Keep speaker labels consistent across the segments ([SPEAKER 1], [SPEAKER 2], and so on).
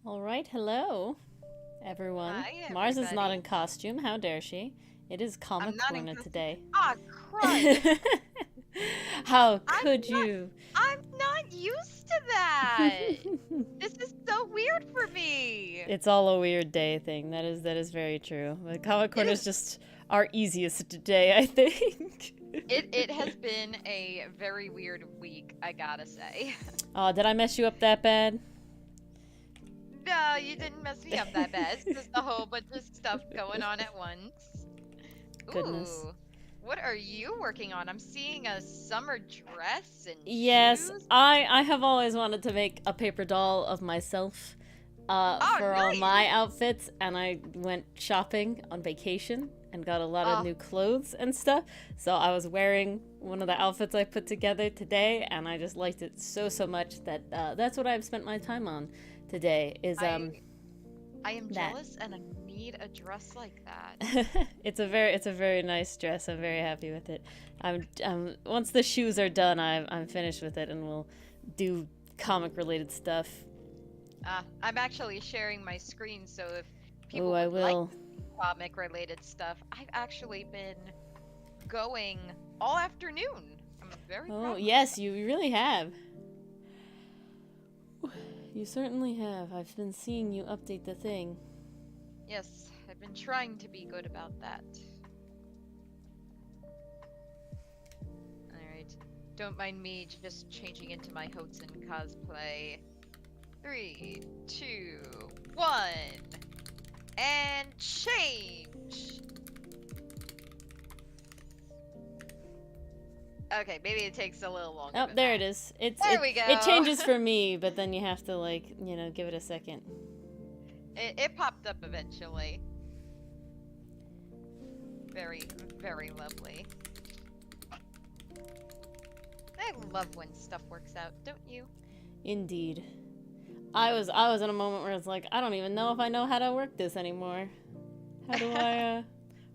[SPEAKER 1] All right, hello, everyone.
[SPEAKER 2] Hi,
[SPEAKER 1] Mars is not
[SPEAKER 2] everybody.
[SPEAKER 1] in costume. How dare she? It is
[SPEAKER 2] I'm
[SPEAKER 1] comic
[SPEAKER 2] not in
[SPEAKER 1] corner
[SPEAKER 2] costume.
[SPEAKER 1] today.
[SPEAKER 2] Ah, crud!
[SPEAKER 1] How
[SPEAKER 2] I'm
[SPEAKER 1] could
[SPEAKER 2] not.
[SPEAKER 1] you?
[SPEAKER 2] I'm not used to that. This is so weird for me.
[SPEAKER 1] It's all a weird day thing. That is very true. But comic
[SPEAKER 2] It
[SPEAKER 1] corner is
[SPEAKER 2] is.
[SPEAKER 1] just our easiest day, I think.
[SPEAKER 2] It has been a very weird week, I gotta say.
[SPEAKER 1] Oh, did I mess you up that bad?
[SPEAKER 2] No, you didn't mess me up that bad. It's just a whole bunch of stuff going on at once.
[SPEAKER 1] Goodness.
[SPEAKER 2] Ooh, what are you working on? I'm seeing a summer dress and
[SPEAKER 1] Yes,
[SPEAKER 2] shoes.
[SPEAKER 1] I have always wanted to make a paper doll of myself
[SPEAKER 2] Oh,
[SPEAKER 1] for all
[SPEAKER 2] nice.
[SPEAKER 1] my outfits, and I went shopping on vacation and got a lot of
[SPEAKER 2] Oh,
[SPEAKER 1] new clothes and stuff. So I was wearing one of the outfits I put together today, and I just liked it so much that that's what I've spent my time on today. Is
[SPEAKER 2] I am
[SPEAKER 1] that.
[SPEAKER 2] jealous and I need a dress like that.
[SPEAKER 1] It's a very nice dress. I'm very happy with it. Once the shoes are done, I'm finished with it, and we'll do comic related stuff.
[SPEAKER 2] I'm actually sharing my screen, so if
[SPEAKER 1] Oh,
[SPEAKER 2] people
[SPEAKER 1] I
[SPEAKER 2] would like
[SPEAKER 1] will.
[SPEAKER 2] comic related stuff, I've actually been going all afternoon. I'm very
[SPEAKER 1] Oh,
[SPEAKER 2] proud of
[SPEAKER 1] yes,
[SPEAKER 2] myself.
[SPEAKER 1] you really have. You certainly have. I've been seeing you update the thing.
[SPEAKER 2] Yes, I've been trying to be good about that. Alright. Don't mind me just changing into my Hotsun cosplay. 3, 2, 1, and change! Okay, maybe it takes a little longer
[SPEAKER 1] Oh,
[SPEAKER 2] than
[SPEAKER 1] there
[SPEAKER 2] that.
[SPEAKER 1] it is.
[SPEAKER 2] There we
[SPEAKER 1] It
[SPEAKER 2] go!
[SPEAKER 1] changes for me, but then you have to give it a second.
[SPEAKER 2] It popped up eventually. Very, very lovely. I love when stuff works out, don't you?
[SPEAKER 1] Indeed. I was in a moment where it's like, I don't even know if I know how to work this anymore. How do I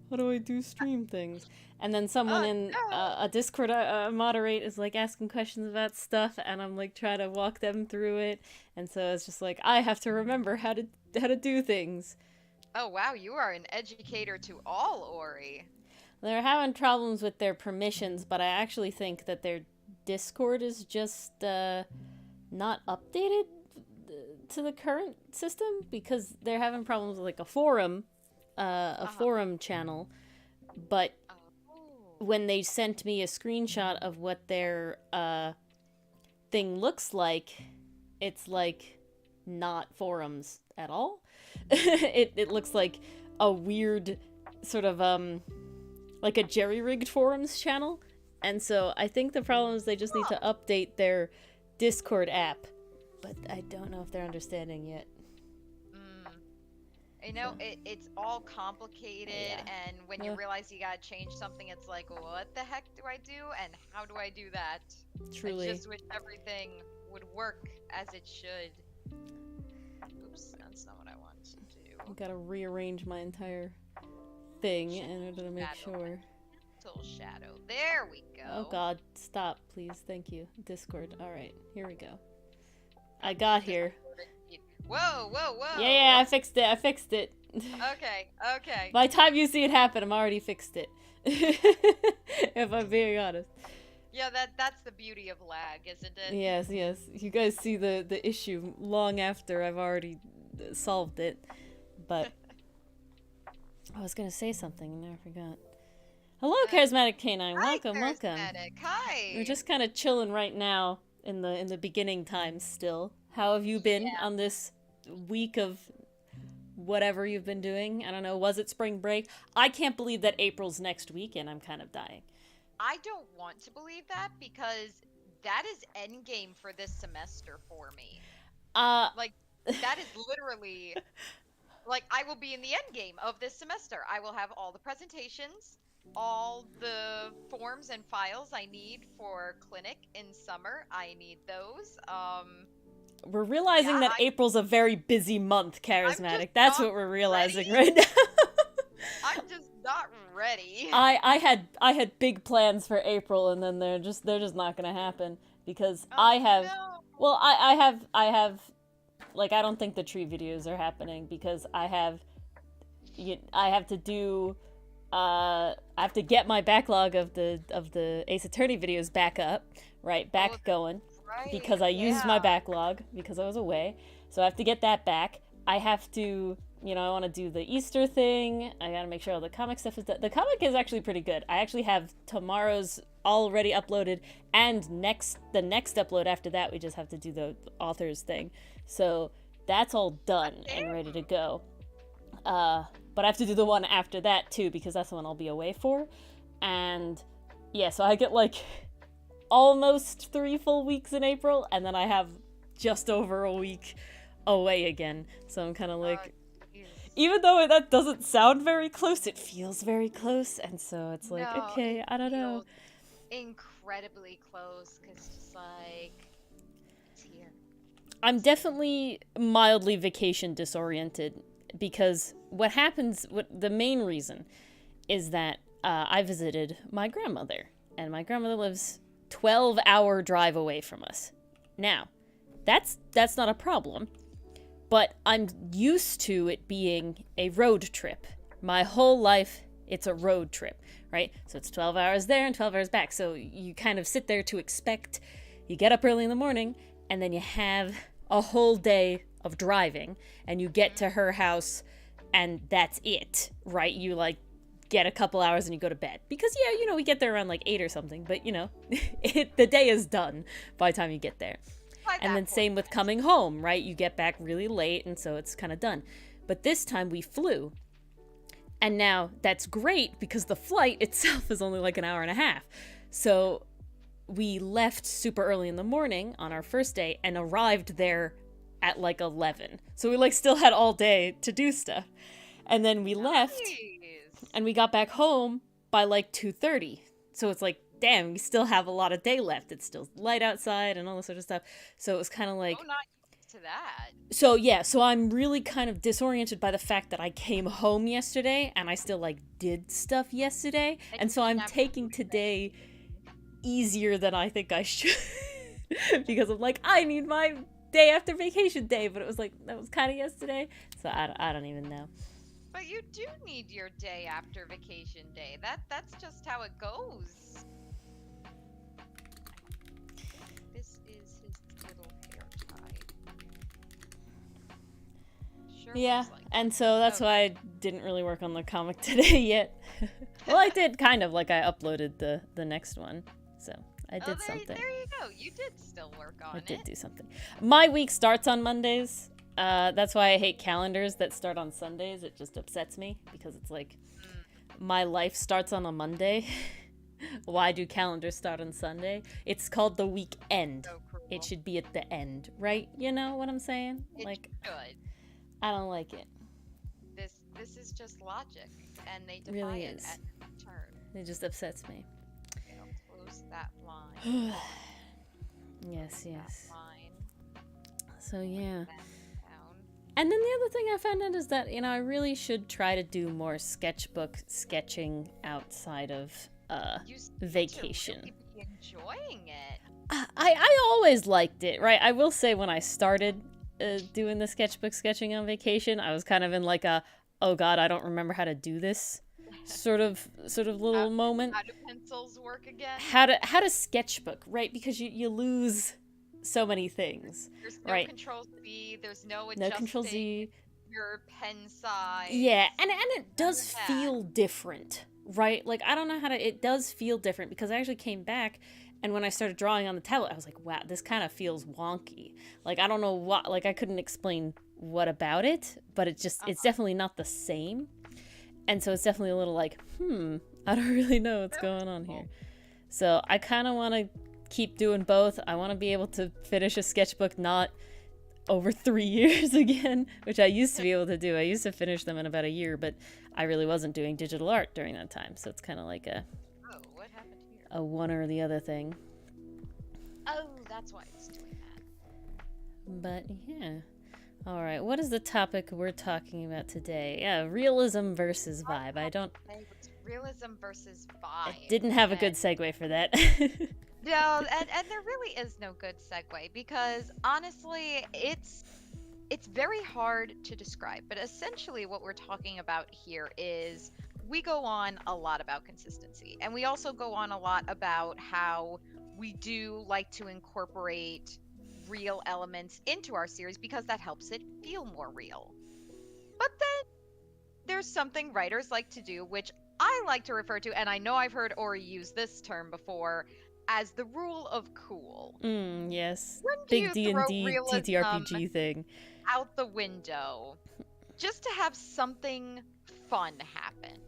[SPEAKER 1] how do I do stream things? And then someone
[SPEAKER 2] Oh
[SPEAKER 1] in
[SPEAKER 2] no!
[SPEAKER 1] a Discord I moderate is like asking questions about stuff, and I'm like trying to walk them through it, and so it's just like I have to remember how to do things.
[SPEAKER 2] Oh wow, you are an educator to all, Ori.
[SPEAKER 1] They're having problems with their permissions, but I actually think that their Discord is just not updated to the current system because they're having problems with like a
[SPEAKER 2] Uh-huh.
[SPEAKER 1] forum channel, but
[SPEAKER 2] Oh.
[SPEAKER 1] when they sent me a screenshot of what their thing looks like, it's like not forums at all. It looks like a weird sort of like a jerry-rigged forums channel. And so I think the problem is they just need to
[SPEAKER 2] Huh.
[SPEAKER 1] update their Discord app, but I don't know if they're understanding yet.
[SPEAKER 2] Mm. You know,
[SPEAKER 1] So,
[SPEAKER 2] it's all complicated,
[SPEAKER 1] yeah.
[SPEAKER 2] and when you realize you gotta change something, it's like, what the heck do I do, and how do I do that? I
[SPEAKER 1] Truly.
[SPEAKER 2] just wish everything would work as it should. Oops, that's not what I wanted to do.
[SPEAKER 1] I gotta rearrange my entire thing in order to make
[SPEAKER 2] Shadow,
[SPEAKER 1] sure.
[SPEAKER 2] mental shadow. There we go.
[SPEAKER 1] Oh god, stop, please. Thank you. Discord. Alright, here we go. I got here.
[SPEAKER 2] Whoa, whoa, whoa.
[SPEAKER 1] Yeah, I fixed it. I fixed it.
[SPEAKER 2] Okay, okay.
[SPEAKER 1] By the time you see it happen, I'm already fixed it. If I'm being honest.
[SPEAKER 2] Yeah, that's the beauty of lag, isn't it?
[SPEAKER 1] Yes, yes. You guys see the issue long after I've already solved it. But I was gonna say something and I forgot. Hello, Charismatic Canine.
[SPEAKER 2] Hi,
[SPEAKER 1] Welcome, welcome.
[SPEAKER 2] charismatic. Hi.
[SPEAKER 1] We're just kind of chilling right now in the beginning times still. How have you been on this week of whatever you've been doing? I don't know. Was it spring break? I can't believe that April's next week and I'm kind of dying.
[SPEAKER 2] I don't want to believe that because that is endgame for this semester for me.
[SPEAKER 1] Uh,
[SPEAKER 2] Like, that is literally, like, I will be in the endgame of this semester. I will have all the presentations, all the forms and files I need for clinic in summer. I need those.
[SPEAKER 1] we're realizing
[SPEAKER 2] Yeah,
[SPEAKER 1] that April's a very busy month,
[SPEAKER 2] I'm
[SPEAKER 1] Charismatic.
[SPEAKER 2] just
[SPEAKER 1] That's
[SPEAKER 2] not
[SPEAKER 1] what we're realizing
[SPEAKER 2] ready.
[SPEAKER 1] right now.
[SPEAKER 2] I'm just not ready.
[SPEAKER 1] I had big plans for April and then they're just not gonna happen because
[SPEAKER 2] Oh
[SPEAKER 1] I have
[SPEAKER 2] no.
[SPEAKER 1] well I have like, I don't think the tree videos are happening because I have to do I have to get my backlog of the Ace Attorney videos back up, right, back going,
[SPEAKER 2] right.
[SPEAKER 1] because I used my backlog because I was away. So I have to get that back. I have to, I want to do the Easter thing. I got to make sure all the comic stuff is done. The comic is actually pretty good. I actually have tomorrow's already uploaded, and the next upload after that, we just have to do the author's thing. So that's all done and ready to go. But I have to do the one after that too, because that's the one I'll be away for. And yeah, so I get like almost 3 full weeks in April, and then I have just over a week away again. So I'm kind of like, even though that doesn't sound very close, it feels very close. And so it's like, okay, I don't know.
[SPEAKER 2] Incredibly close, because just like, it's here.
[SPEAKER 1] I'm definitely mildly vacation disoriented, because what the main reason is that I visited my grandmother, and my grandmother lives 12-hour drive away from us. Now, that's not a problem, but I'm used to it being a road trip. My whole life, it's a road trip, right? So it's 12 hours there and 12 hours back. So you kind of sit there to expect, you get up early in the morning, and then you have a whole day of driving, and you get to her house, and that's it, right? You like get a couple hours and you go to bed, because we get there around like 8 or something, but the day is done by the time you get there. And then same with coming home, right? You get back really late, and so it's kind of done. But this time we flew, and now that's great because the flight itself is only like an hour and a half. So we left super early in the morning on our first day and arrived there at like 11. So we like still had all day to do stuff. And then we left and we got back home by like 2:30. So it's like, damn, we still have a lot of day left. It's still light outside and all this sort of stuff. So it was kind of like,
[SPEAKER 2] not used to that.
[SPEAKER 1] So yeah, so I'm really kind of disoriented by the fact that I came home yesterday and I still like did stuff yesterday. And so I'm taking today easier than I think I should. Because I'm like, I need my day after vacation day, but it was like, that was kind of yesterday. So I don't even know.
[SPEAKER 2] But you do need your day after vacation day. That's just how it goes. This is his little hair tie. Sure.
[SPEAKER 1] Yeah, and so that's why I didn't really work on the comic today yet. Well, I did kind of, like I uploaded the next one, so I did something.
[SPEAKER 2] There you go. You did still work on it.
[SPEAKER 1] I did do something. My week starts on Mondays. That's why I hate calendars that start on Sundays. It just upsets me because it's like my life starts on a Monday. Why do calendars start on Sunday? It's called the weekend.
[SPEAKER 2] So cruel.
[SPEAKER 1] It should be at the end, right? You know what I'm saying?
[SPEAKER 2] It
[SPEAKER 1] like,
[SPEAKER 2] should.
[SPEAKER 1] I don't like it.
[SPEAKER 2] This is just logic, and they defy
[SPEAKER 1] really
[SPEAKER 2] it
[SPEAKER 1] is.
[SPEAKER 2] at every turn.
[SPEAKER 1] It just upsets me.
[SPEAKER 2] Close that line.
[SPEAKER 1] Yes.
[SPEAKER 2] That line.
[SPEAKER 1] So yeah. And then the other thing I found out is that, I really should try to do more sketchbook sketching outside of vacation.
[SPEAKER 2] You really be enjoying it.
[SPEAKER 1] I always liked it, right? I will say when I started doing the sketchbook sketching on vacation, I was kind of in like a, oh god, I don't remember how to do this sort of little moment.
[SPEAKER 2] How do pencils work again?
[SPEAKER 1] How to sketchbook, right? Because you lose so many things.
[SPEAKER 2] There's no
[SPEAKER 1] right?
[SPEAKER 2] Control Z. There's no adjusting
[SPEAKER 1] Control Z.
[SPEAKER 2] Your pen size.
[SPEAKER 1] Yeah, and it does feel different, right? Like I don't know it does feel different because I actually came back, and when I started drawing on the tablet, I was like, wow, this kind of feels wonky. Like I don't know what, like I couldn't explain what about it, but it's definitely not the same. And so it's definitely a little like, I don't really know what's going on here. So I kind of want to keep doing both. I want to be able to finish a sketchbook not over 3 years again, which I used to be able to do. I used to finish them in about a year, but I really wasn't doing digital art during that time. So it's kind of like
[SPEAKER 2] what happened here?
[SPEAKER 1] A one or the other thing.
[SPEAKER 2] Oh, that's why it's doing that.
[SPEAKER 1] But yeah. All right, what is the topic we're talking about today? Yeah, realism versus vibe.
[SPEAKER 2] Realism versus vibe.
[SPEAKER 1] I didn't have a good segue for that.
[SPEAKER 2] No, and there really is no good segue because honestly, it's it's very hard to describe, but essentially what we're talking about here is we go on a lot about consistency, and we also go on a lot about how we do like to incorporate real elements into our series because that helps it feel more real. But then there's something writers like to do, which I like to refer to, and I know I've heard Ori use this term before, as the rule of cool.
[SPEAKER 1] Yes.
[SPEAKER 2] When do
[SPEAKER 1] Big
[SPEAKER 2] you throw
[SPEAKER 1] D&D
[SPEAKER 2] realism
[SPEAKER 1] TTRPG thing.
[SPEAKER 2] out the window just to have something fun happen?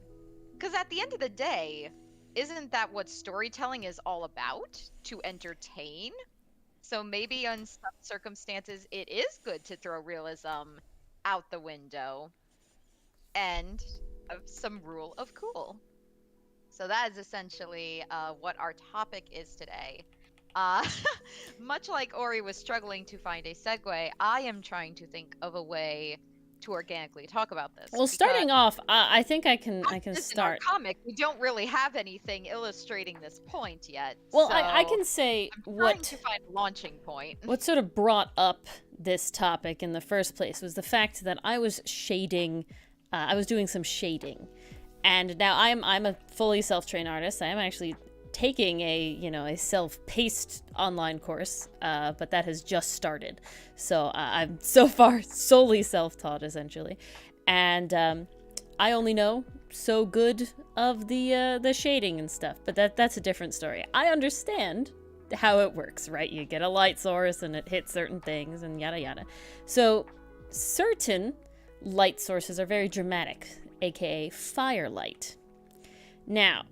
[SPEAKER 2] Because at the end of the day, isn't that what storytelling is all about? To entertain? So maybe in some circumstances it is good to throw realism out the window and some rule of cool. So that is essentially what our topic is today. Uh, much like Ori was struggling to find a segue, I am trying to think of a way to organically talk about this.
[SPEAKER 1] Well,
[SPEAKER 2] Because
[SPEAKER 1] starting off, I think I can
[SPEAKER 2] this in our
[SPEAKER 1] start.
[SPEAKER 2] comic, we don't really have anything illustrating this point yet.
[SPEAKER 1] Well,
[SPEAKER 2] So
[SPEAKER 1] I can say
[SPEAKER 2] I'm trying to find a launching point.
[SPEAKER 1] what sort of brought up this topic in the first place was the fact that I was shading. I was doing some shading, and now I'm a fully self-trained artist. I am actually taking a self-paced online course, but that has just started. So I'm so far solely self-taught essentially, and I only know so good of the shading and stuff. But that's a different story. I understand how it works, right? You get a light source and it hits certain things and yada yada. So certain light sources are very dramatic, aka firelight. Now,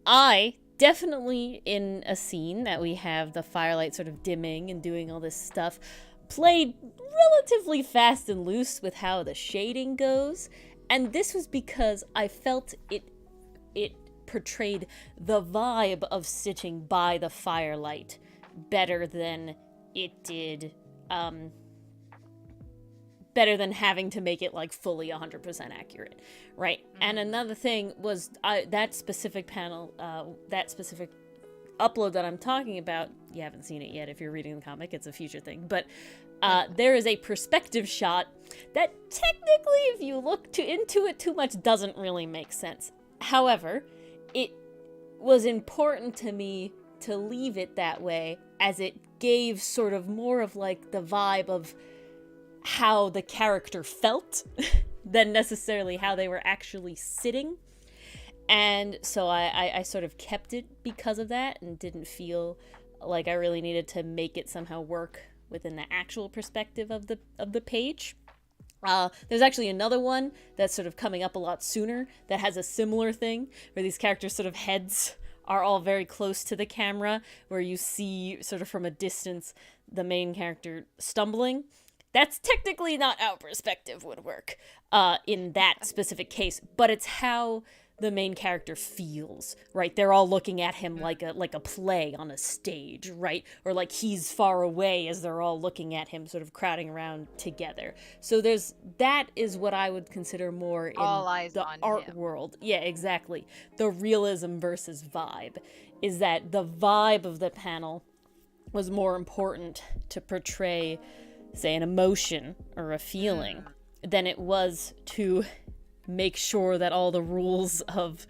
[SPEAKER 1] I definitely in a scene that we have the firelight sort of dimming and doing all this stuff, played relatively fast and loose with how the shading goes, and this was because I felt it portrayed the vibe of sitting by the firelight better than it did better than having to make it like fully 100% accurate, right? And another thing was that specific panel, that specific upload that I'm talking about, you haven't seen it yet if you're reading the comic, it's a future thing, but there is a perspective shot that technically, if you look into it too much, doesn't really make sense. However, it was important to me to leave it that way, as it gave sort of more of like the vibe of how the character felt than necessarily how they were actually sitting. And so I sort of kept it because of that and didn't feel like I really needed to make it somehow work within the actual perspective of the page. There's actually another one that's sort of coming up a lot sooner that has a similar thing where these characters' sort of heads are all very close to the camera, where you see sort of from a distance the main character stumbling. That's technically not how perspective would work in that specific case, but it's how the main character feels, right? They're all looking at him like a play on a stage, right? Or like he's far away as they're all looking at him, sort of crowding around together. So that is what I would consider more in
[SPEAKER 2] All eyes
[SPEAKER 1] the
[SPEAKER 2] on
[SPEAKER 1] art
[SPEAKER 2] him.
[SPEAKER 1] world. Yeah, exactly. The realism versus vibe is that the vibe of the panel was more important to portray, say, an emotion or a feeling than it was to make sure that all the rules of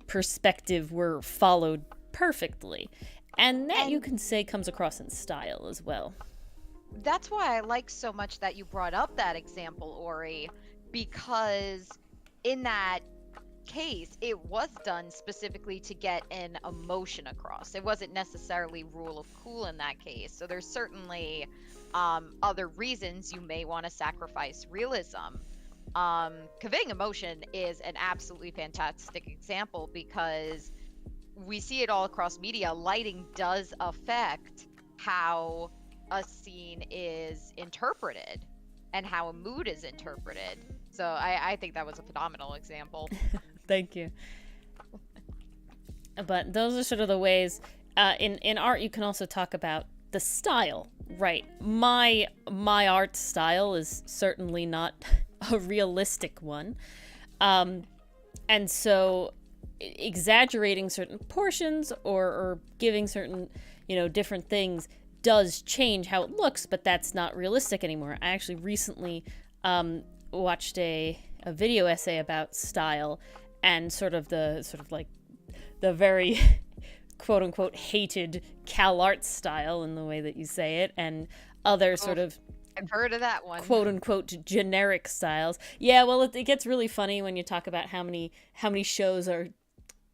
[SPEAKER 1] perspective were followed perfectly. And that, you can say, comes across in style as well.
[SPEAKER 2] That's why I like so much that you brought up that example, Ori, because in that case, it was done specifically to get an emotion across. It wasn't necessarily rule of cool in that case. So there's certainly other reasons you may want to sacrifice realism. Conveying emotion is an absolutely fantastic example because we see it all across media. Lighting does affect how a scene is interpreted and how a mood is interpreted. So I think that was a phenomenal example.
[SPEAKER 1] Thank you. But those are sort of the ways. In art, you can also talk about the style, right? My art style is certainly not a realistic one, and so exaggerating certain portions or giving certain different things does change how it looks, but that's not realistic anymore. I actually recently watched a video essay about style and sort of like the very quote unquote hated CalArts style in the way that you say it, and other sort of
[SPEAKER 2] I've heard of that one.
[SPEAKER 1] quote unquote generic styles. Yeah, well, it gets really funny when you talk about how many shows are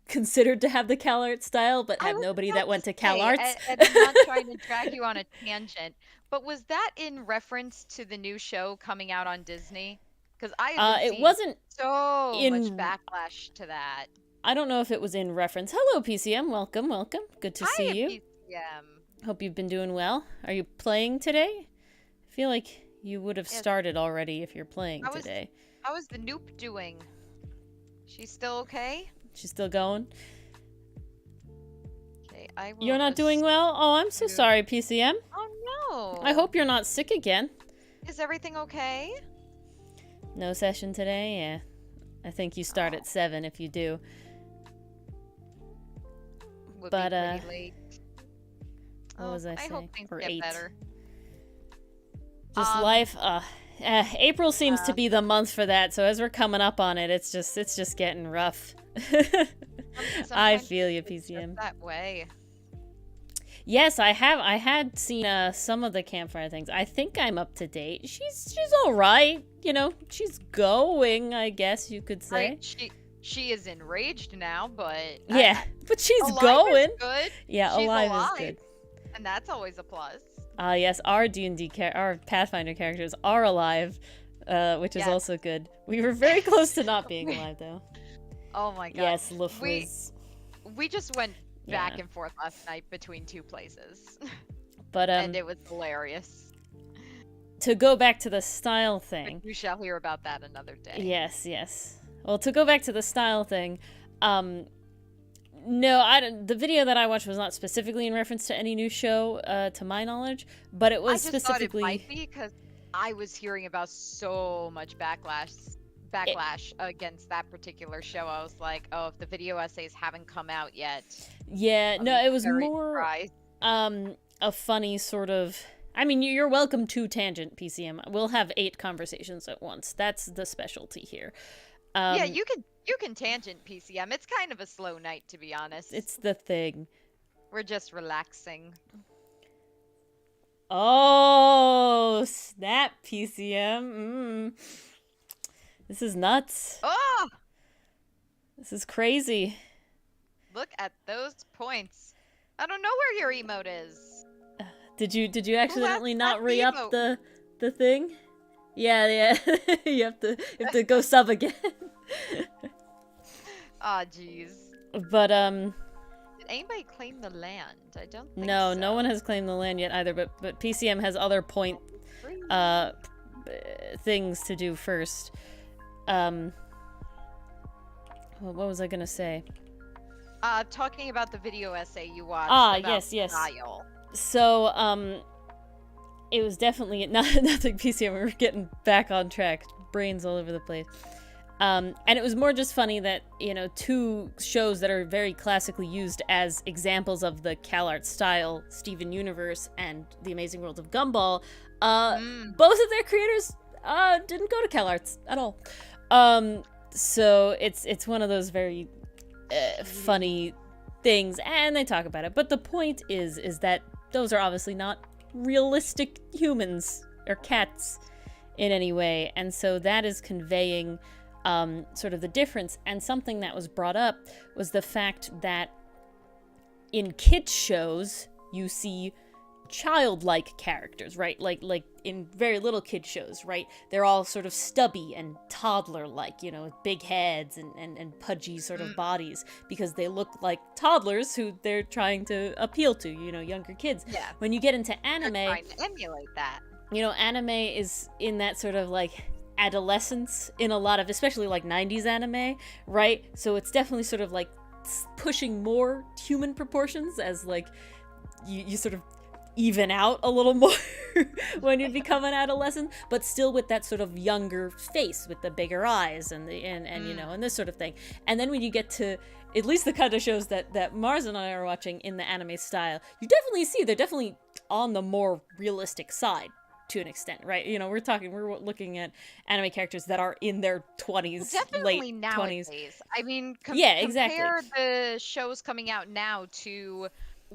[SPEAKER 1] considered to have the CalArts style, but have nobody that went to CalArts.
[SPEAKER 2] And I'm not trying to drag you on a tangent, but was that in reference to the new show coming out on Disney? Because I have
[SPEAKER 1] It
[SPEAKER 2] seen
[SPEAKER 1] wasn't
[SPEAKER 2] so
[SPEAKER 1] in
[SPEAKER 2] much backlash to that.
[SPEAKER 1] I don't know if it was in reference. Hello, PCM. Welcome, welcome. Good to see you.
[SPEAKER 2] PCM.
[SPEAKER 1] Hope you've been doing well. Are you playing today? I feel like you would have started already if you're playing today.
[SPEAKER 2] How is the Noop doing? She's still okay?
[SPEAKER 1] She's still going?
[SPEAKER 2] Okay, I will.
[SPEAKER 1] You're not doing well? Oh, I'm so sorry, PCM.
[SPEAKER 2] Oh, no.
[SPEAKER 1] I hope you're not sick again.
[SPEAKER 2] Is everything okay?
[SPEAKER 1] No session today? Yeah. I think you start at 7 if you do.
[SPEAKER 2] Would
[SPEAKER 1] But,
[SPEAKER 2] be pretty late.
[SPEAKER 1] What was I saying?
[SPEAKER 2] I hope things
[SPEAKER 1] Or
[SPEAKER 2] get
[SPEAKER 1] 8.
[SPEAKER 2] better.
[SPEAKER 1] Just life. April seems to be the month for that. So as we're coming up on it, it's just getting rough. I feel you, PCM.
[SPEAKER 2] That way.
[SPEAKER 1] Yes, I had seen some of the campfire things. I think I'm up to date. She's all right. You know, she's going, I guess you could say.
[SPEAKER 2] She is enraged now, but
[SPEAKER 1] yeah, but she's
[SPEAKER 2] alive
[SPEAKER 1] going.
[SPEAKER 2] Is good.
[SPEAKER 1] Yeah,
[SPEAKER 2] she's
[SPEAKER 1] alive is good.
[SPEAKER 2] And that's always a plus.
[SPEAKER 1] Yes, our D&D our Pathfinder characters are alive, which is also good. We were very close to not being alive, though.
[SPEAKER 2] Oh my god.
[SPEAKER 1] Yes, Luff was...
[SPEAKER 2] We just went back and forth last night between 2 places.
[SPEAKER 1] But
[SPEAKER 2] and it was hilarious.
[SPEAKER 1] To go back to the style thing.
[SPEAKER 2] But you shall hear about that another day.
[SPEAKER 1] Yes, yes. Well, to go back to the style thing, no, the video that I watched was not specifically in reference to any new show, to my knowledge, but it was specifically...
[SPEAKER 2] I just thought it might be, because I was hearing about so much backlash against that particular show. I was like, oh, if the video essays haven't come out yet.
[SPEAKER 1] Yeah, no, it was more
[SPEAKER 2] surprised.
[SPEAKER 1] A funny sort of... I mean, you're welcome to tangent, PCM. We'll have 8 conversations at once. That's the specialty here.
[SPEAKER 2] Yeah, you can tangent, PCM. It's kind of a slow night, to be honest.
[SPEAKER 1] It's the thing.
[SPEAKER 2] We're just relaxing.
[SPEAKER 1] Oh, snap, PCM. This is nuts.
[SPEAKER 2] Oh!
[SPEAKER 1] This is crazy.
[SPEAKER 2] Look at those points. I don't know where your emote is.
[SPEAKER 1] Did you accidentally not re-up the thing? Yeah. you have to go sub again.
[SPEAKER 2] Aw, jeez.
[SPEAKER 1] But
[SPEAKER 2] did anybody claim the land? I don't think so.
[SPEAKER 1] No one has claimed the land yet either, but PCM has other point things to do first. Well, what was I gonna say?
[SPEAKER 2] Talking about the video essay you watched.
[SPEAKER 1] Yes.
[SPEAKER 2] Style.
[SPEAKER 1] So, it was definitely nothing PCM. We were getting back on track. Brains all over the place. And it was more just funny that, 2 shows that are very classically used as examples of the CalArts style, Steven Universe and The Amazing World of Gumball, both of their creators didn't go to CalArts at all. So it's one of those very funny things, and they talk about it. But the point is that those are obviously not realistic humans or cats in any way, and so that is conveying sort of the difference. And something that was brought up was the fact that in kids shows you see childlike characters, right? Like in very little kid shows, right? They're all sort of stubby and toddler-like, with big heads and pudgy sort of bodies, because they look like toddlers who they're trying to appeal to, younger kids.
[SPEAKER 2] Yeah.
[SPEAKER 1] When you get into anime,
[SPEAKER 2] they're trying to emulate that.
[SPEAKER 1] Anime is in that sort of like adolescence in a lot of, especially like 90s anime, right? So it's definitely sort of like pushing more human proportions as like you sort of even out a little more when you become an adolescent, but still with that sort of younger face with the bigger eyes and and this sort of thing. And then when you get to at least the kind of shows that Mars and I are watching in the anime style, you definitely see they're definitely on the more realistic side to an extent, right? You know, we're looking at anime characters that are in their 20s, late
[SPEAKER 2] Definitely
[SPEAKER 1] 20s.
[SPEAKER 2] nowadays. I mean,
[SPEAKER 1] Yeah, exactly.
[SPEAKER 2] compare the shows coming out now to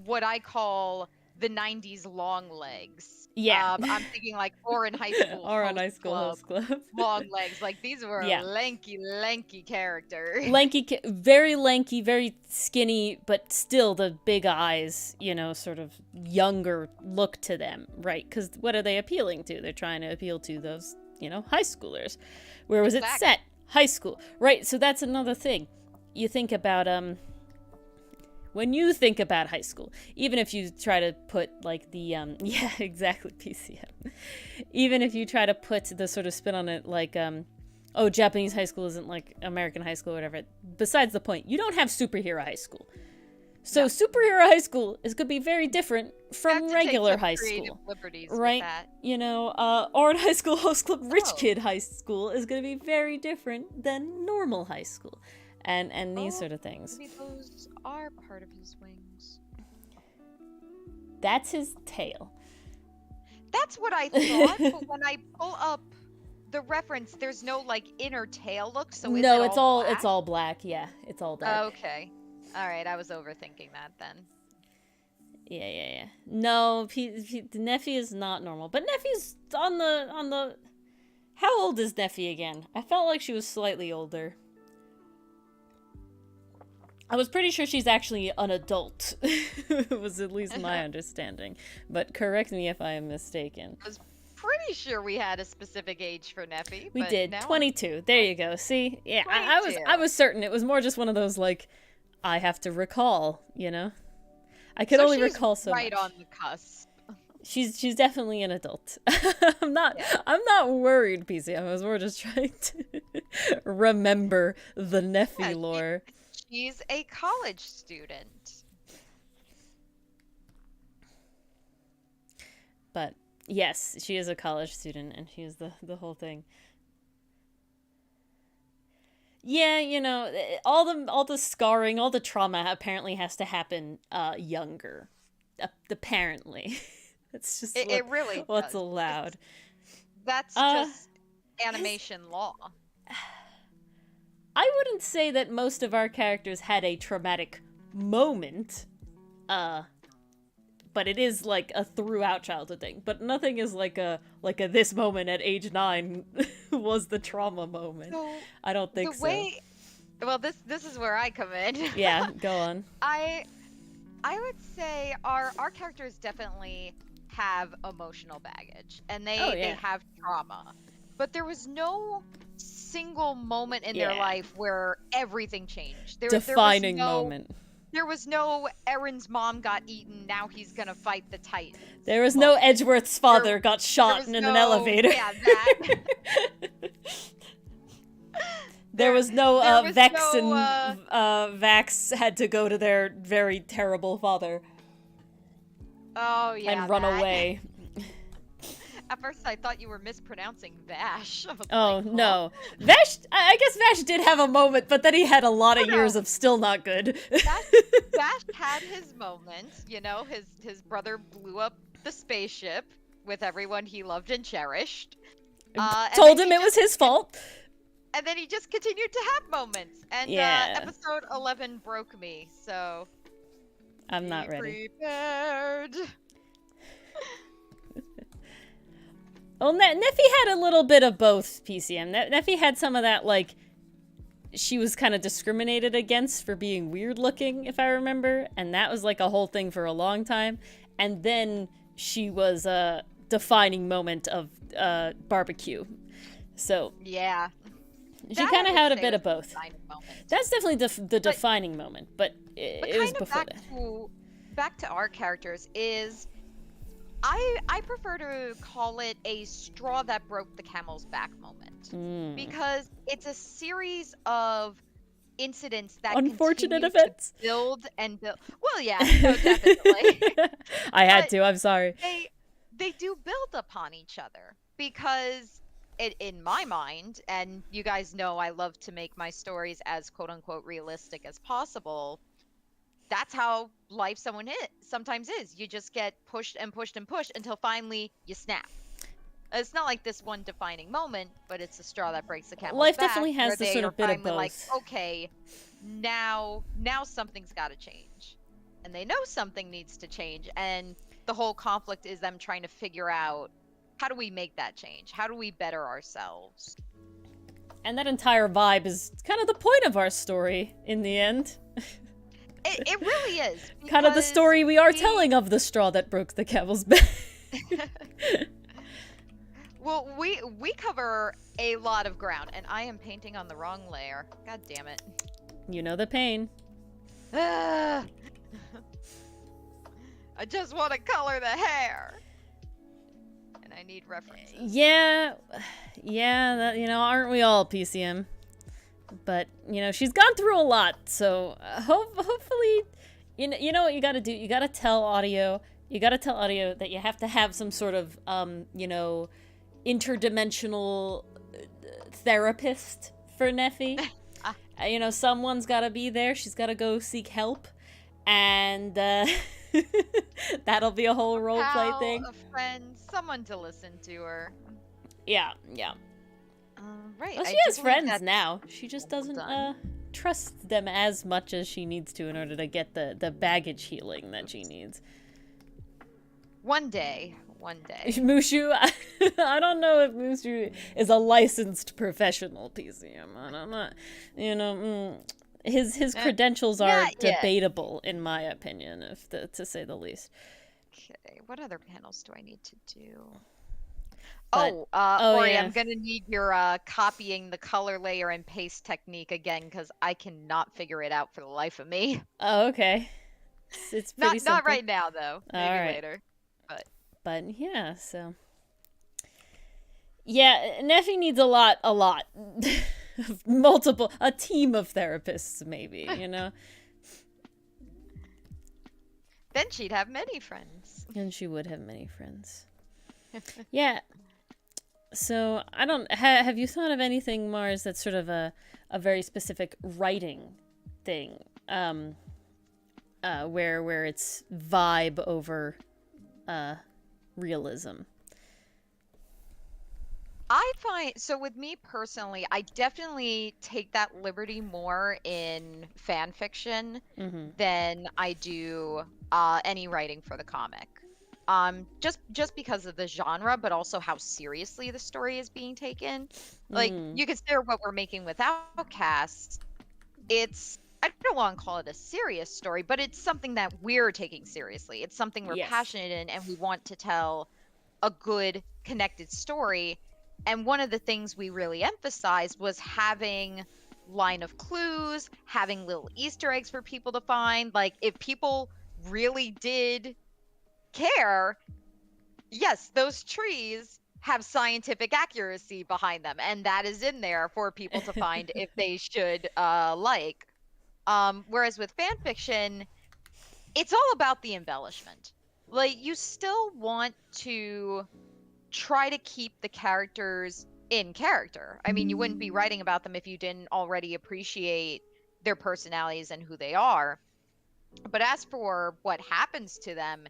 [SPEAKER 2] what I call the 90s long legs.
[SPEAKER 1] Yeah.
[SPEAKER 2] I'm thinking like Or in High School
[SPEAKER 1] Or on
[SPEAKER 2] Host
[SPEAKER 1] High School
[SPEAKER 2] Club,
[SPEAKER 1] Host Club.
[SPEAKER 2] long legs. Like these were
[SPEAKER 1] Yeah.
[SPEAKER 2] lanky, lanky characters.
[SPEAKER 1] Very lanky, very skinny, but still the big eyes, you know, sort of younger look to them, right? Because what are they appealing to? They're trying to appeal to those, you know, high schoolers. Where was it set? High school, right? So that's another thing. You think about when you think about high school, even if you try to put like the yeah, exactly, PCM. Even if you try to put the sort of spin on it like oh, Japanese high school isn't like American high school or whatever. Besides the point, you don't have superhero high school. So no. Superhero high school is going to be very different from regular high school. Right? You know, Ori and High School Host Club Rich Kid High School is going to be very different than normal high school. And these sort of things.
[SPEAKER 2] Maybe those are part of his wings.
[SPEAKER 1] That's his tail.
[SPEAKER 2] That's what I thought, but when I pull up the reference, there's no like inner tail look, so
[SPEAKER 1] no,
[SPEAKER 2] it's all
[SPEAKER 1] black? It's all black. Yeah, it's all dark.
[SPEAKER 2] Okay, all right. I was overthinking that then.
[SPEAKER 1] Yeah. No, Neffy is not normal, but Neffy's on the. How old is Neffy again? I felt like she was slightly older. I was pretty sure she's actually an adult. It was at least my understanding, but correct me if I am mistaken.
[SPEAKER 2] I was pretty sure we had a specific age for Neffy.
[SPEAKER 1] We did. 22. There you go. See? Yeah, I was certain. It was more just one of those, like, I have to recall, you know? I could only recall so much.
[SPEAKER 2] Right on the cusp.
[SPEAKER 1] She's definitely an adult. I'm not worried, PC. I was more just trying to remember the Neffy lore.
[SPEAKER 2] She's a college student.
[SPEAKER 1] But yes, she is a college student, and she is the whole thing. Yeah, you know, all the scarring, all the trauma apparently has to happen younger. Apparently. It's just
[SPEAKER 2] it really
[SPEAKER 1] what's
[SPEAKER 2] does.
[SPEAKER 1] allowed.
[SPEAKER 2] That's just animation law.
[SPEAKER 1] I wouldn't say that most of our characters had a traumatic moment, but it is like a throughout childhood thing. But nothing is like a this moment at age 9 was the trauma moment. So, I don't think so.
[SPEAKER 2] Well, this is where I come in.
[SPEAKER 1] Yeah, go on.
[SPEAKER 2] I would say our characters definitely have emotional baggage, and they have trauma, but there was no single moment in their life where everything changed.
[SPEAKER 1] Defining moment.
[SPEAKER 2] There was no Erin's mom got eaten, now he's gonna fight the Titans.
[SPEAKER 1] There was no Edgeworth's father got shot in an elevator.
[SPEAKER 2] Yeah, that.
[SPEAKER 1] There was no Vex and Vax had to go to their very terrible father.
[SPEAKER 2] Oh, yeah.
[SPEAKER 1] And run away.
[SPEAKER 2] At first, I thought you were mispronouncing Vash.
[SPEAKER 1] Oh, no. Vash, I guess Vash did have a moment, but then he had a lot of years of still not good.
[SPEAKER 2] Vash had his moment. You know, his brother blew up the spaceship with everyone he loved and cherished.
[SPEAKER 1] Told him it was his fault.
[SPEAKER 2] And then he just continued to have moments. And episode 11 broke me, so...
[SPEAKER 1] I'm not ready.
[SPEAKER 2] Prepared.
[SPEAKER 1] Well, Neffy had a little bit of both, PCM. Neffy had some of that, like, she was kind of discriminated against for being weird looking, if I remember. And that was, like, a whole thing for a long time. And then she was a defining moment of barbecue. So...
[SPEAKER 2] Yeah.
[SPEAKER 1] She kind of had a bit of both. That's definitely the defining moment, but it was before that.
[SPEAKER 2] Back to our characters is... I prefer to call it a straw that broke the camel's back moment. Because it's a series of incidents that
[SPEAKER 1] unfortunate events
[SPEAKER 2] to build and build. Well, yeah, no, definitely.
[SPEAKER 1] I had to. I'm sorry.
[SPEAKER 2] They do build upon each other because, in my mind, and you guys know I love to make my stories as quote unquote realistic as possible. that's how life sometimes is. You just get pushed and pushed and pushed until finally you snap. It's not like this one defining moment, but it's the straw that breaks the camel's
[SPEAKER 1] Life
[SPEAKER 2] back,
[SPEAKER 1] definitely
[SPEAKER 2] where
[SPEAKER 1] has the
[SPEAKER 2] they
[SPEAKER 1] sort
[SPEAKER 2] are
[SPEAKER 1] of bit of
[SPEAKER 2] finally like,
[SPEAKER 1] both.
[SPEAKER 2] okay, now something's got to change, and they know something needs to change, and the whole conflict is them trying to figure out, how do we make that change? How do we better ourselves?
[SPEAKER 1] And that entire vibe is kind of the point of our story in the end.
[SPEAKER 2] It really is.
[SPEAKER 1] Kind of the
[SPEAKER 2] because
[SPEAKER 1] story we are telling of the straw that broke the camel's back.
[SPEAKER 2] Well, we cover a lot of ground, and I am painting on the wrong layer. God damn it.
[SPEAKER 1] You know the pain.
[SPEAKER 2] I just want to color the hair. And I need references.
[SPEAKER 1] Yeah, that, aren't we all, PCM? But, she's gone through a lot, so hopefully, you know what you gotta do? You gotta tell audio that you have to have some sort of, interdimensional therapist for Neffy. Someone's gotta be there. She's gotta go seek help. And, that'll be a whole roleplay thing.
[SPEAKER 2] A friend, someone to listen to her.
[SPEAKER 1] Yeah.
[SPEAKER 2] Right.
[SPEAKER 1] Well, she has friends now. She just doesn't trust them as much as she needs to in order to get the baggage healing that she needs.
[SPEAKER 2] One day.
[SPEAKER 1] Mushu, I don't know if Mushu is a licensed professional PCM. I don't know. His credentials are debatable, in my opinion, to say the least.
[SPEAKER 2] Okay, what other panels do I need to do?
[SPEAKER 1] But,
[SPEAKER 2] Ori,
[SPEAKER 1] yeah.
[SPEAKER 2] I'm gonna need your copying the color layer and paste technique again, because I cannot figure it out for the life of me.
[SPEAKER 1] Oh, okay. It's pretty simple.
[SPEAKER 2] Not right now though. Maybe later.
[SPEAKER 1] But yeah, so yeah, Neffy needs a lot. A team of therapists, maybe,
[SPEAKER 2] Then she'd have many friends.
[SPEAKER 1] And she would have many friends. Yeah. So, I don't... have you thought of anything, Mars, that's sort of a very specific writing thing? Where it's vibe over realism?
[SPEAKER 2] I find, so with me personally, I definitely take that liberty more in fan fiction than I do any writing for the comic. Just because of the genre, but also how seriously the story is being taken. Like, you consider what we're making with Outcaste, it's, I don't want to call it a serious story, but it's something that we're taking seriously. It's something we're passionate in, and we want to tell a good, connected story. And one of the things we really emphasized was having line of clues, having little Easter eggs for people to find. Like, if people really did care, yes, those trees have scientific accuracy behind them, and that is in there for people to find if they should like. Whereas with fan fiction, it's all about the embellishment. Like, you still want to try to keep the characters in character. I mean, you wouldn't be writing about them if you didn't already appreciate their personalities and who they are. But as for what happens to them,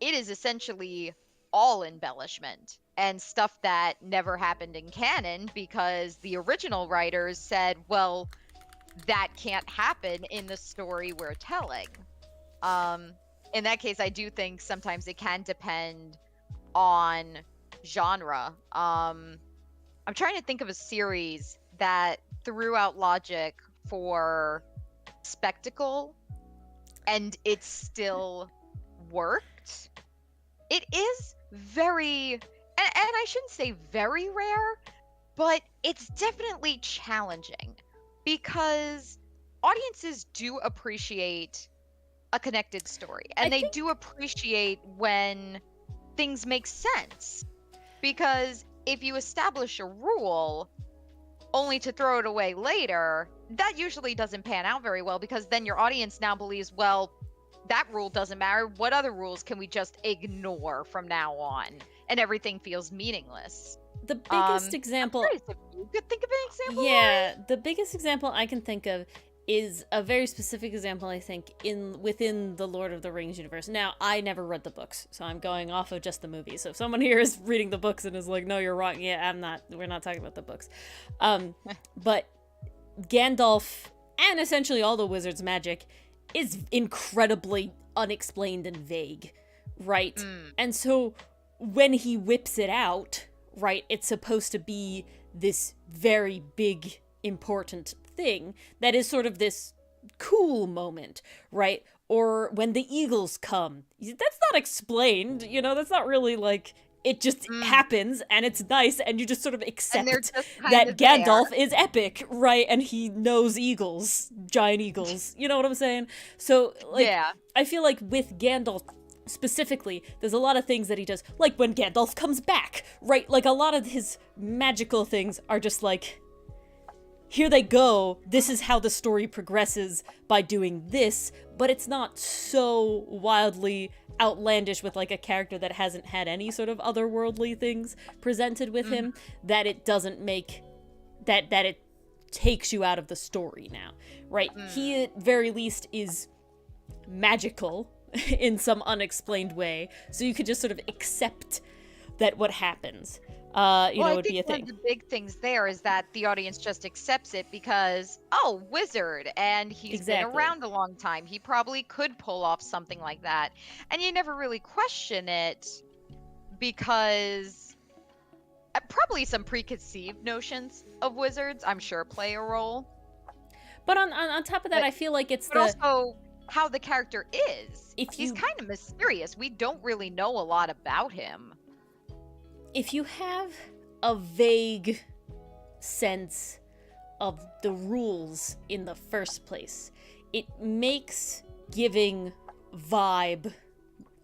[SPEAKER 2] it is essentially all embellishment and stuff that never happened in canon, because the original writers said, well, that can't happen in the story we're telling. In that case, I do think sometimes it can depend on genre. I'm trying to think of a series that threw out logic for spectacle and it still worked. It is very, and I shouldn't say very rare, but it's definitely challenging, because audiences do appreciate a connected story, and they do appreciate when things make sense. Because if you establish a rule only to throw it away later, that usually doesn't pan out very well, because then your audience now believes, well, that rule doesn't matter. What other rules can we just ignore from now on? And everything feels meaningless.
[SPEAKER 1] The biggest example...
[SPEAKER 2] You could think of an example?
[SPEAKER 1] Yeah, the biggest example I can think of is a very specific example, I think, within the Lord of the Rings universe. Now, I never read the books, so I'm going off of just the movies. So if someone here is reading the books and is like, no, you're wrong, yeah, I'm not, we're not talking about the books. But Gandalf, and essentially all the wizard's magic, is incredibly unexplained and vague, right? And so when he whips it out, right, it's supposed to be this very big, important thing that is sort of this cool moment, right? Or when the eagles come, that's not explained, you know, that's not really like, it just happens and it's nice and you just sort of accept that Gandalf is epic, right? And he knows eagles, giant eagles, you know what I'm saying? So like, I feel like with Gandalf specifically, there's a lot of things that he does, like when Gandalf comes back, right? Like a lot of his magical things are just like, here they go, this is how the story progresses by doing this, but it's not so wildly outlandish with like a character that hasn't had any sort of otherworldly things presented with him that it doesn't make that it takes you out of the story now, right? He at very least is magical in some unexplained way, so you could just sort of accept that what happens would be a thing.
[SPEAKER 2] One of the big things there is that the audience just accepts it because, wizard, and he's been around a long time. He probably could pull off something like that. And you never really question it because probably some preconceived notions of wizards, I'm sure, play a role.
[SPEAKER 1] But on top of that, I feel like it's
[SPEAKER 2] also how the character is. He's kind of mysterious. We don't really know a lot about him.
[SPEAKER 1] If you have a vague sense of the rules in the first place, it makes giving vibe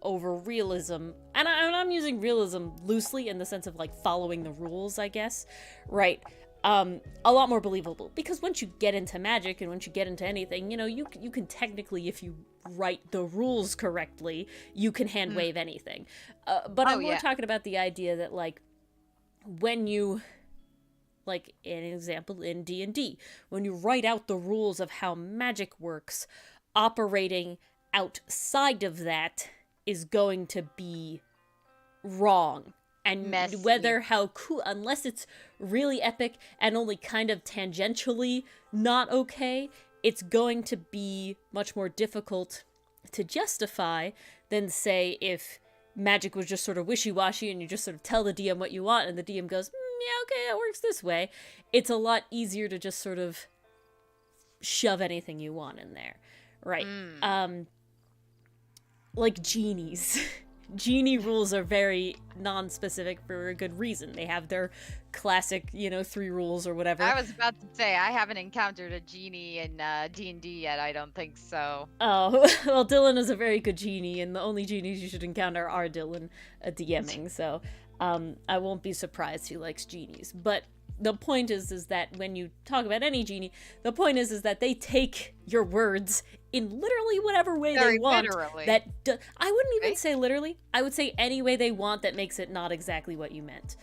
[SPEAKER 1] over realism, and I'm using realism loosely in the sense of like following the rules, I guess, right? A lot more believable, because once you get into magic and once you get into anything, you know, you can technically, if you write the rules correctly, you can hand wave anything. But I'm more talking about the idea that like when you, like an example in D&D, when you write out the rules of how magic works, operating outside of that is going to be wrong. And
[SPEAKER 2] messy.
[SPEAKER 1] Whether how cool, unless it's really epic and only kind of tangentially not okay, it's going to be much more difficult to justify than, say, if magic was just sort of wishy-washy and you just sort of tell the DM what you want and the DM goes, yeah, okay, it works this way. It's a lot easier to just sort of shove anything you want in there, right? Like genies. Genie rules are very non-specific for a good reason. They have their classic, 3 rules or whatever.
[SPEAKER 2] I was about to say, I haven't encountered a genie in D&D yet, I don't think so.
[SPEAKER 1] Oh, well, Dylan is a very good genie, and the only genies you should encounter are Dylan DMing, so I won't be surprised he likes genies. But the point is that when you talk about any genie, the point is that they take your words in literally whatever way they want.
[SPEAKER 2] Literally.
[SPEAKER 1] I wouldn't even say literally. I would say any way they want that makes it not exactly what you meant.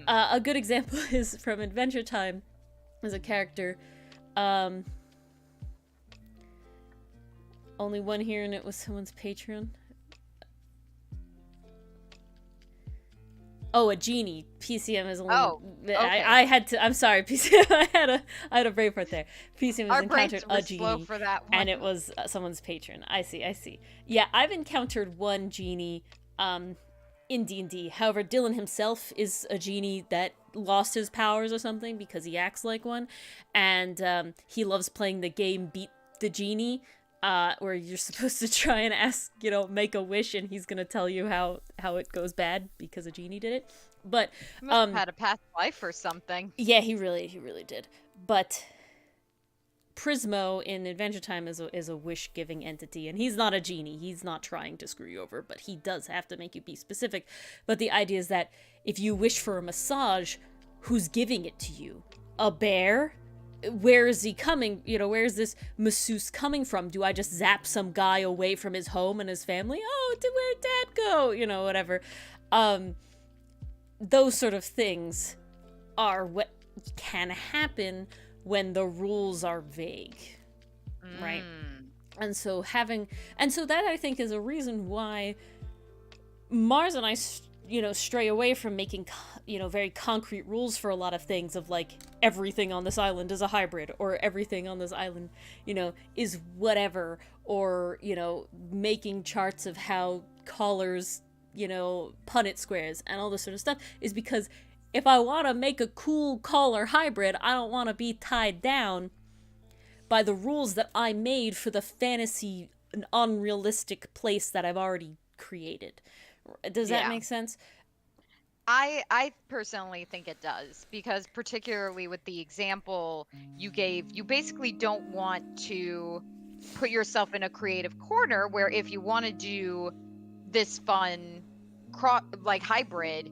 [SPEAKER 1] A good example is from Adventure Time. There's a character. Only one here, and it was someone's Patreon. Oh, a genie. PCM is only. Oh, okay. I had to. I'm sorry, PCM. I had a brave part there. PCM has encountered a genie,
[SPEAKER 2] for that one.
[SPEAKER 1] And it was someone's patron. I see. Yeah, I've encountered one genie, in D&D. However, Dylan himself is a genie that lost his powers or something because he acts like one, and he loves playing the game Beat the Genie. Where you're supposed to try and ask, make a wish, and he's gonna tell you how it goes bad because a genie did it. But
[SPEAKER 2] he must have had a past life or something.
[SPEAKER 1] Yeah, he really did. But Prismo in Adventure Time is a wish-giving entity, and he's not a genie. He's not trying to screw you over, but he does have to make you be specific. But the idea is that if you wish for a massage, who's giving it to you? A bear? Where is he coming? Where is this masseuse coming from? Do I just zap some guy away from his home and his family? Oh, where'd Dad go? Whatever. Those sort of things are what can happen when the rules are vague, right? And so that I think is a reason why Mars and I, stray away from making, very concrete rules for a lot of things of like everything on this island is a hybrid, or everything on this island, is whatever, or, making charts of how callers, Punnett squares and all this sort of stuff, is because if I want to make a cool caller hybrid, I don't want to be tied down by the rules that I made for the fantasy, unrealistic place that I've already created. Does that make sense?
[SPEAKER 2] I personally think it does, because particularly with the example you gave, you basically don't want to put yourself in a creative corner where if you want to do this fun hybrid,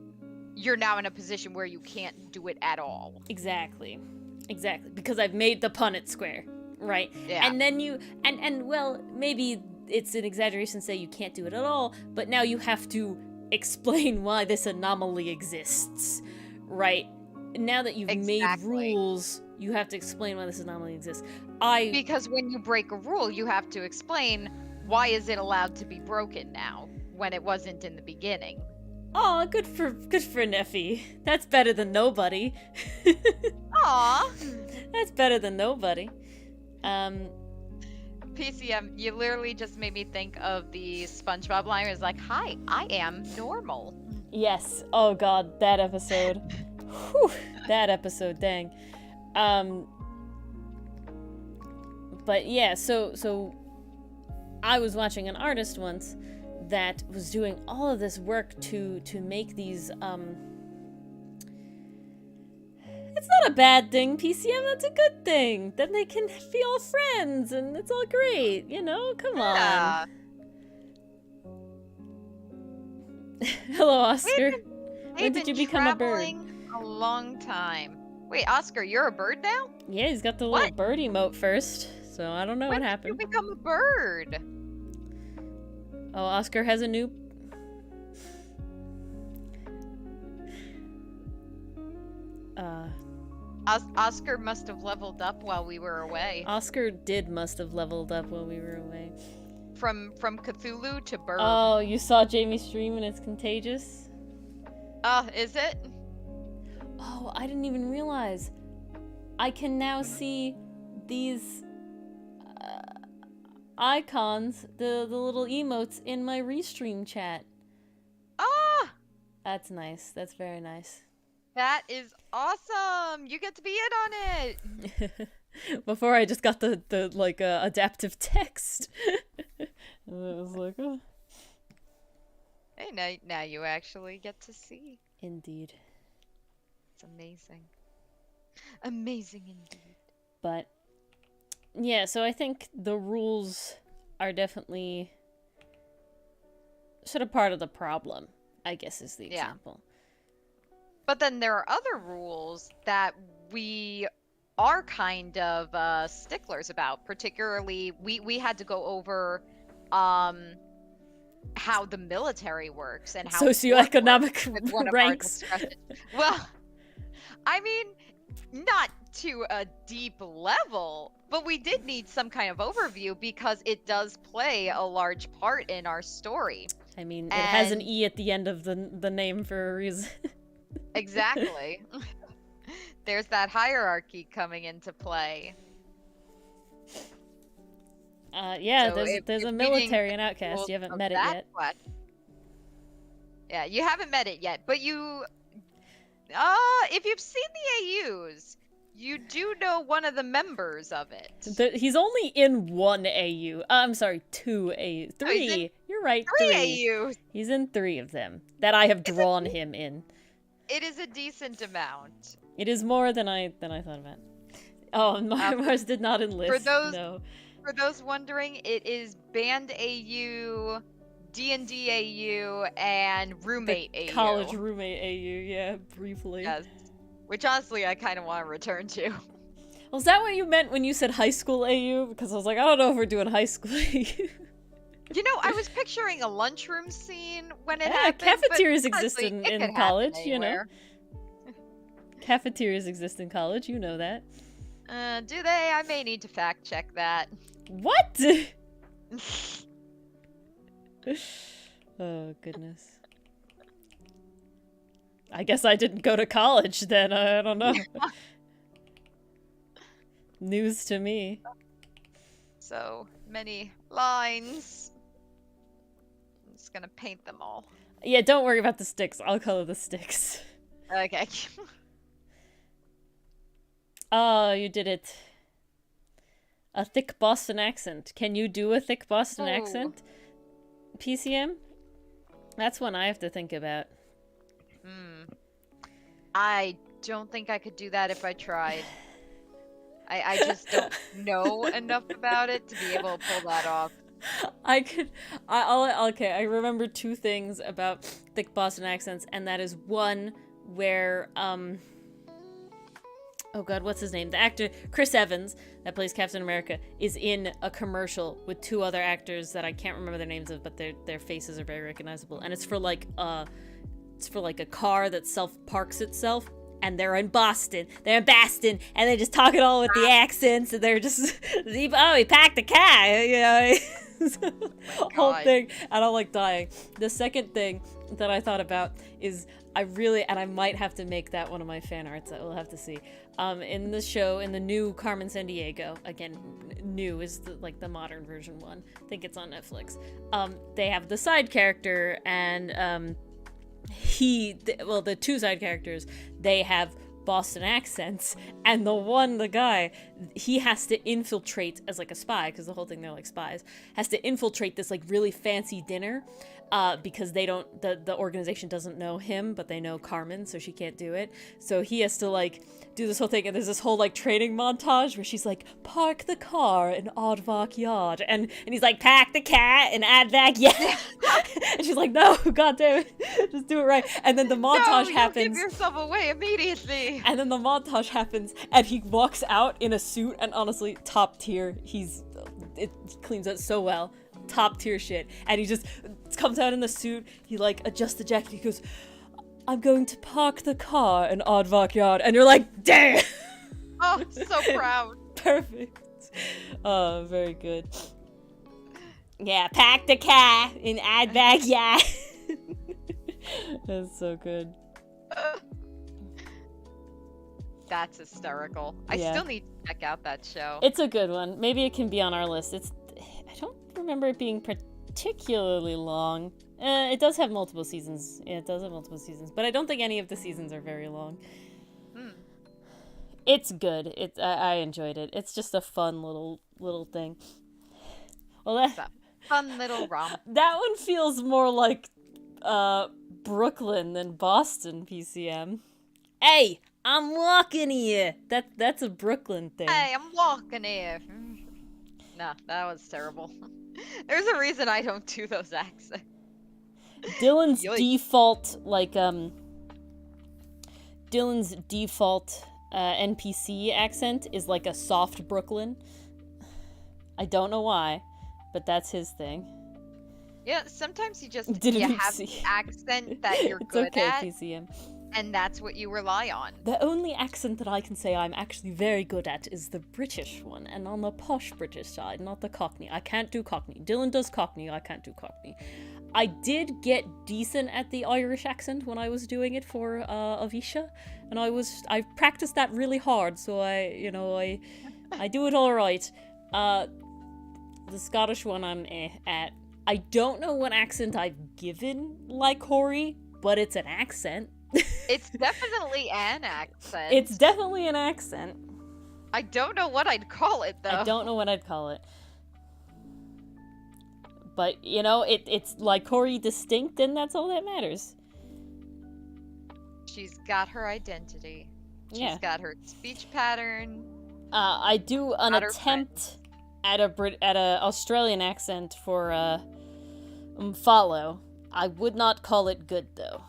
[SPEAKER 2] you're now in a position where you can't do it at all.
[SPEAKER 1] Exactly, because I've made the Punnett square, right?
[SPEAKER 2] Yeah.
[SPEAKER 1] And then well, maybe it's an exaggeration to say you can't do it at all, but now you have to explain why this anomaly exists, right? Now that you've made rules, you have to explain why this anomaly exists.
[SPEAKER 2] Because when you break a rule, you have to explain why is it allowed to be broken now when it wasn't in the beginning.
[SPEAKER 1] Oh, good for Neffy. That's better than nobody.
[SPEAKER 2] Aw.
[SPEAKER 1] That's better than nobody.
[SPEAKER 2] PCM, you literally just made me think of the SpongeBob line. It was like, "Hi, I am normal."
[SPEAKER 1] Yes. Oh God, that episode. Whew, that episode, dang. But yeah, so I was watching an artist once that was doing all of this work to make these it's not a bad thing, PCM, that's a good thing. Then they can be all friends and it's all great, come on. Hello, Oscar. When did you become a bird?
[SPEAKER 2] A long time. Wait, Oscar, you're a bird now?
[SPEAKER 1] Yeah, he's got the little bird emote first, so I don't know what happened.
[SPEAKER 2] When did you become a bird?
[SPEAKER 1] Oh, Oscar has a new...
[SPEAKER 2] Oscar must have leveled up while we were away.
[SPEAKER 1] Oscar must have leveled up while we were away.
[SPEAKER 2] From Cthulhu to bird.
[SPEAKER 1] Oh, you saw Jamie's stream and it's contagious?
[SPEAKER 2] Is it?
[SPEAKER 1] Oh, I didn't even realize. I can now see these icons, the little emotes in my restream chat.
[SPEAKER 2] Ah!
[SPEAKER 1] That's nice. That's very nice.
[SPEAKER 2] That is awesome! You get to be in on it!
[SPEAKER 1] Before I just got the adaptive text. And it was like, oh.
[SPEAKER 2] Hey, now you actually get to see.
[SPEAKER 1] Indeed.
[SPEAKER 2] It's amazing. Amazing indeed.
[SPEAKER 1] But, yeah, so I think the rules are definitely sort of part of the problem, I guess is the example.
[SPEAKER 2] But then there are other rules that we are kind of sticklers about. Particularly, we had to go over how the military works and how
[SPEAKER 1] socioeconomic ranks.
[SPEAKER 2] Well, I mean, not to a deep level, but we did need some kind of overview because it does play a large part in our story.
[SPEAKER 1] I mean, it has an E at the end of the name for a reason.
[SPEAKER 2] Exactly. There's that hierarchy coming into play.
[SPEAKER 1] Yeah, so there's a military in Outcast. You haven't met it yet.
[SPEAKER 2] Yeah, you haven't met it yet, but if you've seen the AUs, you do know one of the members of it.
[SPEAKER 1] He's only in one AU. I'm sorry, 2 AU. 3. You're right.
[SPEAKER 2] 3 AUs.
[SPEAKER 1] He's in 3 of them that I have drawn him in.
[SPEAKER 2] It is a decent amount.
[SPEAKER 1] It is more than I thought about. Oh, Mars did not enlist.
[SPEAKER 2] For those wondering, it is Band AU, D&D AU, and Roommate AU.
[SPEAKER 1] College Roommate AU, yeah, briefly.
[SPEAKER 2] Yes. Which honestly, I kind of want to return to.
[SPEAKER 1] Well, is that what you meant when you said high school AU? Because I was like, I don't know if we're doing high school AU.
[SPEAKER 2] You know, I was picturing a lunchroom scene when it happened.
[SPEAKER 1] Cafeterias exist in college,
[SPEAKER 2] you know.
[SPEAKER 1] Cafeterias exist in college, you know that.
[SPEAKER 2] Do they? I may need to fact check that.
[SPEAKER 1] What? Oh, goodness. I guess I didn't go to college then. I don't know. News to me.
[SPEAKER 2] So many lines. I'm just gonna paint them all.
[SPEAKER 1] Yeah, don't worry about the sticks. I'll color the sticks.
[SPEAKER 2] Okay.
[SPEAKER 1] Oh, you did it. A thick Boston accent. Can you do a thick Boston accent? PCM? That's one I have to think about.
[SPEAKER 2] I don't think I could do that if I tried. I just don't know enough about it to be able to pull that off.
[SPEAKER 1] Okay, I remember two things about thick Boston accents, and that is one where, oh god, what's his name? The actor, Chris Evans, that plays Captain America, is in a commercial with two other actors that I can't remember their names of, but their faces are very recognizable, and it's for like a car that self-parks itself, and they're in Boston, and they're just talking all with the accents, and they're just, oh, he packed a car, you know, whole thing, and I'm like dying. The second thing that I thought about is and I might have to make that one of my fan arts, we'll have to see. In the show, in the new Carmen Sandiego, again, new is the modern version one, I think it's on Netflix, they have the side character, and, the two side characters, they have Boston accents, and the guy, he has to infiltrate as like a spy, because the whole thing they're like spies, has to infiltrate this like really fancy dinner, because they don't, the organization doesn't know him, but they know Carmen, so she can't do it. So he has to like do this whole thing, and there's this whole like training montage where she's like, park the car in Aardvark Yard, and he's like, pack the cat in Aardvark Yard. And she's like, no, god damn it, just do it right. And then the montage happens.
[SPEAKER 2] Give yourself away immediately.
[SPEAKER 1] And then the montage happens, and he walks out in a suit, and honestly, top tier. He cleans it so well. Top tier shit. And he just comes out in the suit, he like adjusts the jacket, he goes, I'm going to park the car in Aardvark Yard, and you're like, damn!
[SPEAKER 2] Oh, so proud.
[SPEAKER 1] Perfect. Oh, very good. Yeah, pack the car in Aardvark Yard. That's so good.
[SPEAKER 2] That's hysterical. I still need to check out that show.
[SPEAKER 1] It's a good one. Maybe it can be on our list. I don't remember it being particularly long. It does have multiple seasons. Yeah, it does have multiple seasons, but I don't think any of the seasons are very long. It's good. I enjoyed it. It's just a fun little thing. Well,
[SPEAKER 2] a fun little romp.
[SPEAKER 1] That one feels more like Brooklyn than Boston, PCM. Hey, I'm walking here. That's a Brooklyn thing.
[SPEAKER 2] Hey, I'm walking here. Nah, that was terrible. There's a reason I don't do those accents.
[SPEAKER 1] Dylan's default NPC accent is like a soft Brooklyn. I don't know why, but that's his thing.
[SPEAKER 2] Yeah, sometimes you have the accent that you're good at.
[SPEAKER 1] PCM.
[SPEAKER 2] And that's what you rely on.
[SPEAKER 1] The only accent that I can say I'm actually very good at is the British one, and on the posh British side, not the Cockney. I can't do Cockney. Dylan does Cockney, I can't do Cockney. I did get decent at the Irish accent when I was doing it for Avisha, and I practiced that really hard, so I do it all right. The Scottish one I'm at. I don't know what accent I've given like Ori, but it's an accent.
[SPEAKER 2] It's definitely an accent.
[SPEAKER 1] It's definitely an accent.
[SPEAKER 2] I don't know what I'd call it, though.
[SPEAKER 1] I don't know what I'd call it. But, it's like Corey distinct, and that's all that matters.
[SPEAKER 2] She's got her identity. She's got her speech pattern.
[SPEAKER 1] I do an attempt at a Australian accent for follow. I would not call it good, though.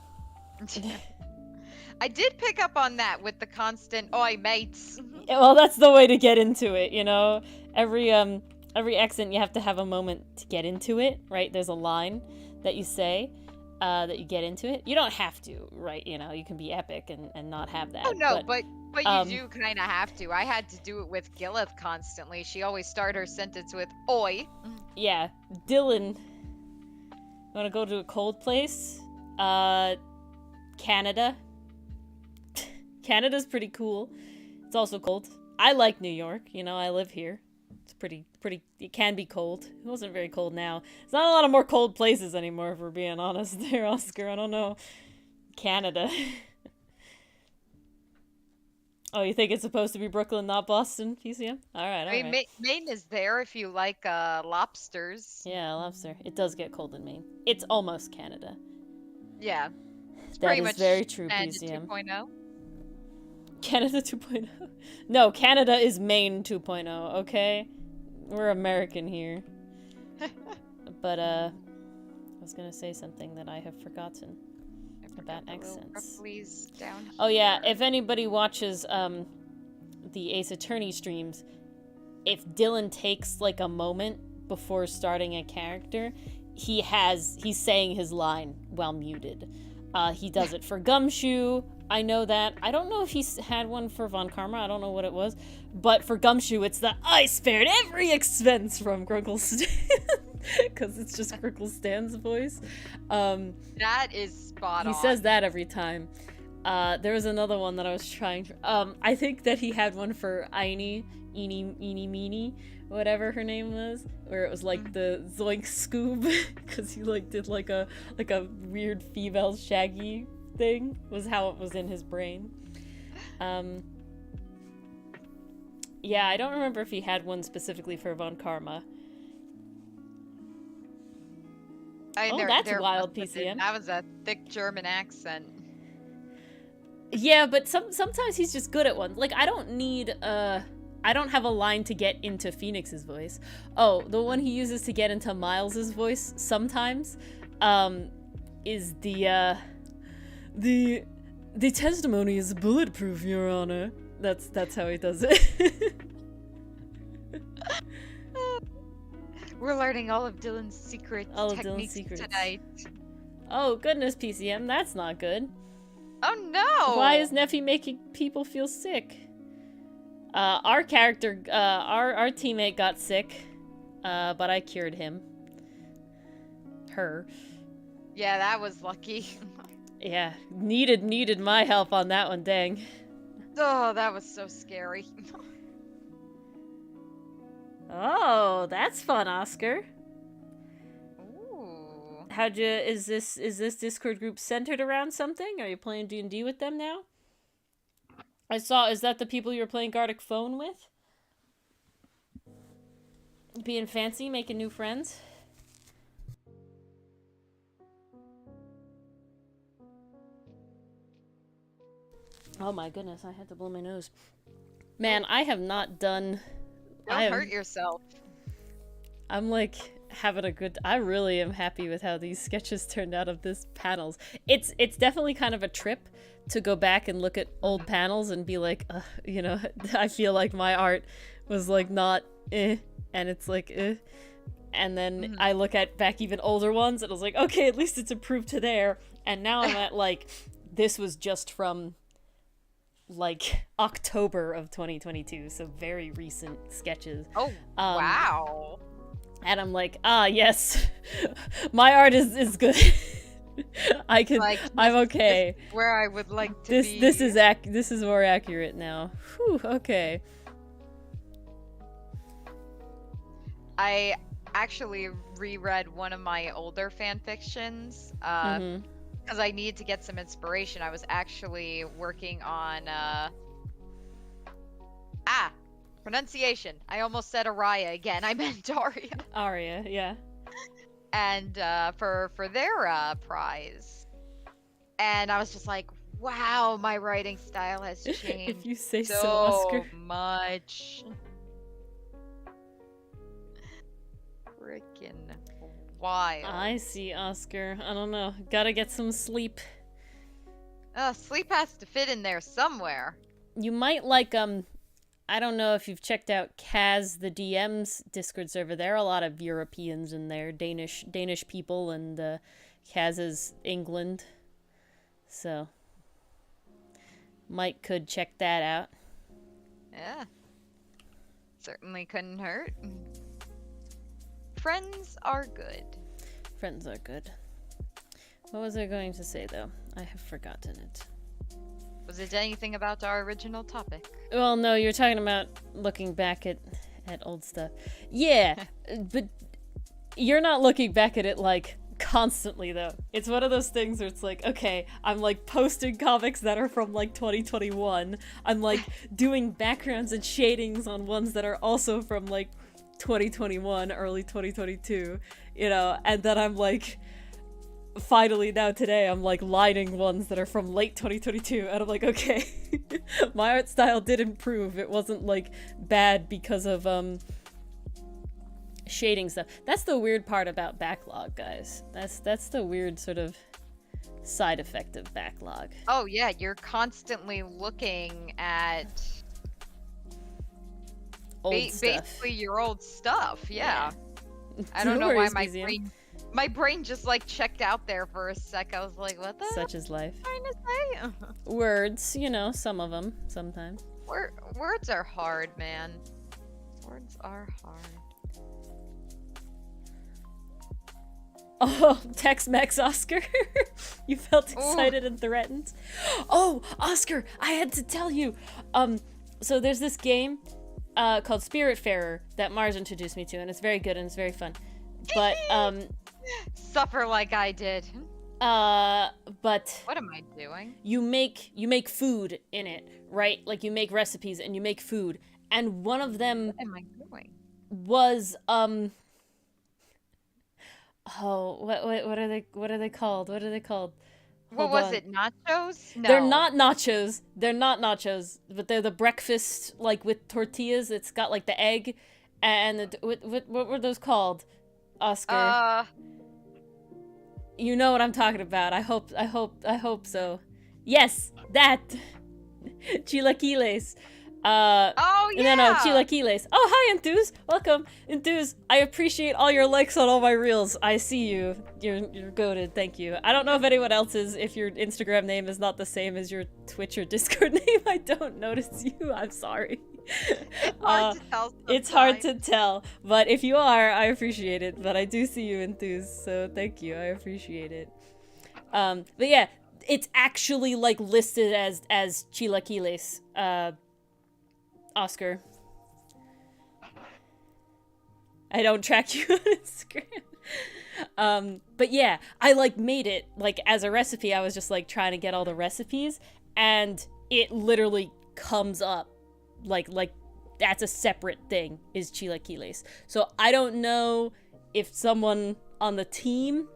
[SPEAKER 2] I did pick up on that with the constant "oi, mates."
[SPEAKER 1] Well, that's the way to get into it, Every accent, you have to have a moment to get into it, right? There's a line that you say that you get into it. You don't have to, right? You can be epic and not have that.
[SPEAKER 2] Oh no, but But you do kind of have to. I had to do it with Gillith constantly. She always started her sentence with "Oi."
[SPEAKER 1] Yeah, Dylan. Wanna go to a cold place? Canada. Canada's pretty cool. It's also cold. I like New York. You know, I live here. It's pretty. It can be cold. It wasn't very cold now. There's not a lot of more cold places anymore, if we're being honest. There, Oscar. I don't know. Canada. Oh, you think it's supposed to be Brooklyn, not Boston, PCM? All right.
[SPEAKER 2] I mean, Maine is there if you like lobsters.
[SPEAKER 1] Yeah, lobster. It does get cold in Maine. It's almost Canada.
[SPEAKER 2] Yeah. It's
[SPEAKER 1] That
[SPEAKER 2] pretty
[SPEAKER 1] is
[SPEAKER 2] much
[SPEAKER 1] very true,
[SPEAKER 2] Canada
[SPEAKER 1] PCM.
[SPEAKER 2] 2.0.
[SPEAKER 1] Canada 2.0. No, Canada is Maine 2.0, okay? We're American here. But, I was gonna say something that I have forgotten about accents. Oh yeah, if anybody watches, the Ace Attorney streams, if Dylan takes, like, a moment before starting a character, he's saying his line while muted. He does it for Gumshoe. I know that. I don't know if he's had one for Von Karma. I don't know what it was. But for Gumshoe, it's the I spared every expense from Grunkle Stan. Because it's just Grunkle Stan's voice.
[SPEAKER 2] That is spot on.
[SPEAKER 1] He says that every time. There was another one that I was trying to... I think that he had one for Eeny Meeny, whatever her name was, where it was like the Zoink Scoob, because he like did like a weird female Shaggy thing, was how it was in his brain. Yeah, I don't remember if he had one specifically for Von Karma. That's wild, PCM.
[SPEAKER 2] That was a thick German accent.
[SPEAKER 1] Yeah, but sometimes he's just good at one. Like, I don't need, I don't have a line to get into Phoenix's voice. Oh, the one he uses to get into Miles's voice sometimes, is the testimony is bulletproof, Your Honor. That's how he does it.
[SPEAKER 2] We're learning all of Dylan's secret techniques tonight.
[SPEAKER 1] Oh, goodness, PCM, that's not good.
[SPEAKER 2] Oh, no!
[SPEAKER 1] Why is Neffy making people feel sick? Our character, our teammate got sick, but I cured him. Her.
[SPEAKER 2] Yeah, that was lucky.
[SPEAKER 1] Yeah, needed my help on that one, dang.
[SPEAKER 2] Oh, that was so scary.
[SPEAKER 1] Oh, that's fun, Oscar.
[SPEAKER 2] Ooh.
[SPEAKER 1] Is this Discord group centered around something? Are you playing D&D with them now? Is that the people you were playing Gartic Phone with? Being fancy, making new friends? Oh my goodness, I had to blow my nose. Man, I have not done...
[SPEAKER 2] Don't hurt yourself.
[SPEAKER 1] I'm like having a good... I really am happy with how these sketches turned out of this panels. It's definitely kind of a trip to go back and look at old panels and be like, you know, I feel like my art was like not and it's like and then I look at back even older ones and I was like, okay, at least it's improved to there. And now I'm at like, this was just from like October of 2022, so very recent sketches.
[SPEAKER 2] Oh, wow.
[SPEAKER 1] And I'm like, yes, my art is good. I can, like, I'm okay.
[SPEAKER 2] This is where I would like to be.
[SPEAKER 1] This is more accurate now. Whew, okay.
[SPEAKER 2] I actually reread one of my older fan fictions because I needed to get some inspiration. I was actually working on pronunciation. I almost said Araya again. I meant Daria.
[SPEAKER 1] Aria, yeah.
[SPEAKER 2] And for their prize, and I was just like, wow, my writing style has changed.
[SPEAKER 1] If you say so, Oscar.
[SPEAKER 2] Much. Freaking wild.
[SPEAKER 1] I see, Oscar. I don't know. Gotta get some sleep.
[SPEAKER 2] Sleep has to fit in there somewhere.
[SPEAKER 1] You might like, I don't know if you've checked out Kaz, the DM's Discord server. There are a lot of Europeans in there, Danish people, and Kaz is England. So, Mike could check that out.
[SPEAKER 2] Yeah. Certainly couldn't hurt. Friends are good.
[SPEAKER 1] Friends are good. What was I going to say, though? I have forgotten it.
[SPEAKER 2] Was it anything about our original topic?
[SPEAKER 1] Well, no, you're talking about looking back at old stuff. Yeah, but you're not looking back at it, like, constantly, though. It's one of those things where it's like, okay, I'm, like, posting comics that are from, like, 2021. I'm, like, doing backgrounds and shadings on ones that are also from, like, 2021, early 2022, you know, and then I'm, like, finally now today I'm, like, lining ones that are from late 2022, and I'm like, okay, my art style did improve. It wasn't, like, bad because of, shading stuff. That's the weird part about backlog, guys. That's the weird sort of side effect of backlog.
[SPEAKER 2] Oh yeah, you're constantly looking at
[SPEAKER 1] Old stuff.
[SPEAKER 2] basically your old stuff. Yeah. I
[SPEAKER 1] No
[SPEAKER 2] don't know why
[SPEAKER 1] worries,
[SPEAKER 2] my brain just like checked out there for a sec. I was like, what the
[SPEAKER 1] Such is life.
[SPEAKER 2] hell am I trying to say?
[SPEAKER 1] Words, you know, some of them, sometimes.
[SPEAKER 2] Words are hard, man. Words are hard.
[SPEAKER 1] Oh, Tex-Mex Oscar. You felt excited and threatened. Oh, Oscar, I had to tell you. So there's this game called Spiritfarer that Mars introduced me to, and it's very good and it's very fun. But
[SPEAKER 2] Suffer like I did.
[SPEAKER 1] but
[SPEAKER 2] What am I doing?
[SPEAKER 1] you make food in it, right? Like you make recipes and you make food. And one of them
[SPEAKER 2] What am I doing?
[SPEAKER 1] was oh, what are they called? What are they called?
[SPEAKER 2] What
[SPEAKER 1] Hold
[SPEAKER 2] was
[SPEAKER 1] on.
[SPEAKER 2] it? Nachos? No.
[SPEAKER 1] They're not nachos. They're not nachos, but they're the breakfast, like, with tortillas. It's got, like, the egg and what were those called, Oscar? You know what I'm talking about. I hope so. Yes, that. Chilaquiles.
[SPEAKER 2] Oh yeah.
[SPEAKER 1] No, chilaquiles. Oh, hi, Enthuse. Welcome, Enthuse. I appreciate all your likes on all my reels. I see you. You're goated. Thank you. I don't know if anyone else is. If your Instagram name is not the same as your Twitch or Discord name, I don't notice you. I'm sorry.
[SPEAKER 2] It's hard to tell.
[SPEAKER 1] It's hard to tell, but if you are, I appreciate it. But I do see you, Enthuse. So thank you. I appreciate it. But yeah, it's actually like listed as chilaquiles. Oscar. I don't track you on Instagram. But yeah, I like made it like as a recipe. I was just like trying to get all the recipes, and it literally comes up like that's a separate thing, is chilaquiles. So I don't know if someone on the team,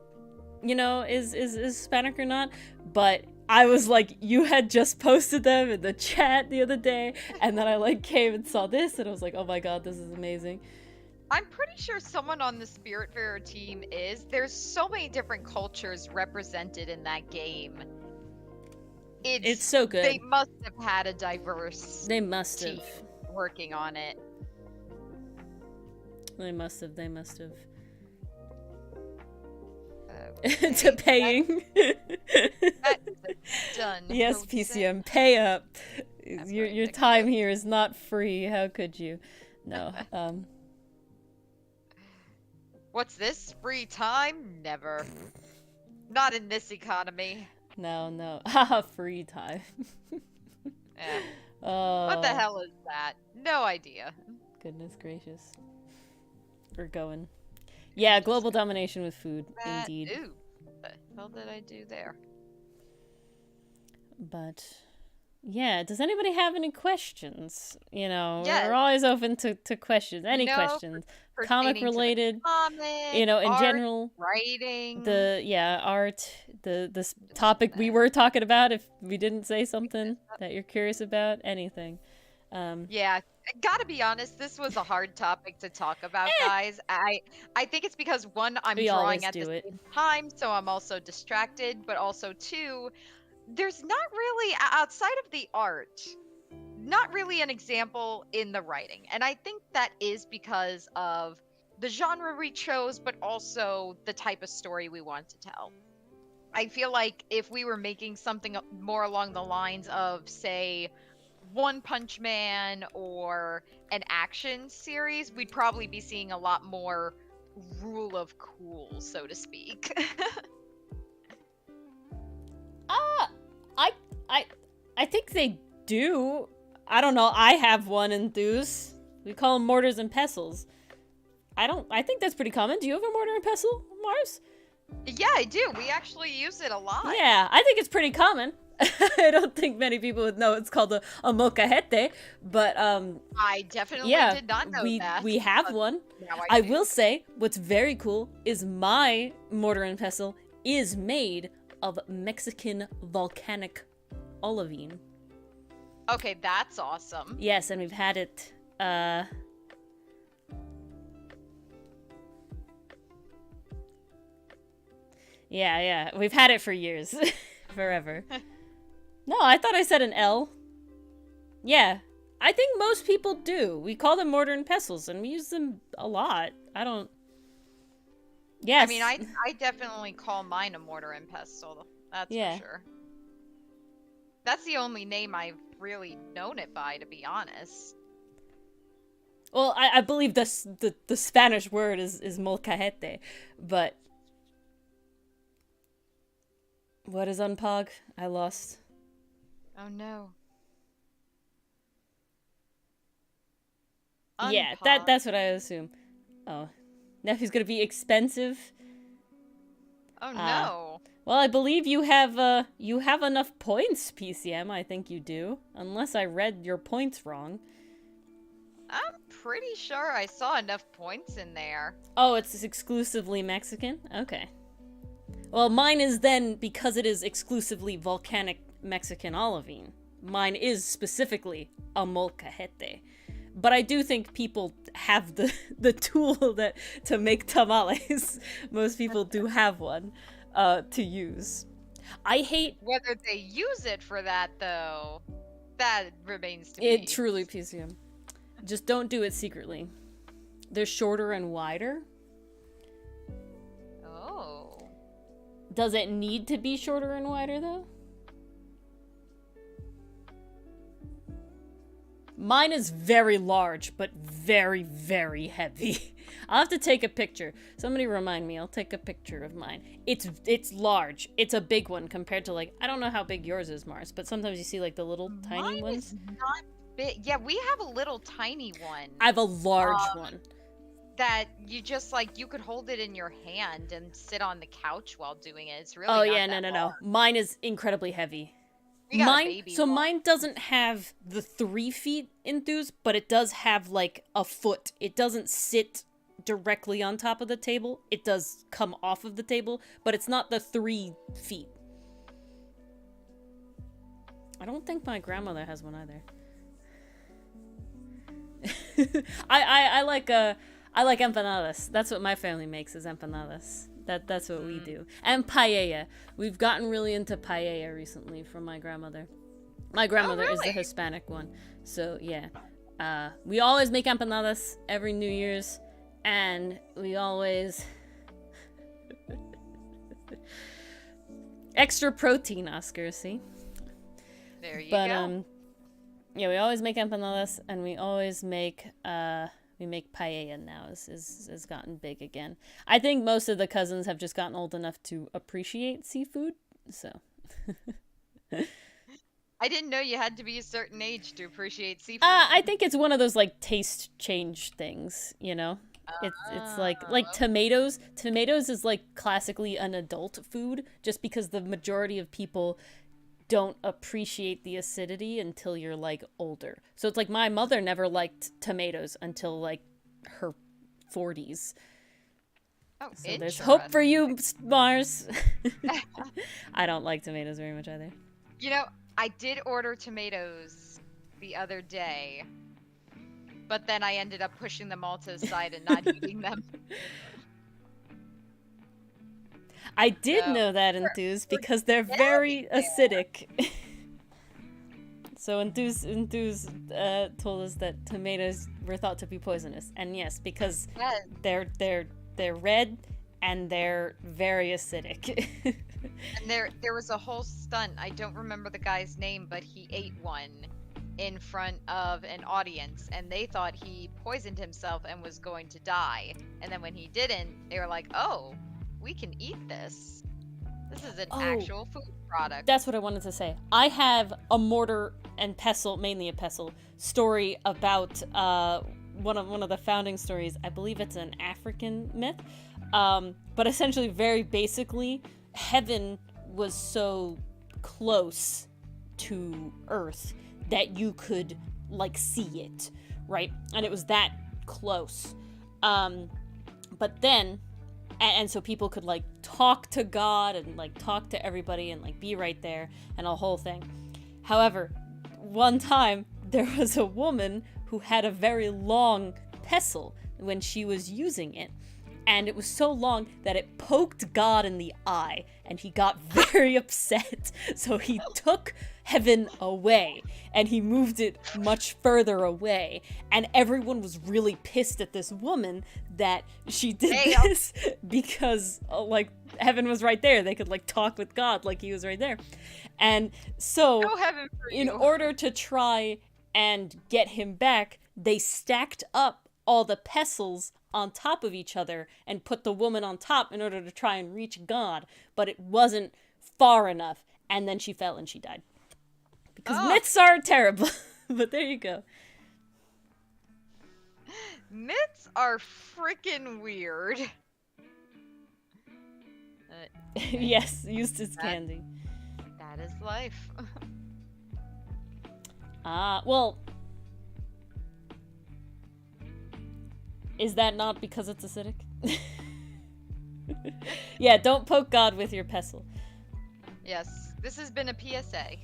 [SPEAKER 1] you know, is Hispanic or not, but I was like, you had just posted them in the chat the other day, and then I like came and saw this, and I was like, oh my god, this is amazing.
[SPEAKER 2] I'm pretty sure someone on the Spiritfarer team is. There's so many different cultures represented in that game.
[SPEAKER 1] It's so good.
[SPEAKER 2] They must have had a diverse
[SPEAKER 1] They must
[SPEAKER 2] team
[SPEAKER 1] have.
[SPEAKER 2] working on it.
[SPEAKER 1] They must have.
[SPEAKER 2] Okay,
[SPEAKER 1] To paying.
[SPEAKER 2] that's done.
[SPEAKER 1] Yes,
[SPEAKER 2] Okay.
[SPEAKER 1] PCM, pay up.
[SPEAKER 2] That's
[SPEAKER 1] Your
[SPEAKER 2] right, thank
[SPEAKER 1] time here is not free. How could you? No.
[SPEAKER 2] What's this? Free time? Never. Not in this economy.
[SPEAKER 1] No. Haha, free time.
[SPEAKER 2] Eh.
[SPEAKER 1] Oh.
[SPEAKER 2] What the hell is that? No idea.
[SPEAKER 1] Goodness gracious. We're going. Yeah, global domination with food,
[SPEAKER 2] That,
[SPEAKER 1] indeed.
[SPEAKER 2] ooh, what the hell did I do there?
[SPEAKER 1] But yeah, does anybody have any questions? You know,
[SPEAKER 2] Yeah.
[SPEAKER 1] we're always open to questions. Any
[SPEAKER 2] No,
[SPEAKER 1] questions.
[SPEAKER 2] Pertaining
[SPEAKER 1] Comic
[SPEAKER 2] to the
[SPEAKER 1] related,
[SPEAKER 2] comic,
[SPEAKER 1] you know, in
[SPEAKER 2] art,
[SPEAKER 1] general.
[SPEAKER 2] writing.
[SPEAKER 1] Art, this topic we were talking about, if we didn't say something that you're curious about, anything.
[SPEAKER 2] Yeah, gotta be honest, this was a hard topic to talk about, guys. I think it's because one, I'm
[SPEAKER 1] We always
[SPEAKER 2] drawing at
[SPEAKER 1] do
[SPEAKER 2] the
[SPEAKER 1] it.
[SPEAKER 2] same time, so I'm also distracted, but also two, there's not really outside of the art, not really an example in the writing. And I think that is because of the genre we chose, but also the type of story we want to tell. I feel like if we were making something more along the lines of, say, One Punch Man or an action series, we'd probably be seeing a lot more rule of cool, so to speak.
[SPEAKER 1] I I I think they do. I don't know. I have one enthuse. We call them mortars and pestles. I think that's pretty common. Do you have a mortar and pestle, Mars?
[SPEAKER 2] Yeah, I do. We actually use it a lot.
[SPEAKER 1] Yeah, I think it's pretty common. I don't think many people would know it's called a molcajete, but
[SPEAKER 2] I definitely
[SPEAKER 1] yeah,
[SPEAKER 2] did not know that.
[SPEAKER 1] we have one.
[SPEAKER 2] Now
[SPEAKER 1] I
[SPEAKER 2] do.
[SPEAKER 1] will say what's very cool is my mortar and pestle is made of Mexican volcanic olivine.
[SPEAKER 2] Okay, that's awesome.
[SPEAKER 1] Yes, and we've had it yeah, we've had it for years. Forever. No, I thought I said an L. Yeah. I think most people do. We call them mortar and pestles, and we use them a lot. I don't... Yes.
[SPEAKER 2] I mean, I definitely call mine a mortar and pestle. That's for sure. That's the only name I've really known it by, to be honest.
[SPEAKER 1] Well, I believe the Spanish word is molcajete, but... What is unpog? I lost.
[SPEAKER 2] Oh no.
[SPEAKER 1] Yeah,
[SPEAKER 2] Unpog.
[SPEAKER 1] that's what I assume. Oh. Nephew's gonna be expensive.
[SPEAKER 2] Oh no.
[SPEAKER 1] Well, I believe you have enough points, PCM. I think you do. Unless I read your points wrong.
[SPEAKER 2] I'm pretty sure I saw enough points in there.
[SPEAKER 1] Oh, it's exclusively Mexican? Okay. Well, mine is then, because it is exclusively volcanic Mexican olivine, mine is specifically a molcajete. But I do think people have the tool to make tamales. Most people do have one to use. I hate...
[SPEAKER 2] Whether they use it for that, though, that remains to be.
[SPEAKER 1] It truly PCM. Just don't do it secretly. They're shorter and wider.
[SPEAKER 2] Oh.
[SPEAKER 1] Does it need to be shorter and wider, though? Mine is very large, but very, very heavy. I'll have to take a picture. Somebody remind me. I'll take a picture of mine. It's large. It's a big one compared to, like, I don't know how big yours is, Mars, but sometimes you see, like, the little tiny ones.
[SPEAKER 2] Mine is not big. Yeah, we have a little tiny one.
[SPEAKER 1] I have a large one.
[SPEAKER 2] That you just, like, you could hold it in your hand and sit on the couch while doing it. It's really
[SPEAKER 1] Oh,
[SPEAKER 2] not
[SPEAKER 1] yeah,
[SPEAKER 2] that
[SPEAKER 1] no.
[SPEAKER 2] large.
[SPEAKER 1] Mine is incredibly heavy.
[SPEAKER 2] We got a baby one.
[SPEAKER 1] Mine doesn't have the 3 feet enthuse, but it does have like a foot. It doesn't sit directly on top of the table. It does come off of the table, but it's not the 3 feet. I don't think my grandmother has one either. I like empanadas. That's what my family makes, is empanadas. That's what we do. And paella. We've gotten really into paella recently from my grandmother. My grandmother is the Hispanic one. So, yeah. We always make empanadas every New Year's. And we always... Extra protein, Oscar, see?
[SPEAKER 2] There you go.
[SPEAKER 1] Yeah, we always make empanadas. And we always make... We make paella now. Has gotten big again. I think most of the cousins have just gotten old enough to appreciate seafood, so.
[SPEAKER 2] I didn't know you had to be a certain age to appreciate seafood.
[SPEAKER 1] I think it's one of those, like, taste change things, you know? It's like tomatoes. Tomatoes is, like, classically an adult food, just because the majority of people don't appreciate the acidity until you're, like, older. So it's like my mother never liked tomatoes until, like, her 40s.
[SPEAKER 2] Oh,
[SPEAKER 1] so there's hope for you, Mars. I don't like tomatoes very much either.
[SPEAKER 2] You know, I did order tomatoes the other day, but then I ended up pushing them all to the side and not eating them.
[SPEAKER 1] I did know that, Enthuse, because they're very acidic. So Enthuse told us that tomatoes were thought to be poisonous, and yes, because they're red and they're very acidic.
[SPEAKER 2] And there was a whole stunt. I don't remember the guy's name, but he ate one in front of an audience, and they thought he poisoned himself and was going to die. And then when he didn't, they were like, "Oh, we can eat this. This is an actual food product."
[SPEAKER 1] That's what I wanted to say. I have a mortar and pestle, mainly a pestle, story about one of the founding stories. I believe it's an African myth. But essentially, very basically, heaven was so close to Earth that you could, like, see it, right? And it was that close. But then, and so people could, like, talk to God and, like, talk to everybody and, like, be right there and a whole thing. However, one time, there was a woman who had a very long pestle when she was using it. And it was so long that it poked God in the eye, and he got very upset. So he took heaven away, and he moved it much further away. And everyone was really pissed at this woman that she did this because, like, heaven was right there. They could, like, talk with God like he was right there. And so, in order to try and get him back, they stacked up all the pestles on top of each other and put the woman on top in order to try and reach God, but it wasn't far enough, and then she fell and she died. Because myths are terrible. But there you go.
[SPEAKER 2] Myths are freaking weird.
[SPEAKER 1] Yes, Eustace Candy.
[SPEAKER 2] That is life.
[SPEAKER 1] Well, is that not because it's acidic? Yeah, don't poke God with your pestle.
[SPEAKER 2] Yes, this has been a PSA.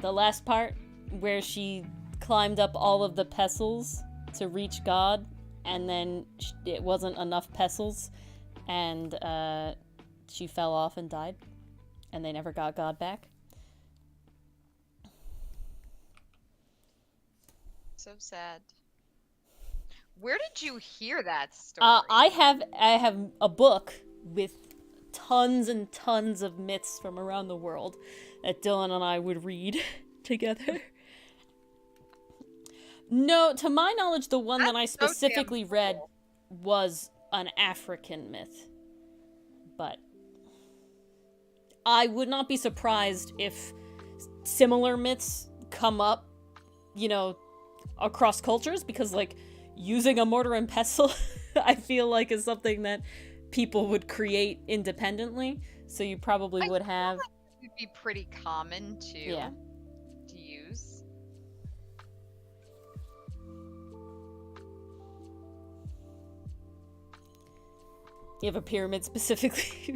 [SPEAKER 1] The last part, where she climbed up all of the pestles to reach God, and then it wasn't enough pestles, and she fell off and died, and they never got God back.
[SPEAKER 2] So sad. Where did you hear that story?
[SPEAKER 1] I have a book with tons and tons of myths from around the world that Dylan and I would read together. No, to my knowledge, the one that I specifically read was an African myth. But I would not be surprised if similar myths come up, you know, across cultures, because, like, using a mortar and pestle, I feel like, is something that people would create independently. So you probably would have.
[SPEAKER 2] Like it would be pretty common to use.
[SPEAKER 1] You have a pyramid specifically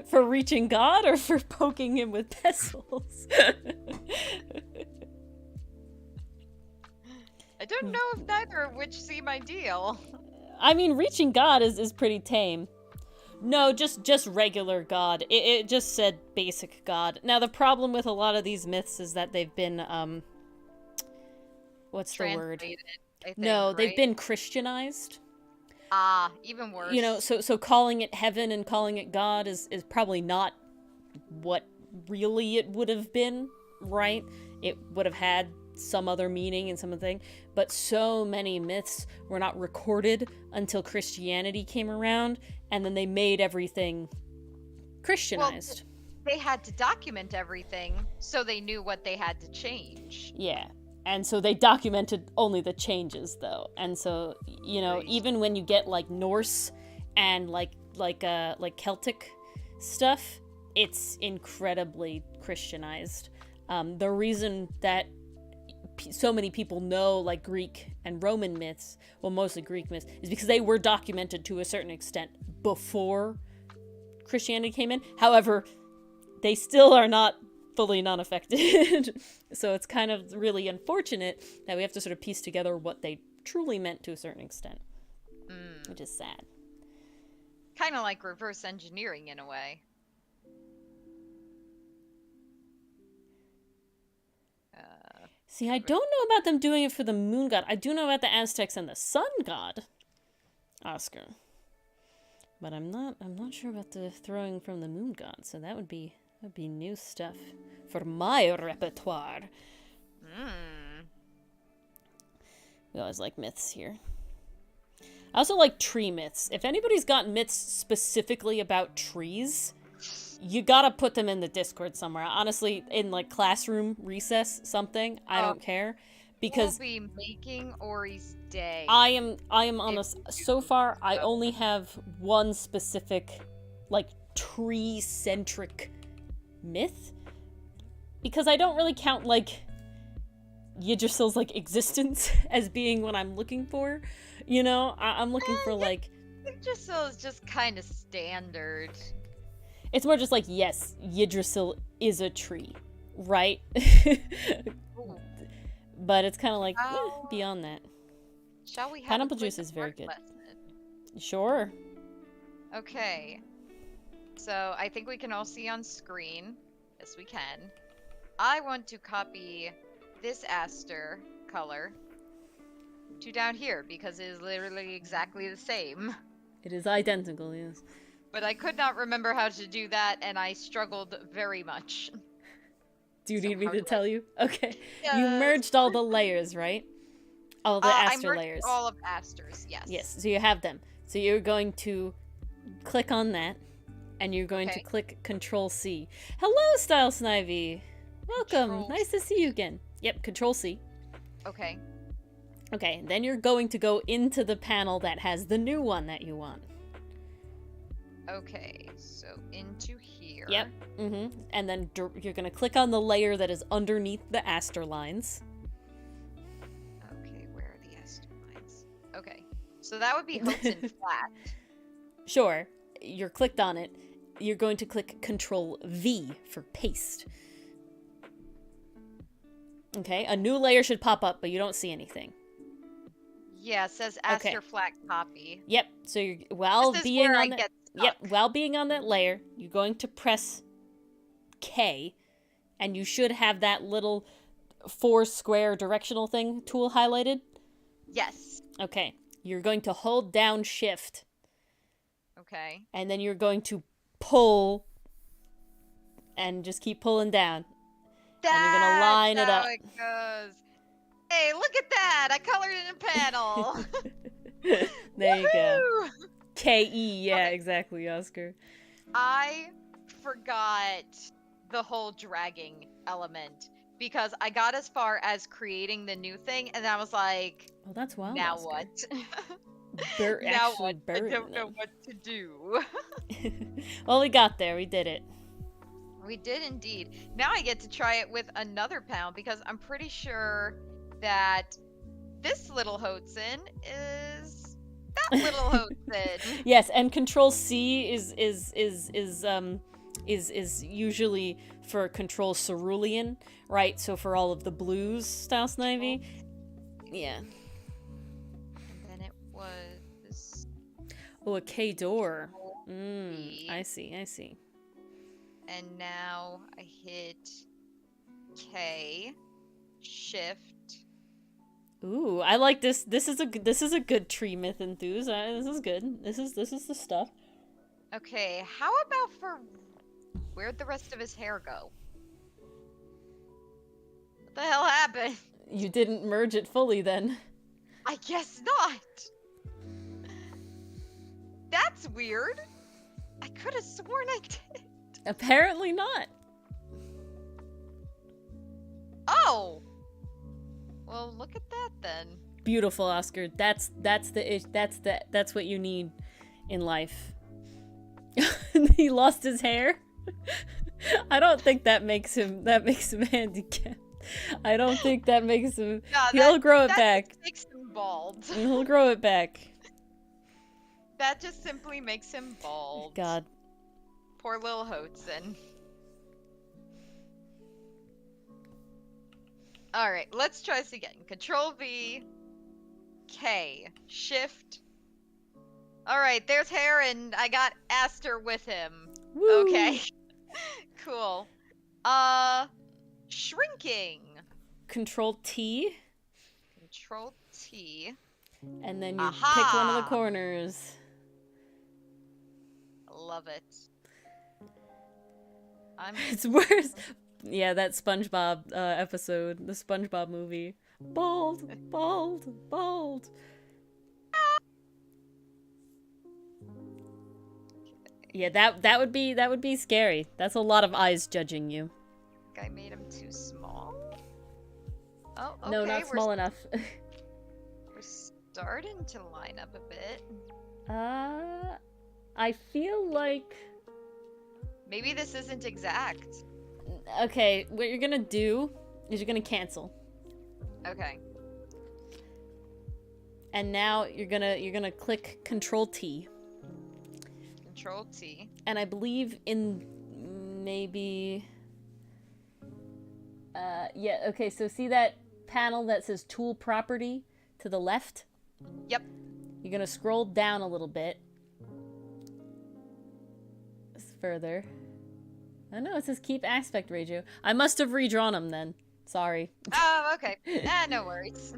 [SPEAKER 1] for reaching God, or for poking him with pestles?
[SPEAKER 2] I don't know if neither of which seem ideal.
[SPEAKER 1] I mean, reaching God is pretty tame. No, just regular God. It just said basic God. Now, the problem with a lot of these myths is that they've been, what's the word?
[SPEAKER 2] I think,
[SPEAKER 1] no,
[SPEAKER 2] right?
[SPEAKER 1] they've been Christianized.
[SPEAKER 2] Even worse.
[SPEAKER 1] You know, so calling it heaven and calling it God is probably not what really it would have been, right? It would have had some other meaning and something, but so many myths were not recorded until Christianity came around, and then they made everything Christianized.
[SPEAKER 2] Well, they had to document everything, so they knew what they had to change.
[SPEAKER 1] Yeah, and so they documented only the changes, though, and so, you know, even when you get, like, Norse and like Celtic stuff, it's incredibly Christianized. The reason that so many people know, like, Greek and Roman myths, well, mostly Greek myths, is because they were documented to a certain extent before Christianity came in. However, they still are not fully non-affected. So it's kind of really unfortunate that we have to sort of piece together what they truly meant to a certain extent, which is sad.
[SPEAKER 2] Kind of like reverse engineering in a way.
[SPEAKER 1] See, I don't know about them doing it for the moon god. I do know about the Aztecs and the sun god, Oscar. But I'm not sure about the throwing from the moon god, so that'd be new stuff for my repertoire.
[SPEAKER 2] Hmm.
[SPEAKER 1] We always like myths here. I also like tree myths. If anybody's got myths specifically about trees, you gotta put them in the Discord somewhere. Honestly, in like classroom recess, something. I don't care. Because
[SPEAKER 2] we'll be making Ori's day.
[SPEAKER 1] I am on a, so far I only have one specific like tree centric myth. Because I don't really count like Yggdrasil's like existence as being what I'm looking for. You know, I'm looking for like
[SPEAKER 2] Yggdrasil is just kind of standard.
[SPEAKER 1] It's more just like, yes, Yggdrasil is a tree, right? But it's kind of like beyond that.
[SPEAKER 2] Shall we have
[SPEAKER 1] Pineapple juice is very good. Sure.
[SPEAKER 2] Okay. So I think we can all see on screen. Yes, we can. I want to copy this aster color to down here because it is literally exactly the same.
[SPEAKER 1] It is identical, yes.
[SPEAKER 2] But I could not remember how to do that, and I struggled very much.
[SPEAKER 1] Do you need me to tell you? Okay.
[SPEAKER 2] Yes.
[SPEAKER 1] You merged all the layers, right? All the aster layers.
[SPEAKER 2] All of asters, yes.
[SPEAKER 1] Yes, so you have them. So you're going to click on that, and you're going to click Control-C. Hello, Style Snivy! Welcome! Nice to see you again. Yep, Control-C.
[SPEAKER 2] Okay.
[SPEAKER 1] Okay, then you're going to go into the panel that has the new one that you want.
[SPEAKER 2] Okay, so into here.
[SPEAKER 1] Yep. And then you're going to click on the layer that is underneath the aster lines.
[SPEAKER 2] Okay, where are the aster lines? Okay, so that would be hooks and flat.
[SPEAKER 1] Sure. You're clicked on it. You're going to click Control-V for paste. Okay, a new layer should pop up, but you don't see anything.
[SPEAKER 2] Yeah, it says aster flat copy.
[SPEAKER 1] Yep. So you're, while being on that layer, you're going to press K, and you should have that little 4 square directional thing tool highlighted.
[SPEAKER 2] Yes.
[SPEAKER 1] Okay. You're going to hold down Shift.
[SPEAKER 2] Okay.
[SPEAKER 1] And then you're going to pull and just keep pulling down.
[SPEAKER 2] That's
[SPEAKER 1] and you're gonna line it up.
[SPEAKER 2] How it goes. Hey, look at that! I colored in a panel.
[SPEAKER 1] There you go. K-E, yeah, exactly, Oscar.
[SPEAKER 2] I forgot the whole dragging element because I got as far as creating the new thing, and I was like,
[SPEAKER 1] "Oh, that's wild."
[SPEAKER 2] Now
[SPEAKER 1] Oscar.
[SPEAKER 2] what?
[SPEAKER 1] Now what?
[SPEAKER 2] I don't know what to do.
[SPEAKER 1] Well, we got there. We did it.
[SPEAKER 2] We did indeed. Now I get to try it with another panel because I'm pretty sure that this little Hotson is that little Hotson.
[SPEAKER 1] Yes, and Control-C is usually for Control Cerulean, right? So for all of the blues, Style Snivy. Yeah.
[SPEAKER 2] And then it was.
[SPEAKER 1] Oh, a K door. I see.
[SPEAKER 2] And now I hit K, Shift.
[SPEAKER 1] Ooh, I like this. This is a good tree myth enthuse. This is good. This is the stuff.
[SPEAKER 2] Okay, how about for where'd the rest of his hair go? What the hell happened?
[SPEAKER 1] You didn't merge it fully then.
[SPEAKER 2] I guess not. That's weird. I could have sworn I did.
[SPEAKER 1] Apparently not.
[SPEAKER 2] Oh. Well, look at that then.
[SPEAKER 1] Beautiful, Oscar. That's what you need in life. He lost his hair. I don't think that makes him handicapped. I don't think that makes him. No, he'll grow it back.
[SPEAKER 2] That makes him bald.
[SPEAKER 1] He'll grow it back.
[SPEAKER 2] That just simply makes him bald.
[SPEAKER 1] God.
[SPEAKER 2] Poor little Hotson. Alright, let's try this again. Control-V, K, Shift. Alright, there's hair and I got Aster with him.
[SPEAKER 1] Woo.
[SPEAKER 2] Okay. Cool. Shrinking.
[SPEAKER 1] Control-T.
[SPEAKER 2] Control-T.
[SPEAKER 1] And then you pick one of the corners.
[SPEAKER 2] love it.
[SPEAKER 1] It's worse. Yeah, that SpongeBob episode, the SpongeBob movie. Bold, bold, bold. Yeah, that would be scary. That's a lot of eyes judging you.
[SPEAKER 2] I think I made him too small. Oh, okay.
[SPEAKER 1] No, not small enough.
[SPEAKER 2] We're starting to line up a bit.
[SPEAKER 1] I feel like...
[SPEAKER 2] Maybe this isn't exact.
[SPEAKER 1] Okay, what you're gonna do is you're gonna cancel.
[SPEAKER 2] Okay.
[SPEAKER 1] And now you're gonna click Control T.
[SPEAKER 2] Control T.
[SPEAKER 1] And I believe in maybe... yeah, okay, so see that panel that says Tool Property to the left?
[SPEAKER 2] Yep.
[SPEAKER 1] You're gonna scroll down a little bit. Further. Oh no, it says Keep Aspect Ratio. I must have redrawn them then. Sorry.
[SPEAKER 2] Oh, okay. No worries.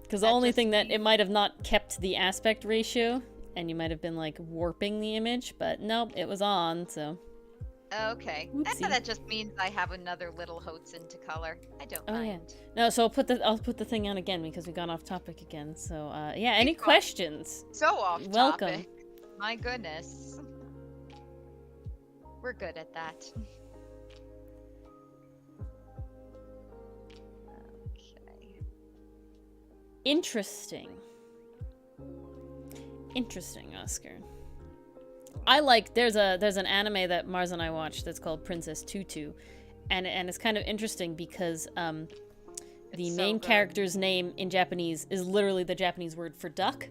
[SPEAKER 1] Because the only thing that it might have not kept the aspect ratio, and you might have been like warping the image, but nope, it was on, so.
[SPEAKER 2] Okay. That just means I have another little Hotsun to color. I don't mind.
[SPEAKER 1] Yeah. No, so I'll put the thing on again because we got off topic again. So yeah, any questions?
[SPEAKER 2] So off topic.
[SPEAKER 1] Welcome.
[SPEAKER 2] My goodness. We're good at that. Okay.
[SPEAKER 1] Interesting, Oscar. I like there's an anime that Mars and I watched that's called Princess Tutu, and it's kind of interesting because the main character's name in Japanese is literally the Japanese word for duck.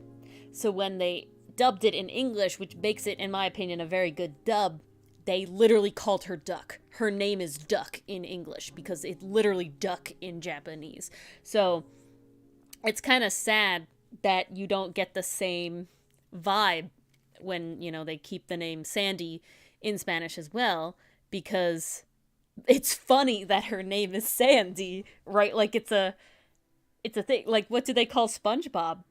[SPEAKER 1] So when they dubbed it in English, which makes it, in my opinion, a very good dub, they literally called her Duck. Her name is Duck in English because it's literally duck in Japanese. So it's kind of sad that you don't get the same vibe when, you know, they keep the name Sandy in Spanish as well, because it's funny that her name is Sandy, right? Like it's a thing. Like, what do they call SpongeBob?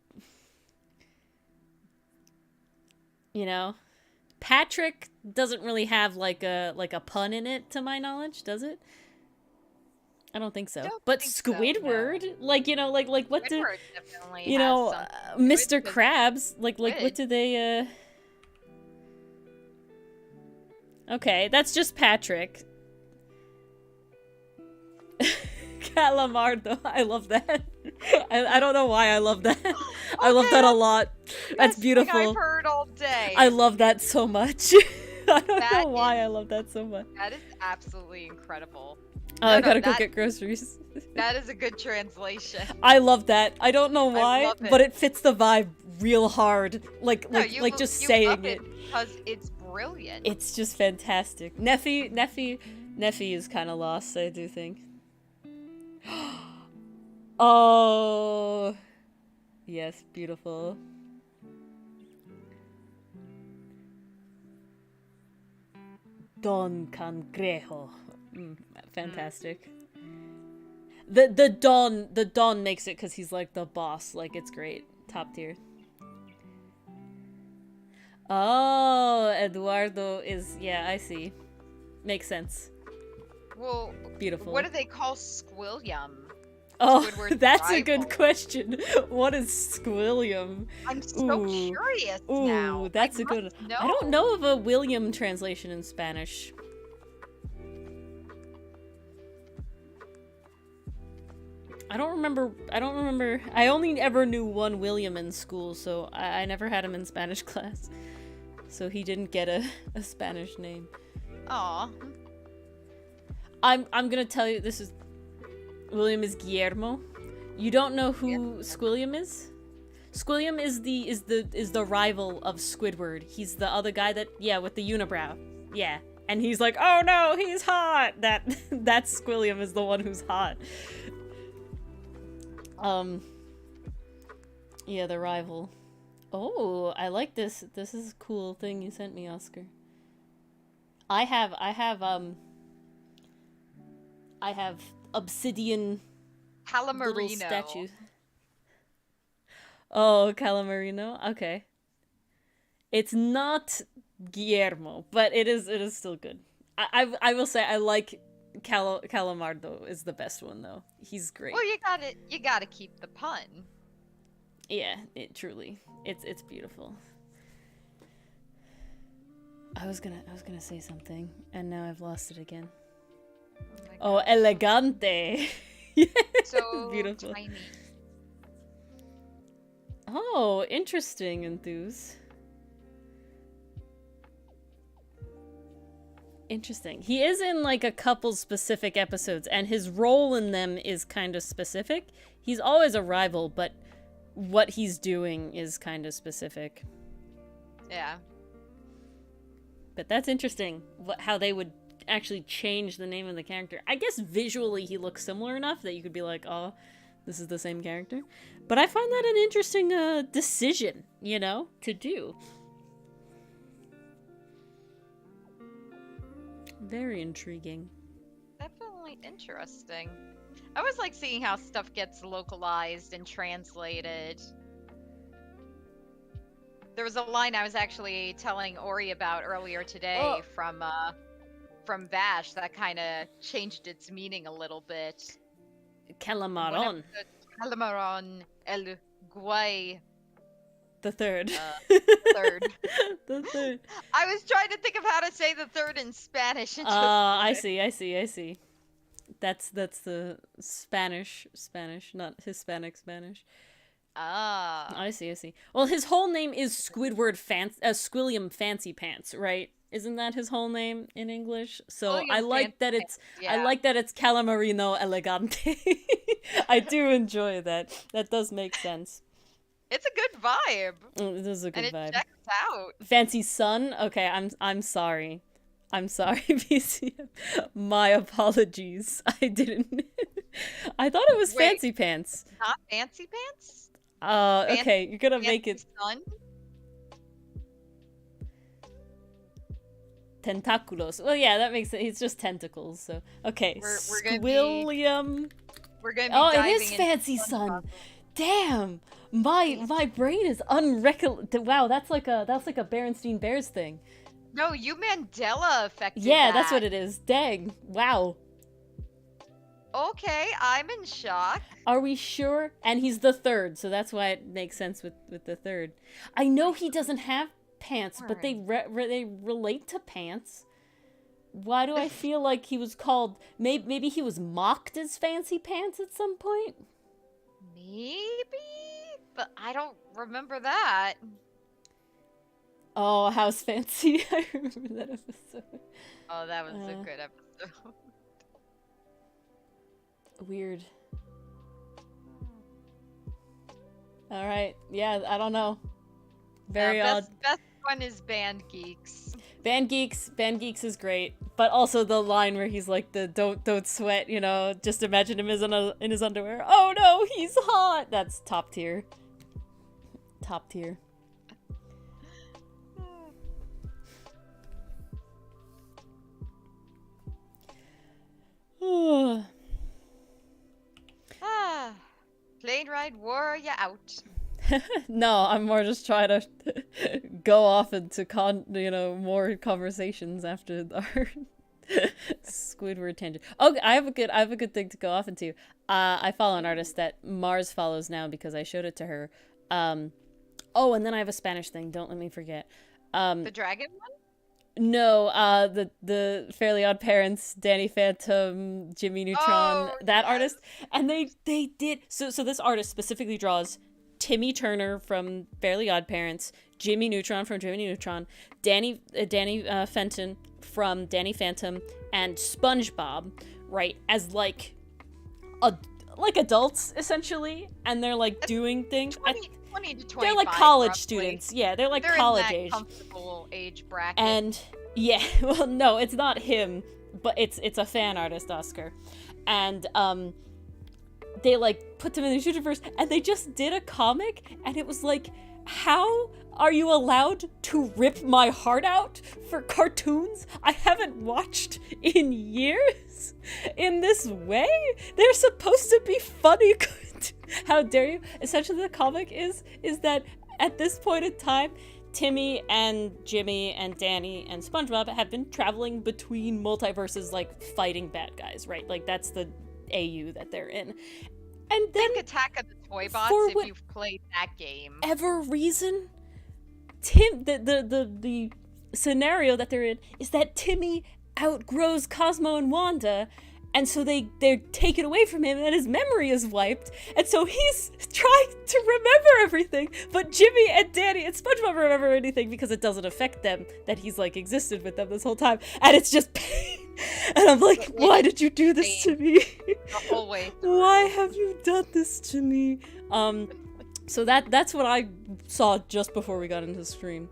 [SPEAKER 1] You know? Patrick doesn't really have like a pun in it, to my knowledge, does it? I don't think so. But Squidward, so, no. Like, you know, like what
[SPEAKER 2] Squidward
[SPEAKER 1] do
[SPEAKER 2] definitely
[SPEAKER 1] you know, Mr.
[SPEAKER 2] Krabs,
[SPEAKER 1] like what do they Okay, that's just Patrick. Calamardo, I love that. I don't know why I love that. Okay, I love that a lot. That's beautiful.
[SPEAKER 2] I've heard all day.
[SPEAKER 1] I love that so much. I don't know why I love that so much.
[SPEAKER 2] That is absolutely incredible.
[SPEAKER 1] Oh, I gotta go get groceries.
[SPEAKER 2] That is a good translation.
[SPEAKER 1] I love that. I don't know why, but it fits the vibe real hard. Like just saying it.
[SPEAKER 2] Because it's brilliant.
[SPEAKER 1] It's just fantastic. Neffy is kind of lost, I do think. Oh, yes, beautiful. Don Cangrejo. Fantastic. The Don makes it because he's like the boss. Like, it's great. Top tier. Oh, Eduardo is, yeah, I see. Makes sense.
[SPEAKER 2] Well,
[SPEAKER 1] beautiful.
[SPEAKER 2] What do they call Squilliam?
[SPEAKER 1] Oh, that's a good question. What is Squilliam?
[SPEAKER 2] I'm so curious now.
[SPEAKER 1] Ooh, that's a good one. I don't know of a William translation in Spanish. I don't remember. I only ever knew one William in school, so I never had him in Spanish class. So he didn't get a Spanish name.
[SPEAKER 2] Aw.
[SPEAKER 1] I'm gonna tell you, this is... William is Guillermo. You don't know who Squilliam is? Squilliam is the rival of Squidward. He's the other guy that, yeah, with the unibrow. Yeah. And he's like, oh no, he's hot! That Squilliam is the one who's hot. Yeah, the rival. Oh, I like this. This is a cool thing you sent me, Oscar. I have obsidian
[SPEAKER 2] Calamarino
[SPEAKER 1] little statues. Oh, Calamarino? Okay. It's not Guillermo, but it is still good. I will say I like Calamardo is the best one though. He's great.
[SPEAKER 2] Well, you gotta keep the pun.
[SPEAKER 1] Yeah, it truly. It's beautiful. I was gonna say something, and now I've lost it again. Oh, elegante. Yeah,
[SPEAKER 2] So
[SPEAKER 1] beautiful.
[SPEAKER 2] tiny.
[SPEAKER 1] Oh, interesting, Enthuse. Interesting. He is in like a couple specific episodes, and his role in them is kind of specific. He's always a rival, but what he's doing is kind of specific.
[SPEAKER 2] Yeah.
[SPEAKER 1] But that's interesting, how they would actually change the name of the character. I guess visually he looks similar enough that you could be like, oh, this is the same character. But I find that an interesting decision, to do. Very intriguing.
[SPEAKER 2] Definitely interesting. I always like seeing how stuff gets localized and translated. There was a line I was actually telling Ori about earlier today from Vash that kind of changed its meaning a little bit.
[SPEAKER 1] Calamaron.
[SPEAKER 2] Calamaron el Guay.
[SPEAKER 1] The third.
[SPEAKER 2] Third.
[SPEAKER 1] The third.
[SPEAKER 2] I was trying to think of how to say the third in Spanish.
[SPEAKER 1] I see. That's the Spanish, not Hispanic Spanish.
[SPEAKER 2] Ah.
[SPEAKER 1] I see. Well, his whole name is Squilliam Fancy Pants, right? Isn't that his whole name in English? So I like that it's Calamarino Elegante. I do enjoy that. That does make sense.
[SPEAKER 2] It's a good vibe.
[SPEAKER 1] It is a good vibe.
[SPEAKER 2] It checks out.
[SPEAKER 1] Fancy Sun? Okay, I'm sorry. I'm sorry, PCM. My apologies. I didn't. I thought it was Fancy Pants.
[SPEAKER 2] Not Fancy Pants?
[SPEAKER 1] Okay, you're gonna make it.
[SPEAKER 2] Sun?
[SPEAKER 1] Tentaculos. Well, yeah, that makes sense. He's just tentacles. So okay, Squilliam.
[SPEAKER 2] We're gonna be
[SPEAKER 1] Oh, it
[SPEAKER 2] diving
[SPEAKER 1] is
[SPEAKER 2] into
[SPEAKER 1] Fancy Sun. Damn, my brain is Wow, that's like a Berenstein Bears thing.
[SPEAKER 2] No, you Mandela affected.
[SPEAKER 1] Yeah, that's what it is. Dang. Wow.
[SPEAKER 2] Okay, I'm in shock.
[SPEAKER 1] Are we sure? And he's the third, so that's why it makes sense with the third. I know he doesn't have pants, but they relate to pants. Why do I feel like he was called... Maybe he was mocked as Fancy Pants at some point?
[SPEAKER 2] Maybe? But I don't remember that.
[SPEAKER 1] Oh, House Fancy. I remember that episode.
[SPEAKER 2] Oh, that was a good episode.
[SPEAKER 1] Weird. Alright, yeah, I don't know. Very odd.
[SPEAKER 2] Best one is Band Geeks.
[SPEAKER 1] Band Geeks is great, but also the line where he's like the don't sweat, just imagine him in his underwear. Oh no, he's hot. That's top tier. Top tier.
[SPEAKER 2] Plane ride wore ya out.
[SPEAKER 1] No, I'm more just trying to go off into more conversations after our Squidward tangent. Okay, I have a good thing to go off into. I follow an artist that Mars follows now because I showed it to her. Oh, and then I have a Spanish thing. Don't let me forget.
[SPEAKER 2] The dragon one?
[SPEAKER 1] No, the Fairly Odd Parents, Danny Phantom, Jimmy Neutron, that artist, and they did so this artist specifically draws Timmy Turner from Fairly Odd Parents, Jimmy Neutron from Jimmy Neutron, Danny Fenton from Danny Phantom, and SpongeBob, right, as like adults essentially, and they're like doing things.
[SPEAKER 2] 20 to 25.
[SPEAKER 1] They're like college
[SPEAKER 2] roughly.
[SPEAKER 1] Students. Yeah, they're
[SPEAKER 2] They're
[SPEAKER 1] college
[SPEAKER 2] in that
[SPEAKER 1] age.
[SPEAKER 2] Comfortable age bracket.
[SPEAKER 1] And yeah, well, no, it's not him, but it's a fan artist, Oscar, and they like put them in the universe, and they just did a comic, and it was like, how are you allowed to rip my heart out for cartoons I haven't watched in years in this way? They're supposed to be funny. How dare you? Essentially, the comic is that at this point in time, Timmy and Jimmy and Danny and SpongeBob have been traveling between multiverses, like fighting bad guys, right? Like that's the AU that they're in. And then
[SPEAKER 2] Think Attack of the Toy Bots
[SPEAKER 1] for
[SPEAKER 2] if you've played that game.
[SPEAKER 1] whatever reason, the scenario that they're in is that Timmy outgrows Cosmo and Wanda, and so they're taken away from him, and his memory is wiped, and so he's trying to remember everything, but Jimmy and Danny and SpongeBob remember anything because it doesn't affect them that he's like existed with them this whole time, and it's just pain. And I'm like, why did you do this to me?
[SPEAKER 2] The whole way through.
[SPEAKER 1] Why have you done this to me? So that's what I saw just before we got into the stream.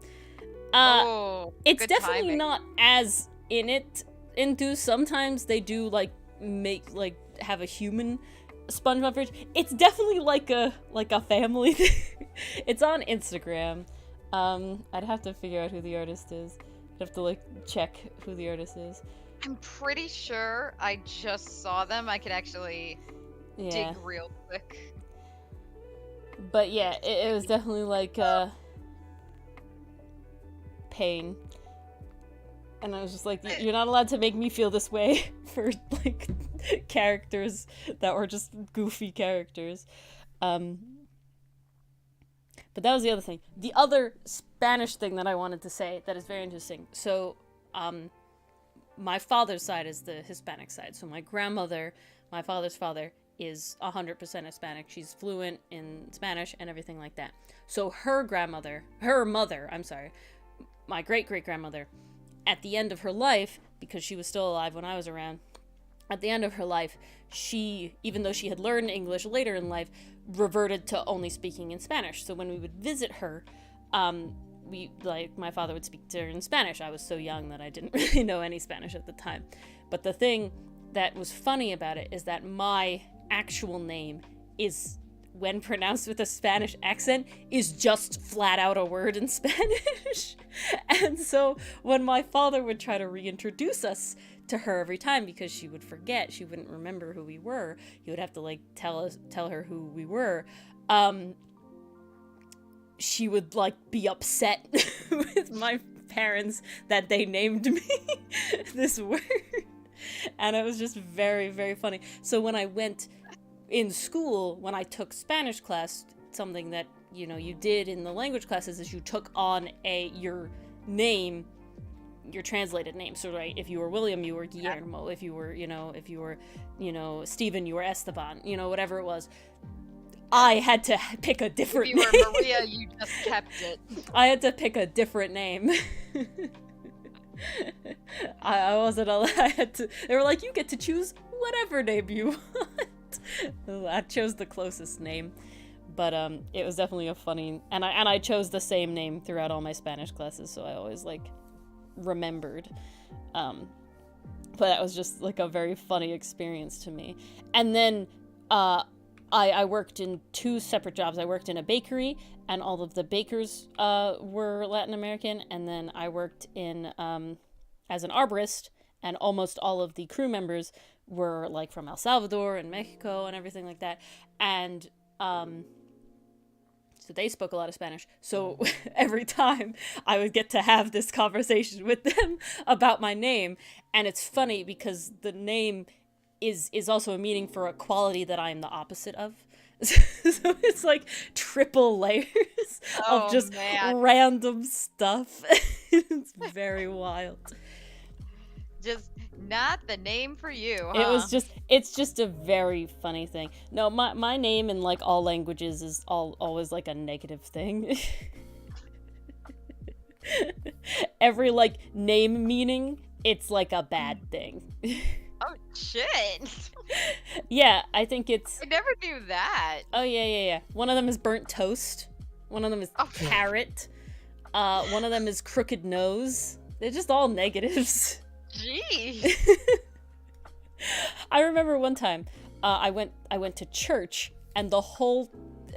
[SPEAKER 1] It's definitely
[SPEAKER 2] timing.
[SPEAKER 1] not as enthused. Sometimes they do like have a human SpongeBob fridge. It's definitely like a family thing. It's on Instagram. I'd have to figure out who the artist is. I'd have to like check who the artist is.
[SPEAKER 2] I'm pretty sure I just saw them. I could actually dig real quick.
[SPEAKER 1] But yeah, it was definitely like pain. And I was just like, you're not allowed to make me feel this way for like characters that were just goofy characters. But that was the other thing. The other Spanish thing that I wanted to say that is very interesting. So, my father's side is the Hispanic side. So my grandmother, my father's father, is 100% Hispanic. She's fluent in Spanish and everything like that. So her mother, my great-great-grandmother, at the end of her life, because she was still alive when I was around, at the end of her life, she, even though she had learned English later in life, reverted to only speaking in Spanish. So when we would visit her, my father would speak to her in Spanish. I was so young that I didn't really know any Spanish at the time. But the thing that was funny about it is that my actual name is, when pronounced with a Spanish accent, is just flat out a word in Spanish. And so when my father would try to reintroduce us to her every time, because she would forget, she wouldn't remember who we were, he would have to like tell her who we were, she would like be upset with my parents that they named me this word. And it was just very, very funny. So when I went in school, when I took Spanish class, something that, you know, you did in the language classes is you took on your name, your translated name. So, right, if you were William, you were Guillermo. If you were, Stephen, you were Esteban, whatever it was. I had to pick a different name.
[SPEAKER 2] If you were Maria, you just kept it.
[SPEAKER 1] I had to pick a different name. I wasn't allowed to. They were like, you get to choose whatever name you want. I chose the closest name, but it was definitely a funny. And I chose the same name throughout all my Spanish classes, so I always like remembered. But that was just like a very funny experience to me. And then I worked in 2 separate jobs. I worked in a bakery, and all of the bakers were Latin American, and then I worked in as an arborist, and almost all of the crew members were like from El Salvador and Mexico and everything like that. And so they spoke a lot of Spanish. So every time I would get to have this conversation with them about my name, and it's funny because the name is also a meaning for a quality that I am the opposite of. So it's like triple layers of just random stuff. It's very wild.
[SPEAKER 2] Just not the name for you, huh?
[SPEAKER 1] It's just a very funny thing. No, my name in like all languages is always like a negative thing. Every like name meaning, it's like a bad thing.
[SPEAKER 2] Oh shit.
[SPEAKER 1] Yeah, I think it's...
[SPEAKER 2] I never knew that.
[SPEAKER 1] Oh yeah. One of them is burnt toast. One of them is carrot. One of them is crooked nose. They're just all negatives.
[SPEAKER 2] Jeez.
[SPEAKER 1] I remember one time, I went to church, and the whole,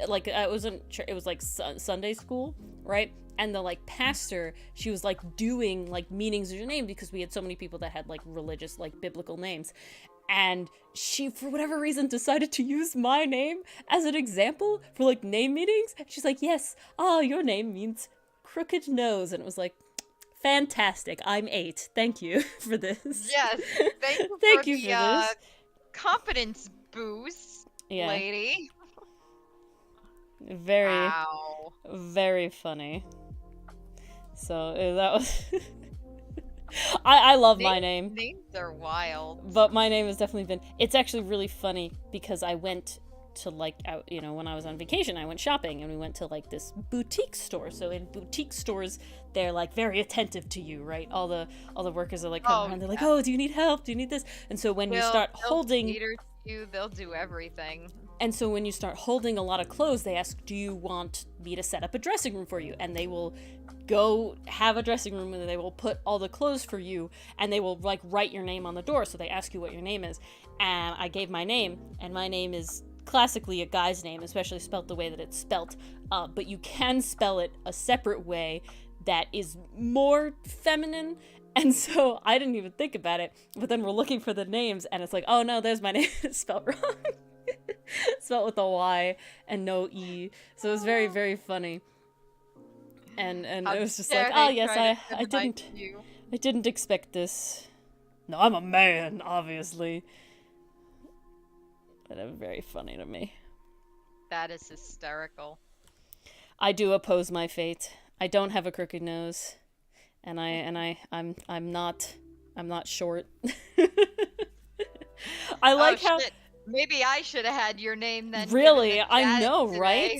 [SPEAKER 1] like, it was like Sunday school, right? And the like pastor, she was like doing like meanings of your name, because we had so many people that had like religious, like biblical names. And she, for whatever reason, decided to use my name as an example for like name meanings. She's like, yes, your name means crooked nose. And it was like, fantastic. I'm 8. Thank you for this.
[SPEAKER 2] Yes. Thank you
[SPEAKER 1] Thank
[SPEAKER 2] for
[SPEAKER 1] you
[SPEAKER 2] the
[SPEAKER 1] for this.
[SPEAKER 2] confidence boost,
[SPEAKER 1] Yeah.
[SPEAKER 2] lady.
[SPEAKER 1] Very,
[SPEAKER 2] Wow.
[SPEAKER 1] very funny. So that was... I love my name.
[SPEAKER 2] Names are wild.
[SPEAKER 1] But my name has definitely been... It's actually really funny because I went to, like, out, you know, when I was on vacation, I went shopping and we went to, like, this boutique store. So in boutique stores, they're, like, very attentive to you, right? All the workers are, like, coming around. They're like, oh, do you need help? Do you need this? And so when you start holding...
[SPEAKER 2] They'll do everything.
[SPEAKER 1] And so when you start holding a lot of clothes, they ask, do you want me to set up a dressing room for you? And they will go have a dressing room and they will put all the clothes for you and they will like write your name on the door. So they ask you what your name is. And I gave my name, and my name is classically a guy's name, especially spelt the way that it's spelt. But you can spell it a separate way that is more feminine. And so I didn't even think about it. But then we're looking for the names and it's like, oh no, there's my name. It's spelled wrong. Spelled with a Y and no E. So it was very, very funny. And it was just like, oh yes, I didn't expect this. No, I'm a man, obviously. But it was very funny to me.
[SPEAKER 2] That is hysterical.
[SPEAKER 1] I do oppose my fate. I don't have a crooked nose. And I'm not short. I like how
[SPEAKER 2] shit. Maybe I should have had your name then.
[SPEAKER 1] Really, I know, right?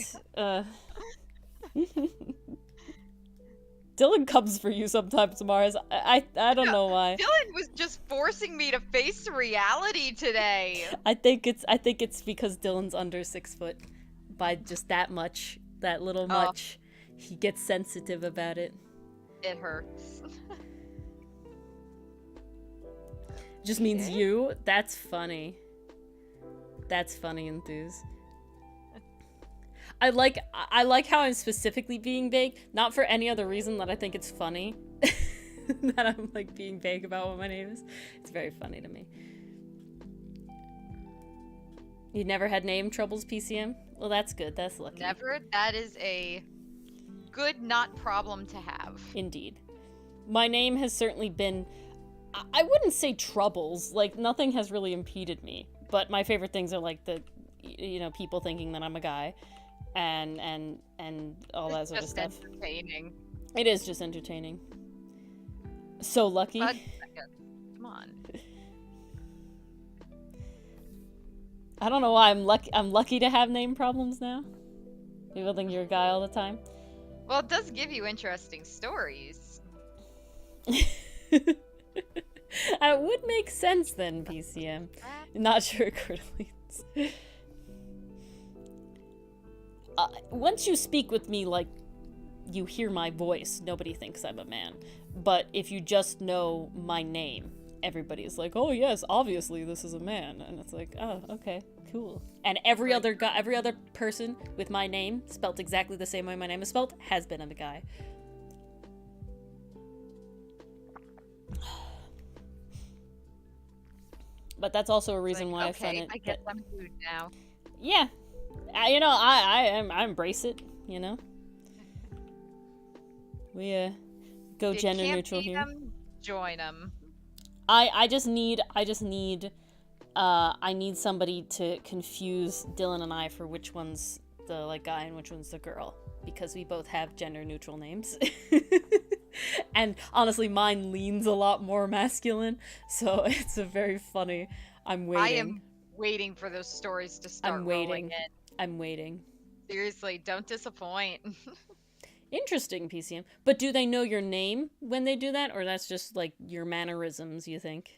[SPEAKER 1] Dylan comes for you sometimes, Mars. I don't know why.
[SPEAKER 2] Dylan was just forcing me to face reality today.
[SPEAKER 1] I think it's because Dylan's under 6 foot by just that much, that little much. He gets sensitive about it.
[SPEAKER 2] It hurts.
[SPEAKER 1] Just means you. That's funny. That's funny, Enthuse. I like how I'm specifically being vague, not for any other reason that I think it's funny that I'm like being vague about what my name is. It's very funny to me. You never had name troubles, PCM? Well, that's good. That's lucky.
[SPEAKER 2] Never. That is a good not problem to have.
[SPEAKER 1] Indeed. My name has certainly been, I wouldn't say troubles, like nothing has really impeded me, but my favorite things are like the, you know, people thinking that I'm a guy and all that sort of stuff.
[SPEAKER 2] It's just entertaining.
[SPEAKER 1] It is just entertaining. So lucky.
[SPEAKER 2] Come on.
[SPEAKER 1] I don't know why I'm lucky to have name problems now. People think you're a guy all the time.
[SPEAKER 2] Well, it does give you interesting stories.
[SPEAKER 1] It would make sense then, PCM. Not sure, Cordelians. Once you speak with me like you hear my voice, nobody thinks I'm a man. But if you just know my name, everybody's like, oh yes, obviously this is a man. And it's like, oh, okay, cool. And every other person with my name, spelt exactly the same way my name is spelt, has been a guy. But that's also a reason why I find it.
[SPEAKER 2] I guess I'm food now.
[SPEAKER 1] Yeah, you know, I embrace it. You know, we go gender neutral here.
[SPEAKER 2] Join them.
[SPEAKER 1] I need somebody to confuse Dylan and I for which one's the like guy and which one's the girl, because we both have gender neutral names. And honestly, mine leans a lot more masculine, so it's a very funny. I'm waiting.
[SPEAKER 2] I am waiting for those stories to start rolling in.
[SPEAKER 1] I'm waiting.
[SPEAKER 2] Seriously, don't disappoint.
[SPEAKER 1] Interesting, PCM. But do they know your name when they do that, or that's just like your mannerisms, you think?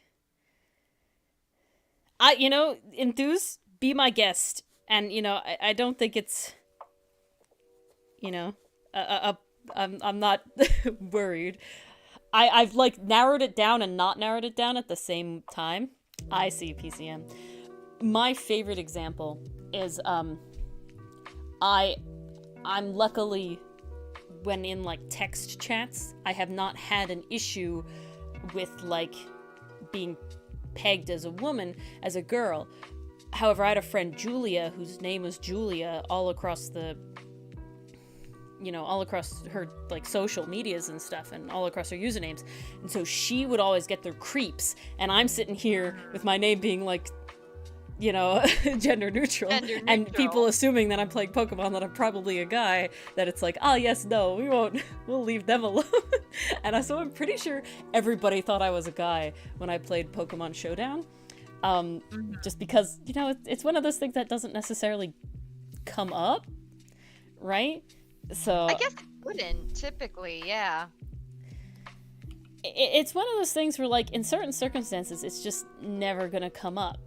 [SPEAKER 1] You know, Enthuse, be my guest. And, you know, I don't think it's, you know, I'm not worried. I've like narrowed it down and not narrowed it down at the same time. I see, PCM. My favorite example is I'm luckily, when in like text chats, I have not had an issue with like being pegged as a woman, as a girl. However, I had a friend, Julia, whose name was Julia all across the you know, all across her like social medias and stuff and all across her usernames. And so she would always get their creeps, and I'm sitting here with my name being like, you know, gender neutral, and people assuming that I'm playing Pokemon, that I'm probably a guy, that it's like, oh yes, no, we'll leave them alone. And so I'm pretty sure everybody thought I was a guy when I played Pokemon Showdown. Just because, you know, it's one of those things that doesn't necessarily come up, right? So
[SPEAKER 2] I guess it wouldn't, typically, yeah.
[SPEAKER 1] It's one of those things where, like, in certain circumstances, it's just never gonna come up.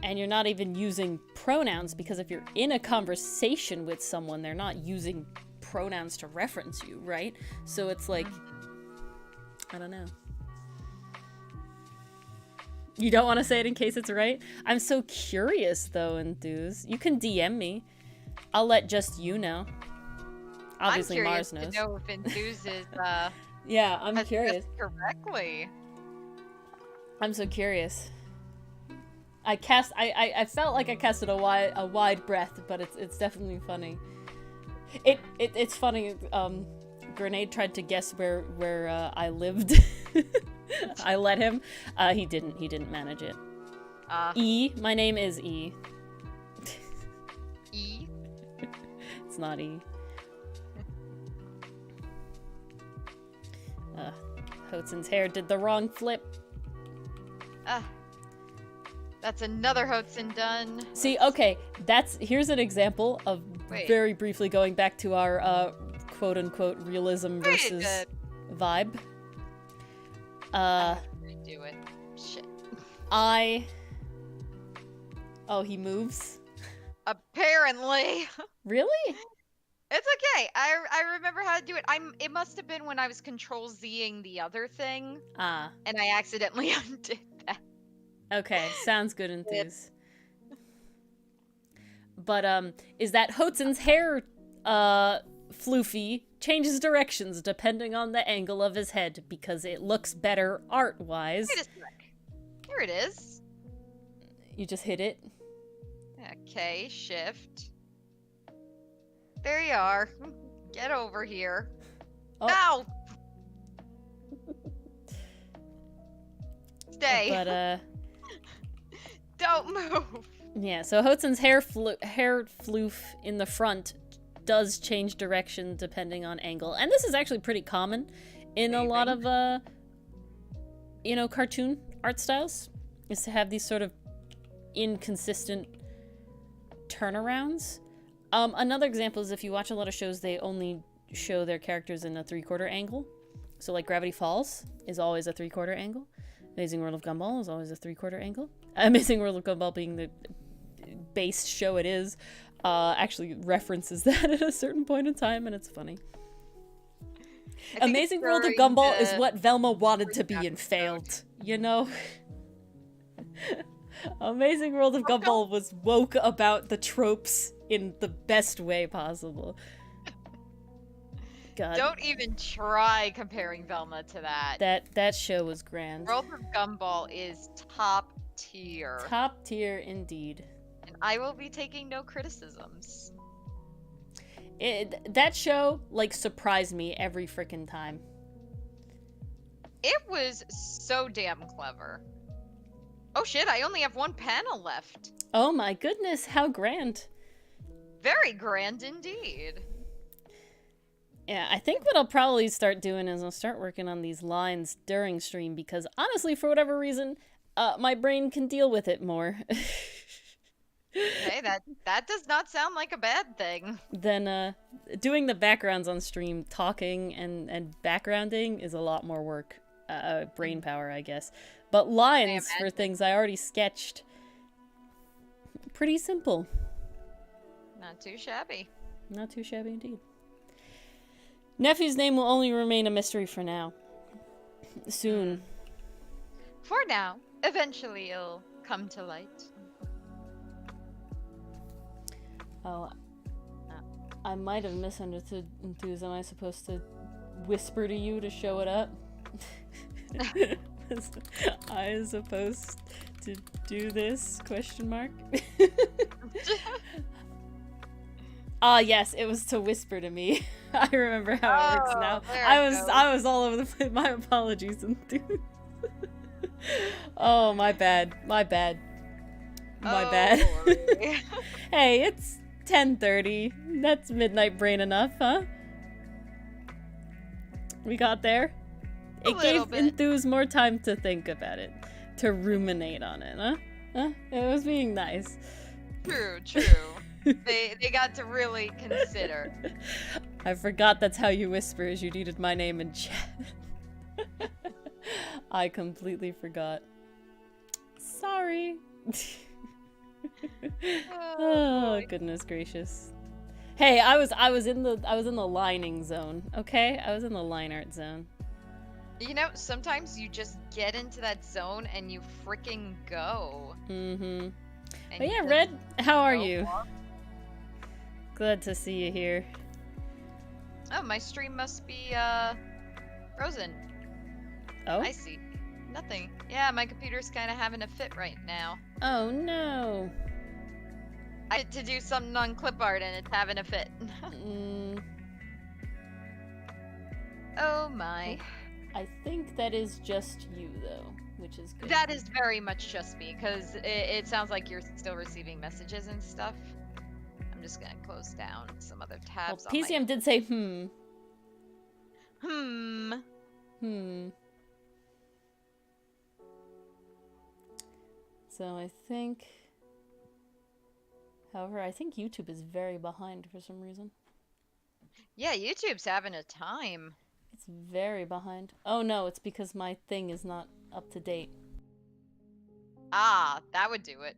[SPEAKER 1] And you're not even using pronouns, because if you're in a conversation with someone, they're not using pronouns to reference you, right? So it's like, I don't know. You don't want to say it in case it's right? I'm so curious, though, Enthuse. You can DM me. I'll let just you know. Obviously, Mars knows.
[SPEAKER 2] I'm curious to know if Enthuse is,
[SPEAKER 1] yeah, I'm curious.
[SPEAKER 2] Correctly.
[SPEAKER 1] I'm so curious. I felt like I casted a wide breath, but it's definitely funny. It's funny. Grenade tried to guess where I lived. I let him. He didn't manage it. E. My name is E.
[SPEAKER 2] E.
[SPEAKER 1] It's not E. Hoatson's hair did the wrong flip.
[SPEAKER 2] That's another Hotson done.
[SPEAKER 1] See, okay, here's an example of very briefly going back to our quote-unquote realism versus vibe.
[SPEAKER 2] Do it. Shit.
[SPEAKER 1] Oh, he moves?
[SPEAKER 2] Apparently.
[SPEAKER 1] Really?
[SPEAKER 2] It's okay. I remember how to do it. It must have been when I was Control-Zing the other thing. And I accidentally undid that.
[SPEAKER 1] Okay, sounds good, Enthuse. But, is that Hotson's hair, floofy changes directions depending on the angle of his head, because it looks better art-wise.
[SPEAKER 2] Wait a sec. Here it is.
[SPEAKER 1] You just hit it?
[SPEAKER 2] Okay, shift. There you are. Get over here. Oh. Ow! Stay.
[SPEAKER 1] But,
[SPEAKER 2] don't move.
[SPEAKER 1] Yeah, so Hotson's hair floof in the front does change direction depending on angle. And this is actually pretty common in a lot of, you know, cartoon art styles, is to have these sort of inconsistent turnarounds. Another example is if you watch a lot of shows, they only show their characters in a 3/4 angle. So like Gravity Falls is always a 3/4 angle. Amazing World of Gumball is always a 3/4 angle. Amazing World of Gumball, being the base show it is, actually references that at a certain point in time, and it's funny. Amazing World of Gumball is what Velma wanted to be and failed, you know? Amazing World of Gumball was woke about the tropes in the best way possible. God.
[SPEAKER 2] Don't even try comparing Velma to that.
[SPEAKER 1] That show was grand.
[SPEAKER 2] World of Gumball is top tier.
[SPEAKER 1] Top tier indeed.
[SPEAKER 2] And I will be taking no criticisms.
[SPEAKER 1] That show, like, surprised me every frickin' time.
[SPEAKER 2] It was so damn clever. Oh shit, I only have one panel left.
[SPEAKER 1] Oh my goodness, how grand.
[SPEAKER 2] Very grand indeed.
[SPEAKER 1] Yeah, I think what I'll probably start doing is I'll start working on these lines during stream, because honestly, for whatever reason, my brain can deal with it more.
[SPEAKER 2] Okay, that does not sound like a bad thing.
[SPEAKER 1] Then doing the backgrounds on stream, talking and backgrounding is a lot more work. Brain power, I guess. But lines for things I already sketched, pretty simple.
[SPEAKER 2] Not too shabby.
[SPEAKER 1] Not too shabby indeed. Nephew's name will only remain a mystery for now. Soon.
[SPEAKER 2] For now. Eventually it'll come to light.
[SPEAKER 1] Oh, I might have misunderstood Enthuse. Am I supposed to whisper to you to show it up? I am supposed to do this? Question mark. Ah, yes, it was to whisper to me. I remember how it works now.
[SPEAKER 2] There
[SPEAKER 1] I
[SPEAKER 2] it
[SPEAKER 1] was
[SPEAKER 2] goes.
[SPEAKER 1] I was all over the place. My apologies, dude. Oh, my bad. My bad. My bad.
[SPEAKER 2] Ori.
[SPEAKER 1] Hey, it's 10:30. That's midnight brain enough, huh? We got there. It
[SPEAKER 2] little
[SPEAKER 1] gave
[SPEAKER 2] bit.
[SPEAKER 1] Enthuse more time to think about it, to ruminate on it, huh? Huh? It was being nice.
[SPEAKER 2] True. They got to really consider.
[SPEAKER 1] I forgot that's how you whisper as you needed my name in chat. I completely forgot. Sorry. Oh,
[SPEAKER 2] boy.
[SPEAKER 1] goodness gracious. Hey, I was in the lining zone, okay? I was in the line art zone.
[SPEAKER 2] You know, sometimes you just get into that zone and you freaking go.
[SPEAKER 1] Mm-hmm.
[SPEAKER 2] And
[SPEAKER 1] But
[SPEAKER 2] you
[SPEAKER 1] yeah,
[SPEAKER 2] just
[SPEAKER 1] Red, how are
[SPEAKER 2] go
[SPEAKER 1] you?
[SPEAKER 2] off.
[SPEAKER 1] Glad to see you here.
[SPEAKER 2] Oh, my stream must be frozen.
[SPEAKER 1] Oh?
[SPEAKER 2] I see. Nothing. Yeah, my computer's kind of having a fit right now.
[SPEAKER 1] Oh no.
[SPEAKER 2] I had to do something on clip art and it's having a fit. Oh my.
[SPEAKER 1] I think that is just you though, which is good.
[SPEAKER 2] That is very much just me, because it sounds like you're still receiving messages and stuff. I'm just gonna close down some other
[SPEAKER 1] Well,
[SPEAKER 2] tabs on
[SPEAKER 1] PCM did say
[SPEAKER 2] my...
[SPEAKER 1] So I think... However, I think YouTube is very behind for some reason.
[SPEAKER 2] Yeah, YouTube's having a time.
[SPEAKER 1] It's very behind. Oh no, it's because my thing is not up to date.
[SPEAKER 2] Ah, that would do it.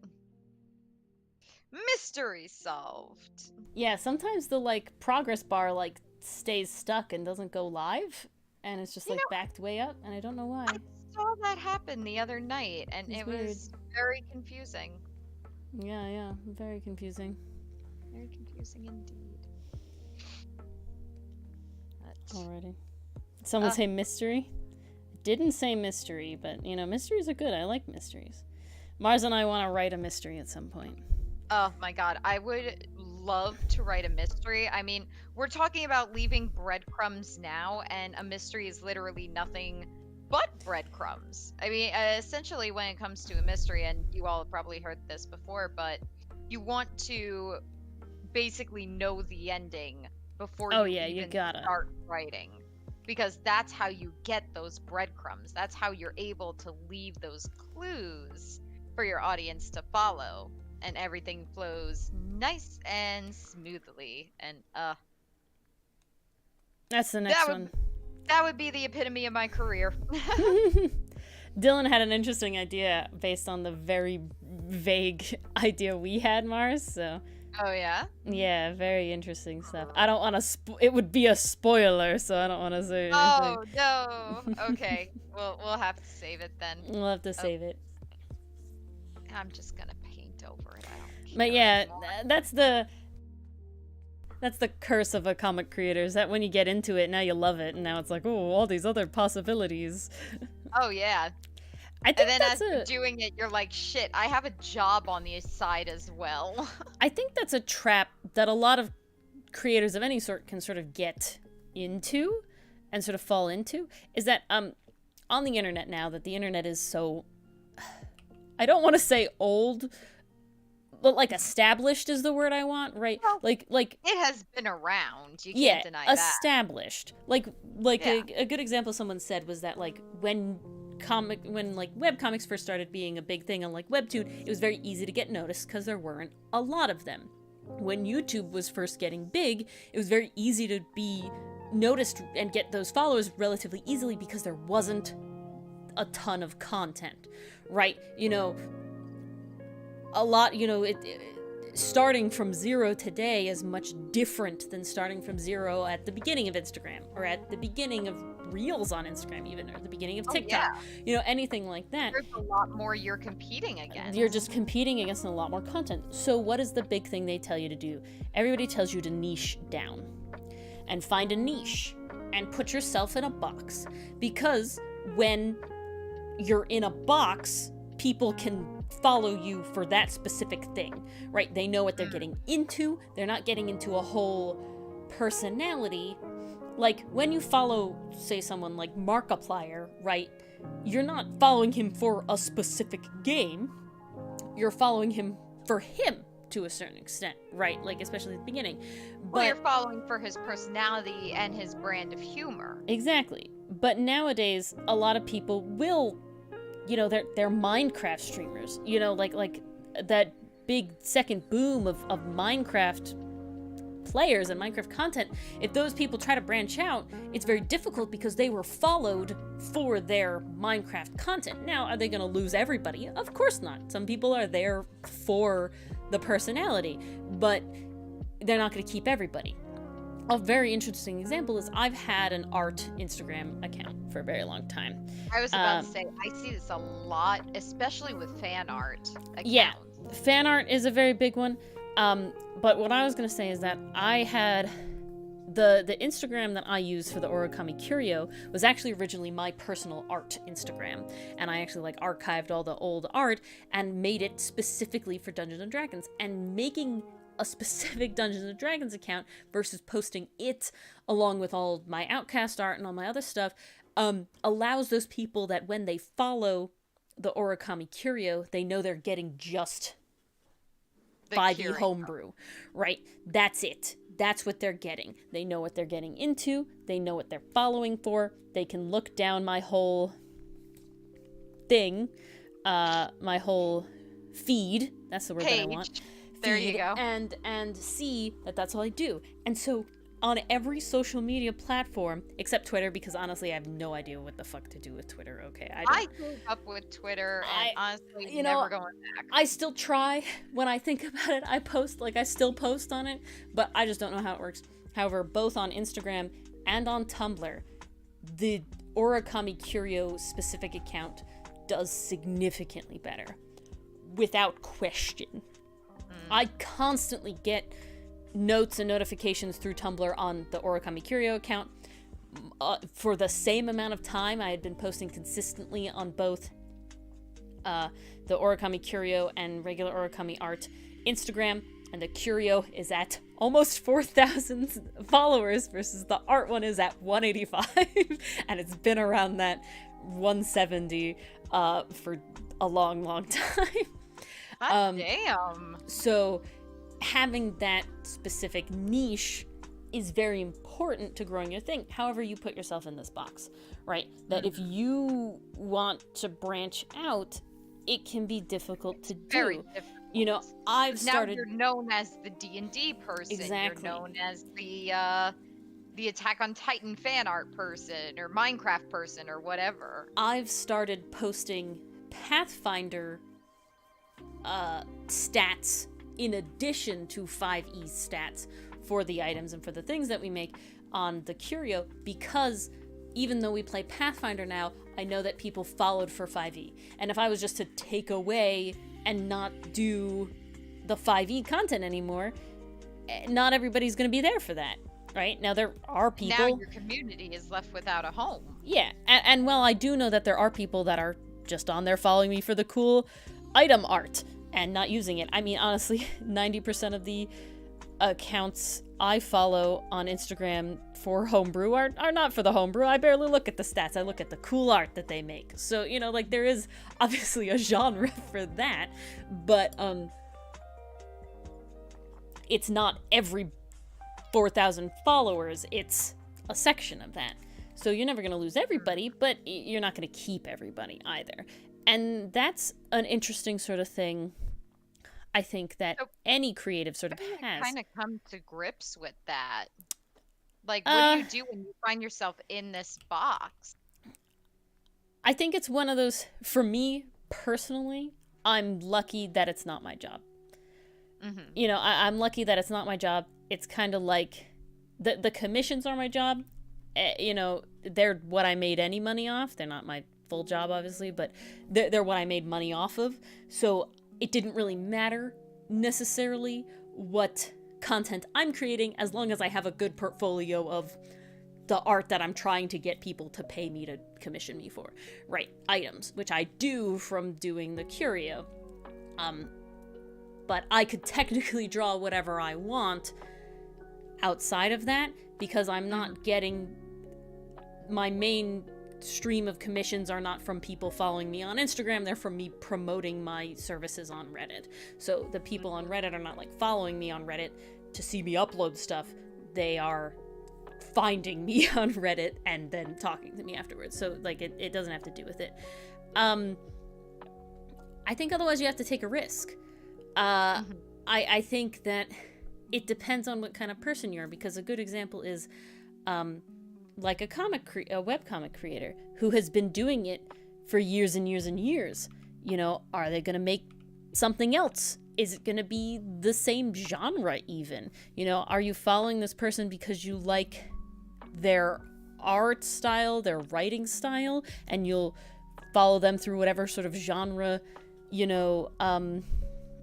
[SPEAKER 2] Mystery solved.
[SPEAKER 1] Yeah, sometimes the like progress bar like stays stuck and doesn't go live, and it's just like backed way up, and I don't know why.
[SPEAKER 2] I saw that happen the other night, and
[SPEAKER 1] It's
[SPEAKER 2] it
[SPEAKER 1] weird.
[SPEAKER 2] was very confusing.
[SPEAKER 1] Yeah, very confusing.
[SPEAKER 2] Very confusing indeed. But...
[SPEAKER 1] Alrighty. Someone say mystery? Didn't say mystery, but you know, mysteries are good. I like mysteries. Mars and I want to write a mystery at some point.
[SPEAKER 2] Oh my god, I would love to write a mystery. I mean, we're talking about leaving breadcrumbs now, and a mystery is literally nothing but breadcrumbs. I mean, essentially when it comes to a mystery, and you all have probably heard this before, but you want to basically know the ending before you even start writing. Because that's how you get those breadcrumbs. That's how you're able to leave those clues for your audience to follow. And everything flows nice and smoothly. And,
[SPEAKER 1] that's the next one.
[SPEAKER 2] That would be the epitome of my career.
[SPEAKER 1] Dylan had an interesting idea based on the very vague idea we had, Mars, so...
[SPEAKER 2] Oh, yeah?
[SPEAKER 1] Yeah, very interesting stuff. I don't want to... it would be a spoiler, so I don't want to say anything.
[SPEAKER 2] Oh, no. Okay. We'll have to save it then.
[SPEAKER 1] We'll have to save it.
[SPEAKER 2] I'm just gonna paint over it. I don't care.
[SPEAKER 1] But yeah, that's the curse of a comic creator, is that when you get into it, now you love it, and now it's like, oh, all these other possibilities.
[SPEAKER 2] Oh, yeah.
[SPEAKER 1] I think
[SPEAKER 2] and then
[SPEAKER 1] that's
[SPEAKER 2] as you're doing it, you're like, shit, I have a job on the side as well.
[SPEAKER 1] I think that's a trap that a lot of creators of any sort can sort of get into and sort of fall into, is that on the internet now, that the internet is so... I don't want to say old, but like established is the word I want, right?
[SPEAKER 2] Well,
[SPEAKER 1] like
[SPEAKER 2] it has been around. You can't deny that.
[SPEAKER 1] Established. Like a good example someone said was that like when like webcomics first started being a big thing on like Webtoon, it was very easy to get noticed because there weren't a lot of them. When YouTube was first getting big, it was very easy to be noticed and get those followers relatively easily because there wasn't a ton of content, right? You know, a lot, you know, starting from zero today is much different than starting from zero at the beginning of Instagram, or at the beginning of Reels on Instagram even, or the beginning of TikTok.
[SPEAKER 2] Yeah.
[SPEAKER 1] You know, anything like that.
[SPEAKER 2] There's a lot more you're competing against.
[SPEAKER 1] You're just competing against a lot more content. So what is the big thing they tell you to do? Everybody tells you to niche down and find a niche and put yourself in a box, because when you're in a box, people can follow you for that specific thing, right? They know what they're getting into. They're not getting into a whole personality. Like, when you follow, say, someone like Markiplier, right? You're not following him for a specific game. You're following him for him to a certain extent, right? Like, especially at the beginning.
[SPEAKER 2] Well, you're following for his personality and his brand of humor.
[SPEAKER 1] Exactly. But nowadays, a lot of people will, you know, they're Minecraft streamers. You know, like that big second boom of Minecraft players and Minecraft content. If those people try to branch out, it's very difficult because they were followed for their Minecraft content. Now, are they going to lose everybody? Of course not. Some people are there for the personality, but they're not going to keep everybody. A very interesting example is I've had an art Instagram account for a very long time.
[SPEAKER 2] I was about to say, I see this a lot, especially with fan art accounts.
[SPEAKER 1] Yeah, fan art is a very big one. But what I was going to say is that I had the Instagram that I use for the Origami Curio was actually originally my personal art Instagram, and I actually like archived all the old art and made it specifically for Dungeons and Dragons. And making a specific Dungeons and Dragons account versus posting it along with all my Outcast art and all my other stuff allows those people that when they follow the Origami Curio, they know they're getting just 5e homebrew, right? That's it. That's what they're getting. They know what they're getting into. They know what they're following for. They can look down my whole thing, my whole feed. That's the word that I want.
[SPEAKER 2] There you go.
[SPEAKER 1] And see that that's all I do. And so on every social media platform, except Twitter, because honestly, I have no idea what the fuck to do with Twitter. Okay,
[SPEAKER 2] I grew up with Twitter, and honestly, never going back.
[SPEAKER 1] I still try when I think about it. I still post on it, but I just don't know how it works. However, both on Instagram and on Tumblr, the Origami Curio specific account does significantly better, without question. I constantly get notes and notifications through Tumblr on the Origami Curio account. For the same amount of time, I had been posting consistently on both the Origami Curio and regular Origami Art Instagram, and the Curio is at almost 4,000 followers versus the art one is at 185, and it's been around that 170 for a long, long time.
[SPEAKER 2] Damn.
[SPEAKER 1] So having that specific niche is very important to growing your thing. However, you put yourself in this box, right? That if you want to branch out, it can be difficult to do.
[SPEAKER 2] Very difficult.
[SPEAKER 1] You know, I've started.
[SPEAKER 2] Now you're known as the D&D person.
[SPEAKER 1] Exactly.
[SPEAKER 2] You're known as the Attack on Titan fan art person or Minecraft person or whatever.
[SPEAKER 1] I've started posting Pathfinder stats in addition to 5e stats for the items and for the things that we make on the Curio, because even though we play Pathfinder now, I know that people followed for 5e. And if I was just to take away and not do the 5e content anymore, not everybody's going to be there for that, right? Now, there are people...
[SPEAKER 2] Now your community is left without a home.
[SPEAKER 1] Yeah, and well, I do know that there are people that are just on there following me for the cool item art and not using it. I mean, honestly, 90% of the accounts I follow on Instagram for homebrew are not for the homebrew. I barely look at the stats. I look at the cool art that they make. So, you know, like, there is obviously a genre for that, but it's not every 4,000 followers. It's a section of that. So you're never going to lose everybody, but you're not going to keep everybody either. And that's an interesting sort of thing, I think, that any creative sort of has.
[SPEAKER 2] Kind of come to grips with that. Like, what do you do when you find yourself in this box?
[SPEAKER 1] I think it's one of those, for me personally, I'm lucky that it's not my job. Mm-hmm. You know, I'm lucky that it's not my job. It's kind of like the commissions are my job. You know, they're what I made any money off. They're not my full job, obviously, but they're what I made money off of. So it didn't really matter necessarily what content I'm creating, as long as I have a good portfolio of the art that I'm trying to get people to pay me to commission me for. Right, items, which I do from doing the Curio. But I could technically draw whatever I want outside of that, because I'm not getting my main stream of commissions are not from people following me on Instagram, they're from me promoting my services on Reddit. So the people on Reddit are not like following me on Reddit to see me upload stuff, they are finding me on Reddit and then talking to me afterwards. So like it doesn't have to do with it. I think otherwise you have to take a risk. I think that it depends on what kind of person you are, because a good example is like a webcomic creator who has been doing it for years and years and years. You know, are they going to make something else? Is it going to be the same genre even? You know, are you following this person because you like their art style, their writing style, and you'll follow them through whatever sort of genre, you know,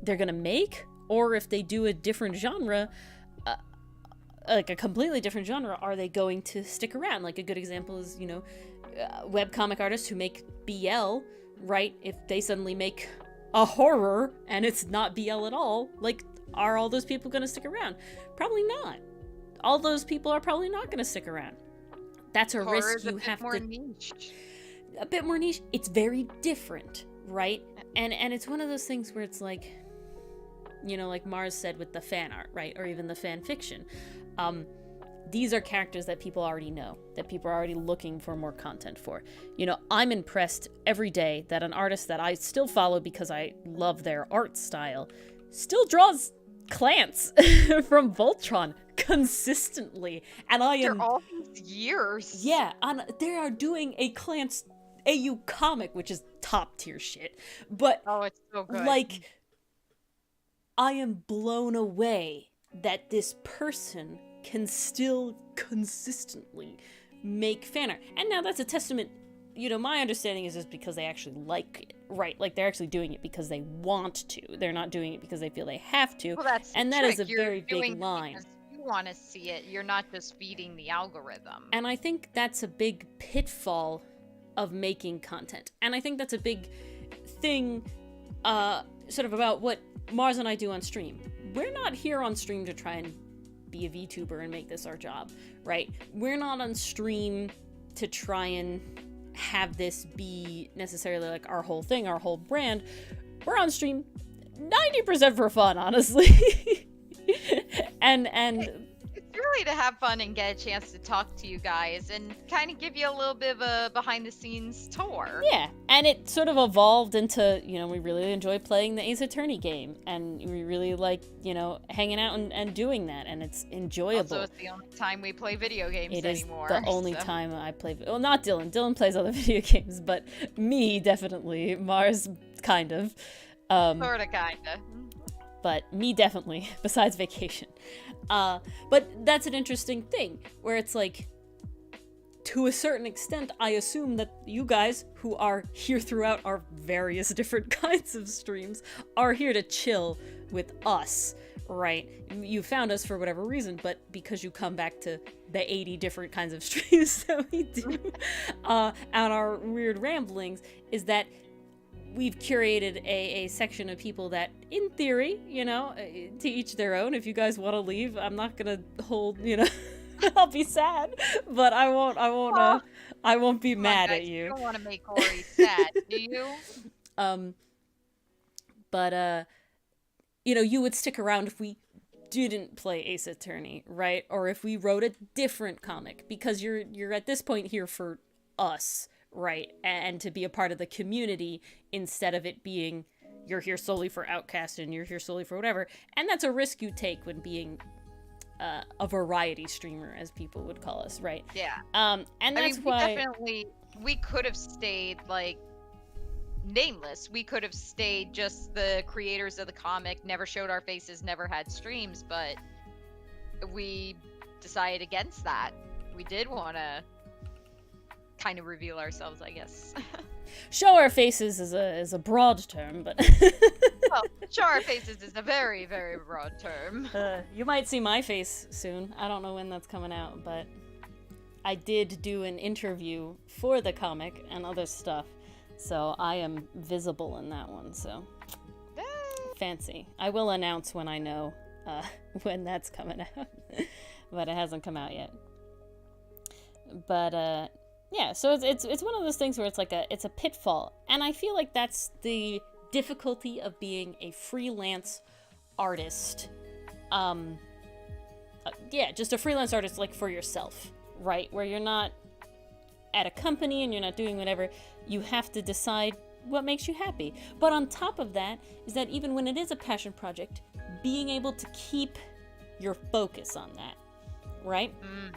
[SPEAKER 1] they're going to make? Or if they do a different genre, like a completely different genre, are they going to stick around? Like a good example is, you know, webcomic artists who make BL, right? If they suddenly make a horror and it's not BL at all, like, are all those people going to stick around? Probably not. All those people are probably not going to stick around. That's a risk you have to...
[SPEAKER 2] niche.
[SPEAKER 1] A bit more niche. It's very different, right? And it's one of those things where it's like, you know, like Mars said with the fan art, right? Or even the fan fiction. These are characters that people already know, that people are already looking for more content for. You know, I'm impressed every day that an artist that I still follow because I love their art style still draws Clans from Voltron consistently. And I am...
[SPEAKER 2] After all these years.
[SPEAKER 1] Yeah, they are doing a Clans AU comic, which is top tier shit. But,
[SPEAKER 2] oh, it's so good.
[SPEAKER 1] Like, I am blown away that this person can still consistently make fan art. And now that's a testament, you know, my understanding is just because they actually like it, right? Like, they're actually doing it because they want to. They're not doing it because they feel they have to.
[SPEAKER 2] Well, that's
[SPEAKER 1] and that
[SPEAKER 2] trick.
[SPEAKER 1] is a
[SPEAKER 2] You're
[SPEAKER 1] very big line.
[SPEAKER 2] Because you want to see it. You're not just feeding the algorithm.
[SPEAKER 1] And I think that's a big pitfall of making content. And I think that's a big thing sort of about what Mars and I do on stream. We're not here on stream to try and be a VTuber and make this our job, right? We're not on stream to try and have this be necessarily like our whole thing, our whole brand. We're on stream 90% for fun, honestly. and
[SPEAKER 2] it's really to have fun and get a chance to talk to you guys and kind of give you a little bit of a behind the scenes tour.
[SPEAKER 1] Yeah, and it sort of evolved into, you know, we really enjoy playing the Ace Attorney game, and we really like, you know, hanging out and doing that, and it's enjoyable.
[SPEAKER 2] Also, it's the only time we play video games anymore.
[SPEAKER 1] It is the only time I play, well, not Dylan. Dylan plays other video games, but me, definitely. Mars, kind of.
[SPEAKER 2] Sorta, kinda.
[SPEAKER 1] But me, definitely, besides vacation. But that's an interesting thing, where it's like, to a certain extent, I assume that you guys, who are here throughout our various different kinds of streams, are here to chill with us, right? You found us for whatever reason, but because you come back to the 80 different kinds of streams that we do, and our weird ramblings, is that we've curated a section of people that, in theory, you know, to each their own. If you guys want to leave, I'm not gonna hold, you know, I'll be sad, but I won't be mad at you.
[SPEAKER 2] You don't want to make Ori sad, do you?
[SPEAKER 1] But you know, you would stick around if we didn't play Ace Attorney, right? Or if we wrote a different comic, because you're at this point here for us, right? And to be a part of the community instead of it being you're here solely for Outcaste and you're here solely for whatever. And that's a risk you take when being a variety streamer, as people would call us, right?
[SPEAKER 2] Yeah.
[SPEAKER 1] And that's why
[SPEAKER 2] we could have stayed like nameless. We could have stayed just the creators of the comic, never showed our faces, never had streams, but we decided against that. We did want to kind of reveal ourselves, I guess.
[SPEAKER 1] Show our faces is a broad term, but
[SPEAKER 2] well, show our faces is a very, very broad term.
[SPEAKER 1] You might see my face soon. I don't know when that's coming out, but I did do an interview for the comic and other stuff, so I am visible in that one. So fancy. I will announce when I know when that's coming out, but it hasn't come out yet. But yeah, so it's one of those things where it's like it's a pitfall, and I feel like that's the difficulty of being a freelance artist. Yeah, just a freelance artist, like, for yourself, right? Where you're not at a company and you're not doing whatever. You have to decide what makes you happy. But on top of that is that even when it is a passion project, being able to keep your focus on that, right?
[SPEAKER 2] Mm.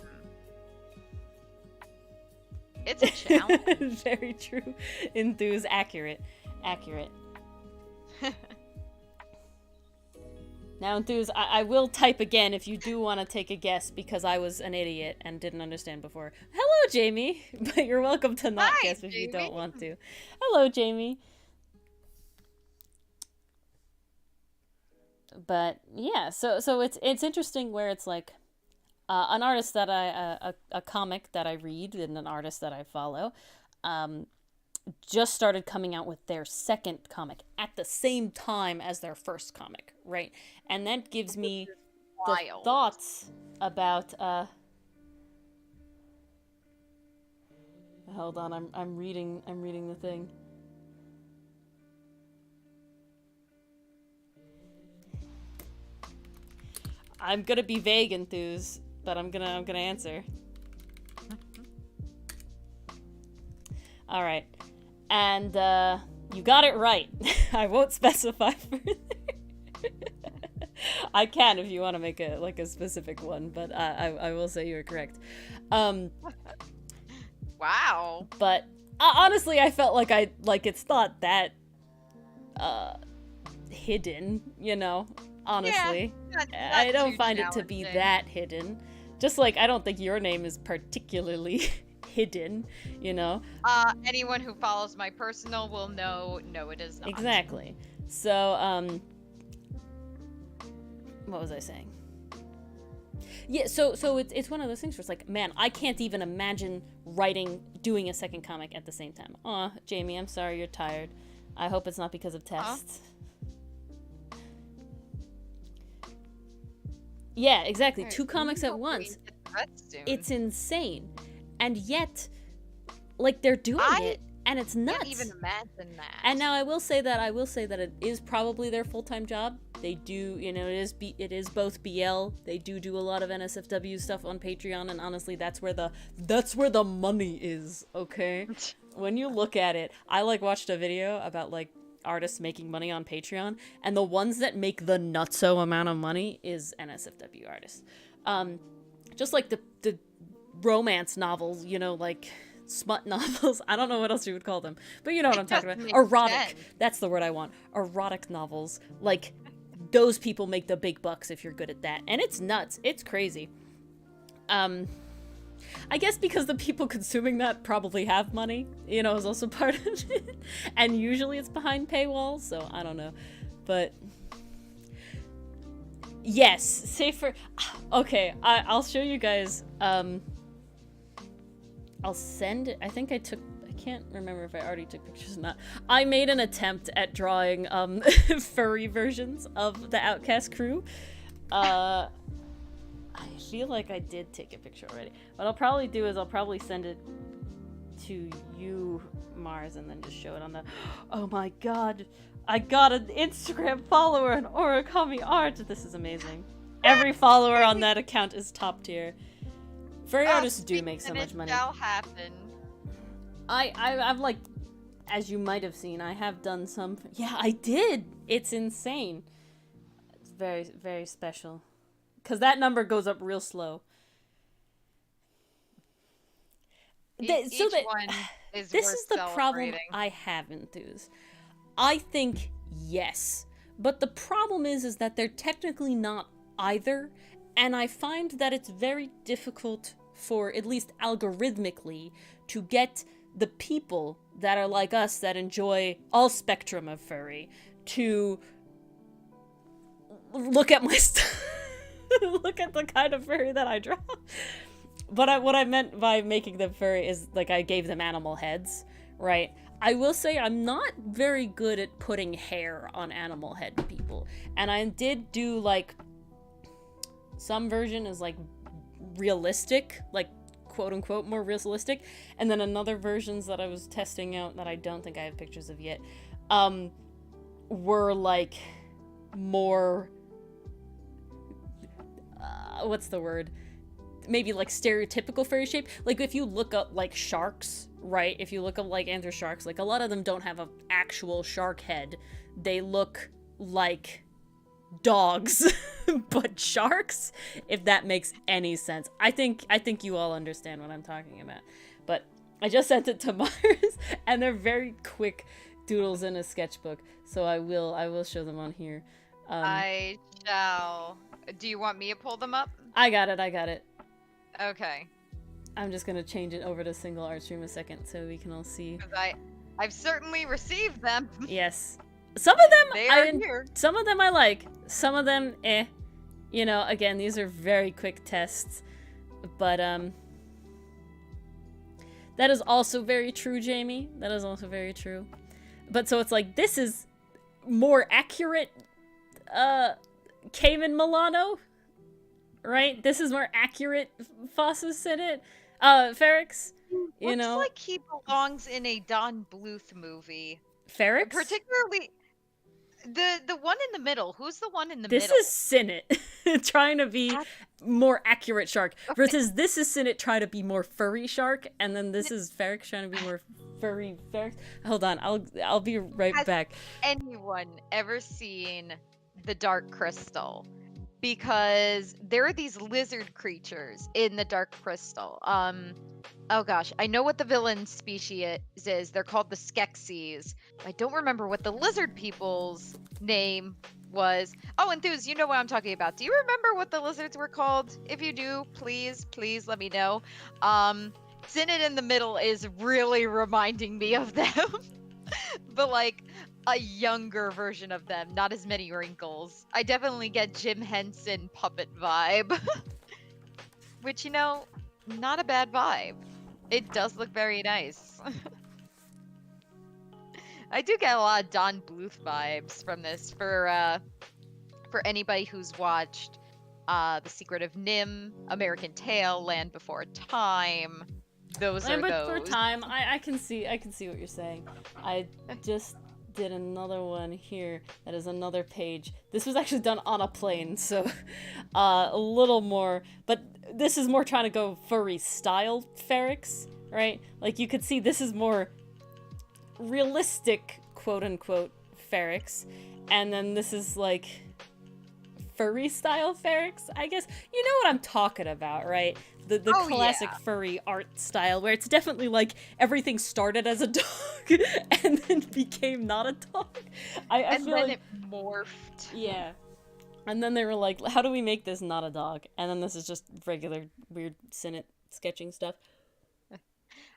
[SPEAKER 2] It's a challenge.
[SPEAKER 1] Very true. Enthuse. Accurate. Now, Enthuse, I will type again if you do want to take a guess, because I was an idiot and didn't understand before. Hello, Jamie! But you're welcome to not
[SPEAKER 2] Hi,
[SPEAKER 1] guess if
[SPEAKER 2] Jamie.
[SPEAKER 1] you don't want to. Hello, Jamie. But yeah, so it's interesting where it's like an artist that a comic that I read and an artist that I follow, just started coming out with their second comic at the same time as their first comic, right? And that gives me the
[SPEAKER 2] Wild.
[SPEAKER 1] thoughts about hold on, I'm reading the thing. I'm gonna be vague, Enthuse, but I'm gonna answer. All right. And you got it right. I won't specify further. I can if you want to make a specific one, but I will say you're correct.
[SPEAKER 2] Wow.
[SPEAKER 1] But honestly, I felt like it's not that hidden, you know. Honestly,
[SPEAKER 2] not
[SPEAKER 1] I don't
[SPEAKER 2] too
[SPEAKER 1] find it to be
[SPEAKER 2] challenging.
[SPEAKER 1] that hidden. Just like I don't think your name is particularly hidden, you know.
[SPEAKER 2] Anyone who follows my personal will know, no, it is not.
[SPEAKER 1] Exactly. So, what was I saying? Yeah, so it's one of those things where it's like, man, I can't even imagine doing a second comic at the same time. Aw, Jamie, I'm sorry you're tired. I hope it's not because of tests. Yeah, exactly.
[SPEAKER 2] Alright,
[SPEAKER 1] 2 comics at
[SPEAKER 2] hopefully
[SPEAKER 1] once.
[SPEAKER 2] we get to that soon.
[SPEAKER 1] It's insane. And yet, like, they're doing it, and it's nuts.
[SPEAKER 2] Can't even imagine that.
[SPEAKER 1] And now I will say that it is probably their full-time job. They do, you know, it is both BL. They do a lot of NSFW stuff on Patreon, and honestly, that's where the money is, okay? When you look at it, I watched a video about artists making money on Patreon, and the ones that make the nutso amount of money is NSFW artists. Just like the romance novels, you know, like smut novels. I don't know what else you would call them, but you know what I'm talking about. Erotic.
[SPEAKER 2] Sense.
[SPEAKER 1] That's the word I want. Erotic novels. Like, those people make the big bucks if you're good at that. And it's nuts. It's crazy. I guess because the people consuming that probably have money, you know, is also part of it. And usually it's behind paywalls, so I don't know. But yes, safer. Okay, I'll show you guys. I'll send it. I think I can't remember if I already took pictures or not. I made an attempt at drawing furry versions of the Outcast crew. I feel like I did take a picture already. What I'll probably do is I'll probably send it to you, Mars, and then just show it on the... Oh my god! I got an Instagram follower in Origami Art! This is amazing. Every follower on that account is top tier. Furry artists do make so much money.
[SPEAKER 2] It shall happen.
[SPEAKER 1] I've as you might have seen, I have done some... Yeah, I did! It's insane. It's very, very special. Because that number goes up real slow.
[SPEAKER 2] Each one is
[SPEAKER 1] this
[SPEAKER 2] worth
[SPEAKER 1] is the problem
[SPEAKER 2] celebrating.
[SPEAKER 1] I have, Enthuse. I think yes. But the problem is that they're technically not either. And I find that it's very difficult for, at least algorithmically, to get the people that are like us that enjoy all spectrum of furry to look at my stuff. Look at the kind of furry that I draw. But what I meant by making them furry is, I gave them animal heads, right? I will say I'm not very good at putting hair on animal head people. And I did do, like, some version is, like, realistic, like, quote-unquote more realistic. And then another versions that I was testing out that I don't think I have pictures of yet, were, like, more... what's the word? Maybe, like, stereotypical furry shape. Like, if you look up, like, sharks, right? If you look up, like, anther sharks, like, a lot of them don't have an actual shark head. They look like dogs, but sharks, if that makes any sense. I think you all understand what I'm talking about. But I just sent it to Mars, and they're very quick doodles in a sketchbook, so I will show them on here.
[SPEAKER 2] I shall. Do you want me to pull them up?
[SPEAKER 1] I got it.
[SPEAKER 2] Okay.
[SPEAKER 1] I'm just gonna change it over to single art stream a second so we can all see.
[SPEAKER 2] Because I've certainly received them.
[SPEAKER 1] Yes. Some of them
[SPEAKER 2] They are here.
[SPEAKER 1] Some of them I like. Some of them, eh. You know, again, these are very quick tests. But, that is also very true, Jamie. That is also very true. But so it's like, this is more accurate, Cayman Milano, right? This is more accurate Fossus in it. Ferrex, you know.
[SPEAKER 2] Looks like he belongs in a Don Bluth movie.
[SPEAKER 1] Ferrex?
[SPEAKER 2] Particularly the one in the middle. Who's the one in the
[SPEAKER 1] this
[SPEAKER 2] middle?
[SPEAKER 1] This is Sinnit trying to be more accurate shark. Versus this is Sinnit trying to be more furry shark, and then this is Ferrex trying to be more furry Ferrex. Hold on, I'll be right back.
[SPEAKER 2] Has anyone ever seen The Dark Crystal? Because there are these lizard creatures in the Dark Crystal. Oh gosh, I know what the villain species is. They're called the Skeksis. I don't remember what the lizard people's name was. Oh, Enthuse, you know what I'm talking about. Do you remember what the lizards were called? If you do, please let me know. Sinnit in the middle is really reminding me of them. But like a younger version of them, not as many wrinkles. I definitely get Jim Henson puppet vibe. Which, you know, not a bad vibe. It does look very nice. I do get a lot of Don Bluth vibes from this for anybody who's watched The Secret of Nim, American Tail, Land Before Time. Those
[SPEAKER 1] Land
[SPEAKER 2] are those.
[SPEAKER 1] Before Time. I can see what you're saying. I just did another one here that is another page. This was actually done on a plane, so a little more, but this is more trying to go furry style Ferrex, right? Like you could see this is more realistic, quote unquote, Ferrex, and then this is like furry style Ferrex, I guess. You know what I'm talking about, right? The classic furry art style where it's definitely like everything started as a dog and then became not a dog. I feel
[SPEAKER 2] then
[SPEAKER 1] like
[SPEAKER 2] it morphed.
[SPEAKER 1] Yeah. And then they were like, how do we make this not a dog? And then this is just regular weird Sinnit sketching stuff.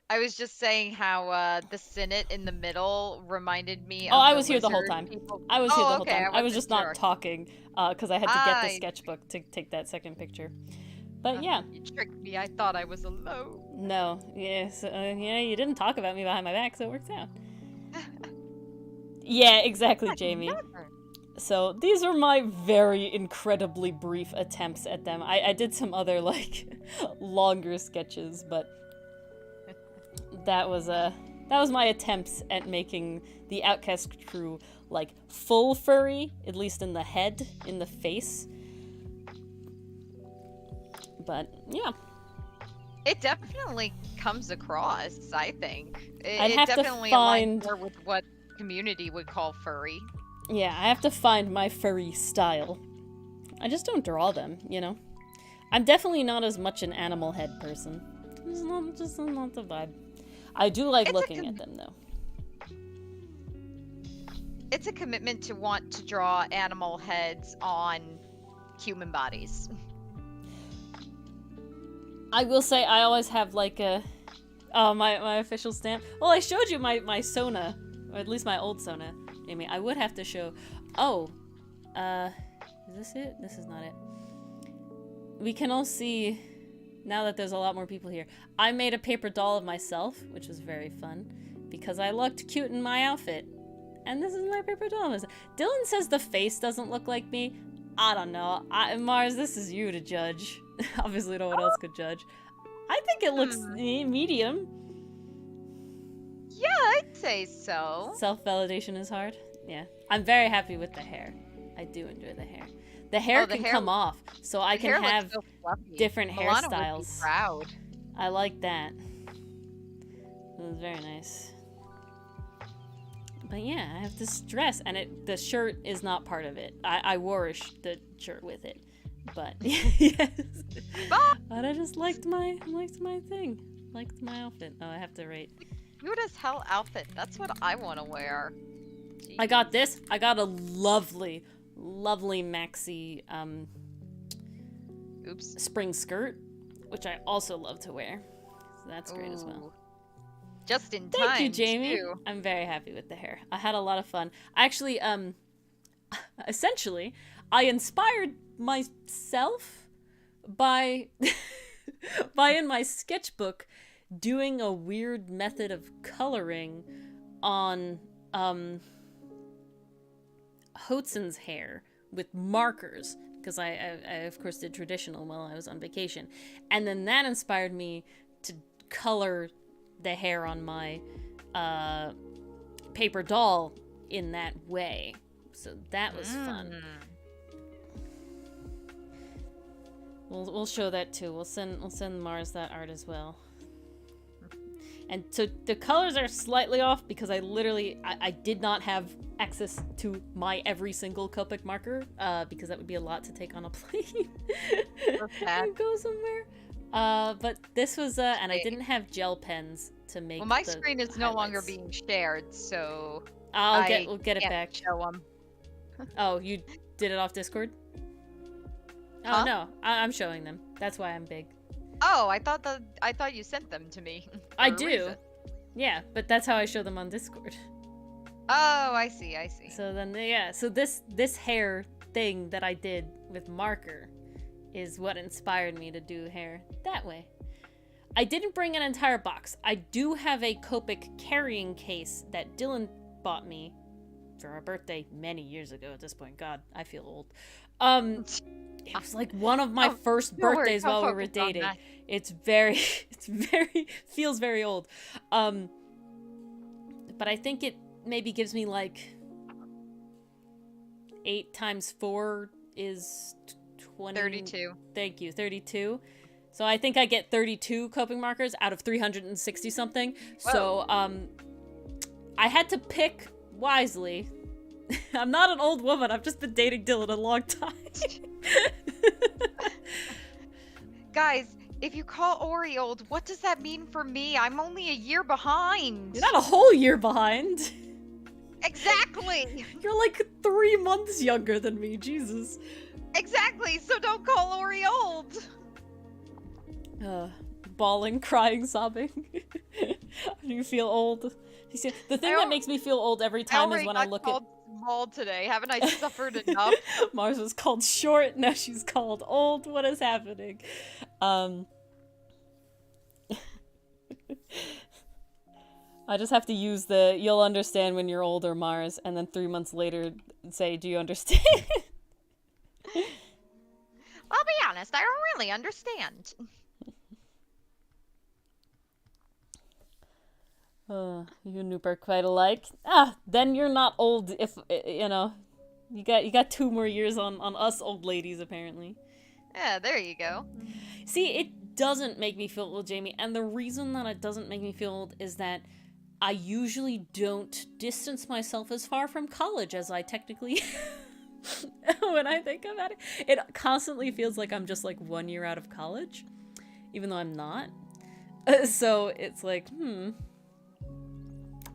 [SPEAKER 2] I was just saying how the Sinnit in the middle reminded me of
[SPEAKER 1] I was here the whole time.
[SPEAKER 2] People.
[SPEAKER 1] I was here the whole time. I was just
[SPEAKER 2] sure.
[SPEAKER 1] not talking because I had to get the sketchbook to take that second picture. But yeah.
[SPEAKER 2] You tricked me. I thought I was alone.
[SPEAKER 1] No. Yes. Yeah, you didn't talk about me behind my back, so it works out. Yeah, exactly, Jamie. So these are my very incredibly brief attempts at them. I did some other, like, longer sketches, but that was my attempts at making the Outcast crew, like, full furry, at least in the head, in the face. But, yeah.
[SPEAKER 2] It definitely comes across, I think.
[SPEAKER 1] I'd have
[SPEAKER 2] definitely
[SPEAKER 1] to find...
[SPEAKER 2] aligns more with what community would call furry.
[SPEAKER 1] Yeah, I have to find my furry style. I just don't draw them, you know? I'm definitely not as much an animal head person. It's not the vibe. I do like looking at them, though.
[SPEAKER 2] It's a commitment to want to draw animal heads on human bodies.
[SPEAKER 1] I will say I always have like a... Oh, my official stamp. Well, I showed you my Sona. Or at least my old Sona. Amy, I would have to show... Oh. Is this it? This is not it. We can all see... Now that there's a lot more people here. I made a paper doll of myself, which was very fun. because I looked cute in my outfit. And this is my paper doll. Dylan says the face doesn't look like me. I don't know. Mars, this is you to judge. Obviously no one else could judge. I think it looks medium.
[SPEAKER 2] Yeah, I'd say so.
[SPEAKER 1] Self-validation is hard. Yeah. I'm very happy with the hair. I do enjoy the hair. The hair can come off, so I can have
[SPEAKER 2] so
[SPEAKER 1] different
[SPEAKER 2] Milana
[SPEAKER 1] hairstyles.
[SPEAKER 2] Would be proud.
[SPEAKER 1] I like that. It was very nice. But yeah, I have this dress, and the shirt is not part of it. I wore the shirt with it, but yes. But I just liked my thing, liked my outfit. Oh, I have to rate.
[SPEAKER 2] Cute as hell outfit. That's what I want to wear. Jeez.
[SPEAKER 1] I got this. I got a lovely maxi spring skirt, which I also love to wear. So that's great as well.
[SPEAKER 2] Just in time.
[SPEAKER 1] Thank you, Jamie.
[SPEAKER 2] Too.
[SPEAKER 1] I'm very happy with the hair. I had a lot of fun. I actually, essentially, I inspired myself by in my sketchbook doing a weird method of coloring on Hotson's hair with markers, because I of course did traditional while I was on vacation, and then that inspired me to color the hair on my paper doll in that way. So that was fun. We'll show that too. We'll send Mars that art as well. And so the colors are slightly off because I did not have access to my every single Copic marker, because that would be a lot to take on a plane and go somewhere. But this was, and I didn't have gel pens to make.
[SPEAKER 2] Well, my screen is no longer being shared, so
[SPEAKER 1] we'll get it back.
[SPEAKER 2] Show them.
[SPEAKER 1] Oh, you did it off Discord? Oh no, I'm showing them. That's why I'm big.
[SPEAKER 2] Oh, I thought you sent them to me.
[SPEAKER 1] I do. Yeah, but that's how I show them on Discord.
[SPEAKER 2] Oh, I see.
[SPEAKER 1] So then, yeah, so this hair thing that I did with marker is what inspired me to do hair that way. I didn't bring an entire box. I do have a Copic carrying case that Dylan bought me for our birthday many years ago at this point. God, I feel old. It was like one of my first birthdays while we were dating. It's feels very old. But I think it maybe gives me like 8 times 4 is 20.
[SPEAKER 2] 32.
[SPEAKER 1] Thank you, 32. So I think I get 32 coping markers out of 360 something. Whoa. So I had to pick wisely. I'm not an old woman. I've just been dating Dylan a long time.
[SPEAKER 2] Guys, if you call Ori old, what does that mean for me? I'm only a year behind.
[SPEAKER 1] You're not a whole year behind.
[SPEAKER 2] Exactly.
[SPEAKER 1] You're like 3 months younger than me. Jesus.
[SPEAKER 2] Exactly. So don't call Ori old.
[SPEAKER 1] Bawling, crying, sobbing. Do you feel old? The thing that makes me feel old every time is when I look at
[SPEAKER 2] small today. Haven't I suffered enough?
[SPEAKER 1] Mars was called short, now she's called old. What is happening? I just have to use you'll understand when you're older, Mars, and then 3 months later say, do you understand?
[SPEAKER 2] I'll be honest, I don't really understand.
[SPEAKER 1] You and Noop are quite alike. Then you're not old if, you know, you got 2 more years on us old ladies, apparently.
[SPEAKER 2] Yeah, there you go.
[SPEAKER 1] See, it doesn't make me feel old, Jamie, and the reason that it doesn't make me feel old is that I usually don't distance myself as far from college as I technically when I think about it. It constantly feels like I'm just like 1 year out of college, even though I'm not. So it's like,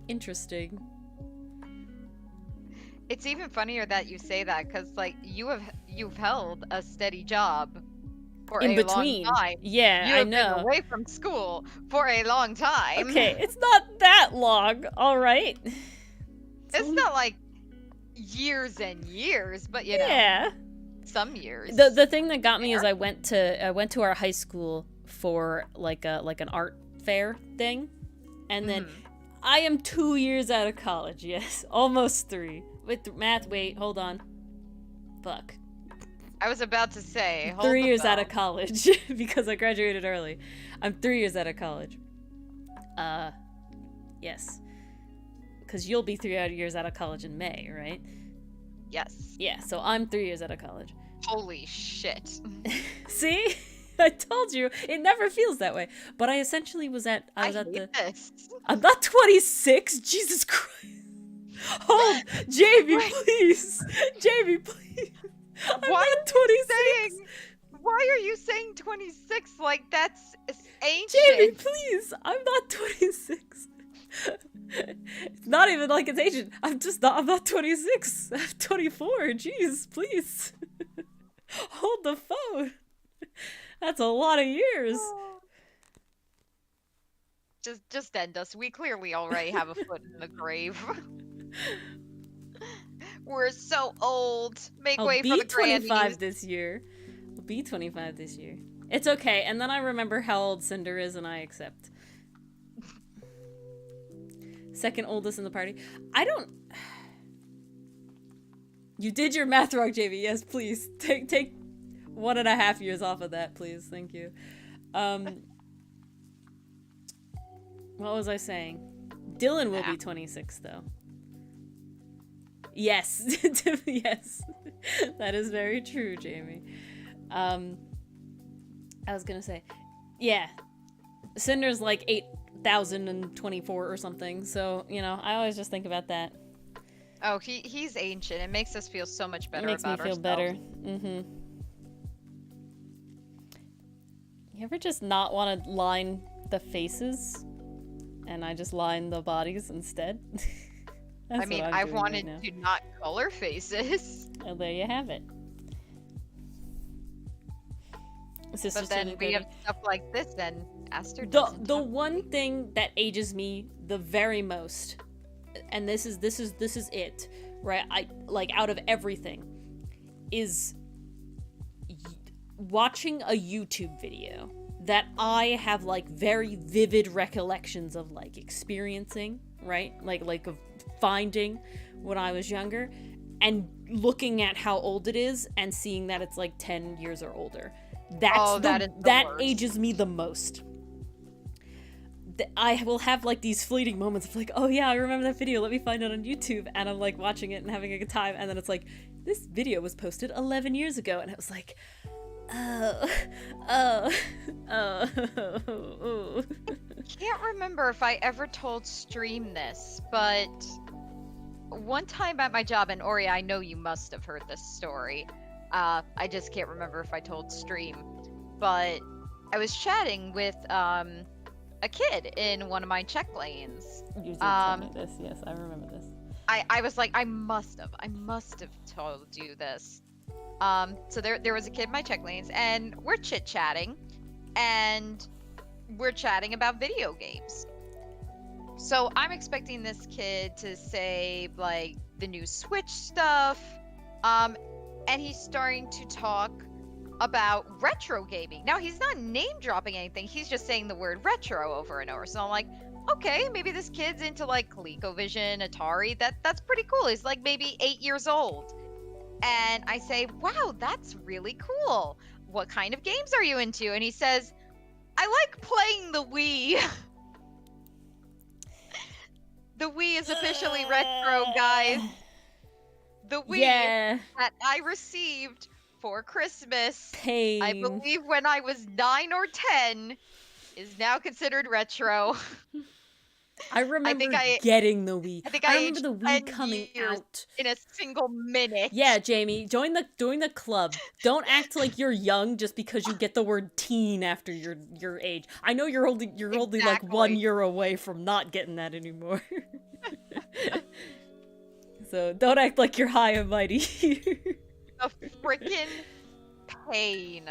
[SPEAKER 1] interesting.
[SPEAKER 2] It's even funnier that you say that, because like you've held a steady job for
[SPEAKER 1] in
[SPEAKER 2] a
[SPEAKER 1] between.
[SPEAKER 2] long time.
[SPEAKER 1] Yeah,
[SPEAKER 2] you have
[SPEAKER 1] I know.
[SPEAKER 2] been away from school for a long time.
[SPEAKER 1] Okay, it's not that long. All right.
[SPEAKER 2] It's not like years and years, but you know, some years.
[SPEAKER 1] The thing that got me is I went to our high school for like an art fair thing, and then I am 2 years out of college, yes. Almost 3. With math, wait, hold on. Fuck.
[SPEAKER 2] I was about to say, hold
[SPEAKER 1] 3
[SPEAKER 2] the
[SPEAKER 1] years out
[SPEAKER 2] phone.
[SPEAKER 1] of college because I graduated early. I'm 3 years out of college. Yes. Because you'll be 3 years out of college in May, right?
[SPEAKER 2] Yes.
[SPEAKER 1] Yeah, so I'm 3 years out of college.
[SPEAKER 2] Holy shit.
[SPEAKER 1] See? I told you, it never feels that way. But I essentially was at
[SPEAKER 2] this.
[SPEAKER 1] I'm not 26. Jesus Christ. Hold, Jamie, please. Jamie, please. I'm not 26.
[SPEAKER 2] Why are you saying 26 like that's ancient?
[SPEAKER 1] Jamie, please. I'm not 26. It's not even like it's ancient. I'm not 26. I'm 24. Jeez, please. Hold the phone. That's a lot of years.
[SPEAKER 2] Just end us. We clearly already have a foot in the grave. We're so old. Make way for the grannies.
[SPEAKER 1] I'll be 25 this year. I'll be 25 this year. It's okay. And then I remember how old Cinder is and I accept. Second oldest in the party. I don't... You did your math wrong, Jamie. Yes, please. Take 1.5 years off of that, please. Thank you. What was I saying? Dylan will be 26, though. Yes. Yes. That is very true, Jamie. I was gonna say, yeah. Cinder's like 8,024 or something, so, you know, I always just think about that.
[SPEAKER 2] Oh, he's ancient. It makes us feel so much better
[SPEAKER 1] about ourselves. It makes me feel better. Mm-hmm. You ever just not want to line the faces? And I just line the bodies instead?
[SPEAKER 2] I mean, I wanted to not color faces.
[SPEAKER 1] Well, there you have it.
[SPEAKER 2] But then we have stuff like this, and Aster
[SPEAKER 1] doesn't. The one thing that ages me the very most, and this is it, right? I like out of everything, is watching a YouTube video that I have like very vivid recollections of like experiencing, right? Like of finding when I was younger, and looking at how old it is and seeing that it's like 10 years or older. That ages me the most. I will have like these fleeting moments of like, oh yeah, I remember that video, let me find it on YouTube, and I'm like watching it and having a good time, and then it's like, this video was posted 11 years ago, and it was like, oh.
[SPEAKER 2] Can't remember if I ever told Stream this, but one time at my job, and Ori, I know you must have heard this story. I just can't remember if I told Stream, but I was chatting with a kid in one of my check lanes.
[SPEAKER 1] You did tell me this, yes, I remember this.
[SPEAKER 2] I was like, I must have told you this. So there was a kid in my check lanes, and we're chit-chatting, and we're chatting about video games. So I'm expecting this kid to say, like, the new Switch stuff, and he's starting to talk about retro gaming. Now, he's not name-dropping anything, he's just saying the word retro over and over. So I'm like, okay, maybe this kid's into, like, ColecoVision, Atari, that's pretty cool. He's, like, maybe 8 years old. And I say, wow, that's really cool. What kind of games are you into? And he says, I like playing the Wii. The Wii is officially retro, guys. The Wii that I received for Christmas,
[SPEAKER 1] Pain.
[SPEAKER 2] I believe when I was 9 or 10, is now considered retro.
[SPEAKER 1] I remember getting the Wii. I remember the Wii coming out
[SPEAKER 2] in a single minute.
[SPEAKER 1] Yeah, Jamie, join the club. Don't act like you're young just because you get the word teen after your age. I know you're only like 1 year away from not getting that anymore. So don't act like you're high and mighty.
[SPEAKER 2] The freaking pain.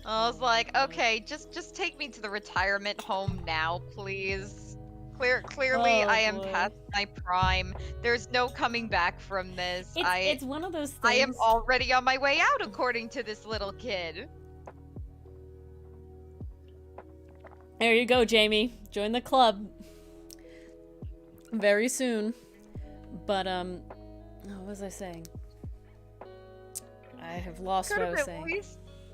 [SPEAKER 2] I was like, okay, just take me to the retirement home now, please. Clearly, I am past my prime. There's no coming back from this.
[SPEAKER 1] It's one of those things.
[SPEAKER 2] I am already on my way out, according to this little kid.
[SPEAKER 1] There you go, Jamie. Join the club. Very soon. But, what was I saying? I have lost what I was saying.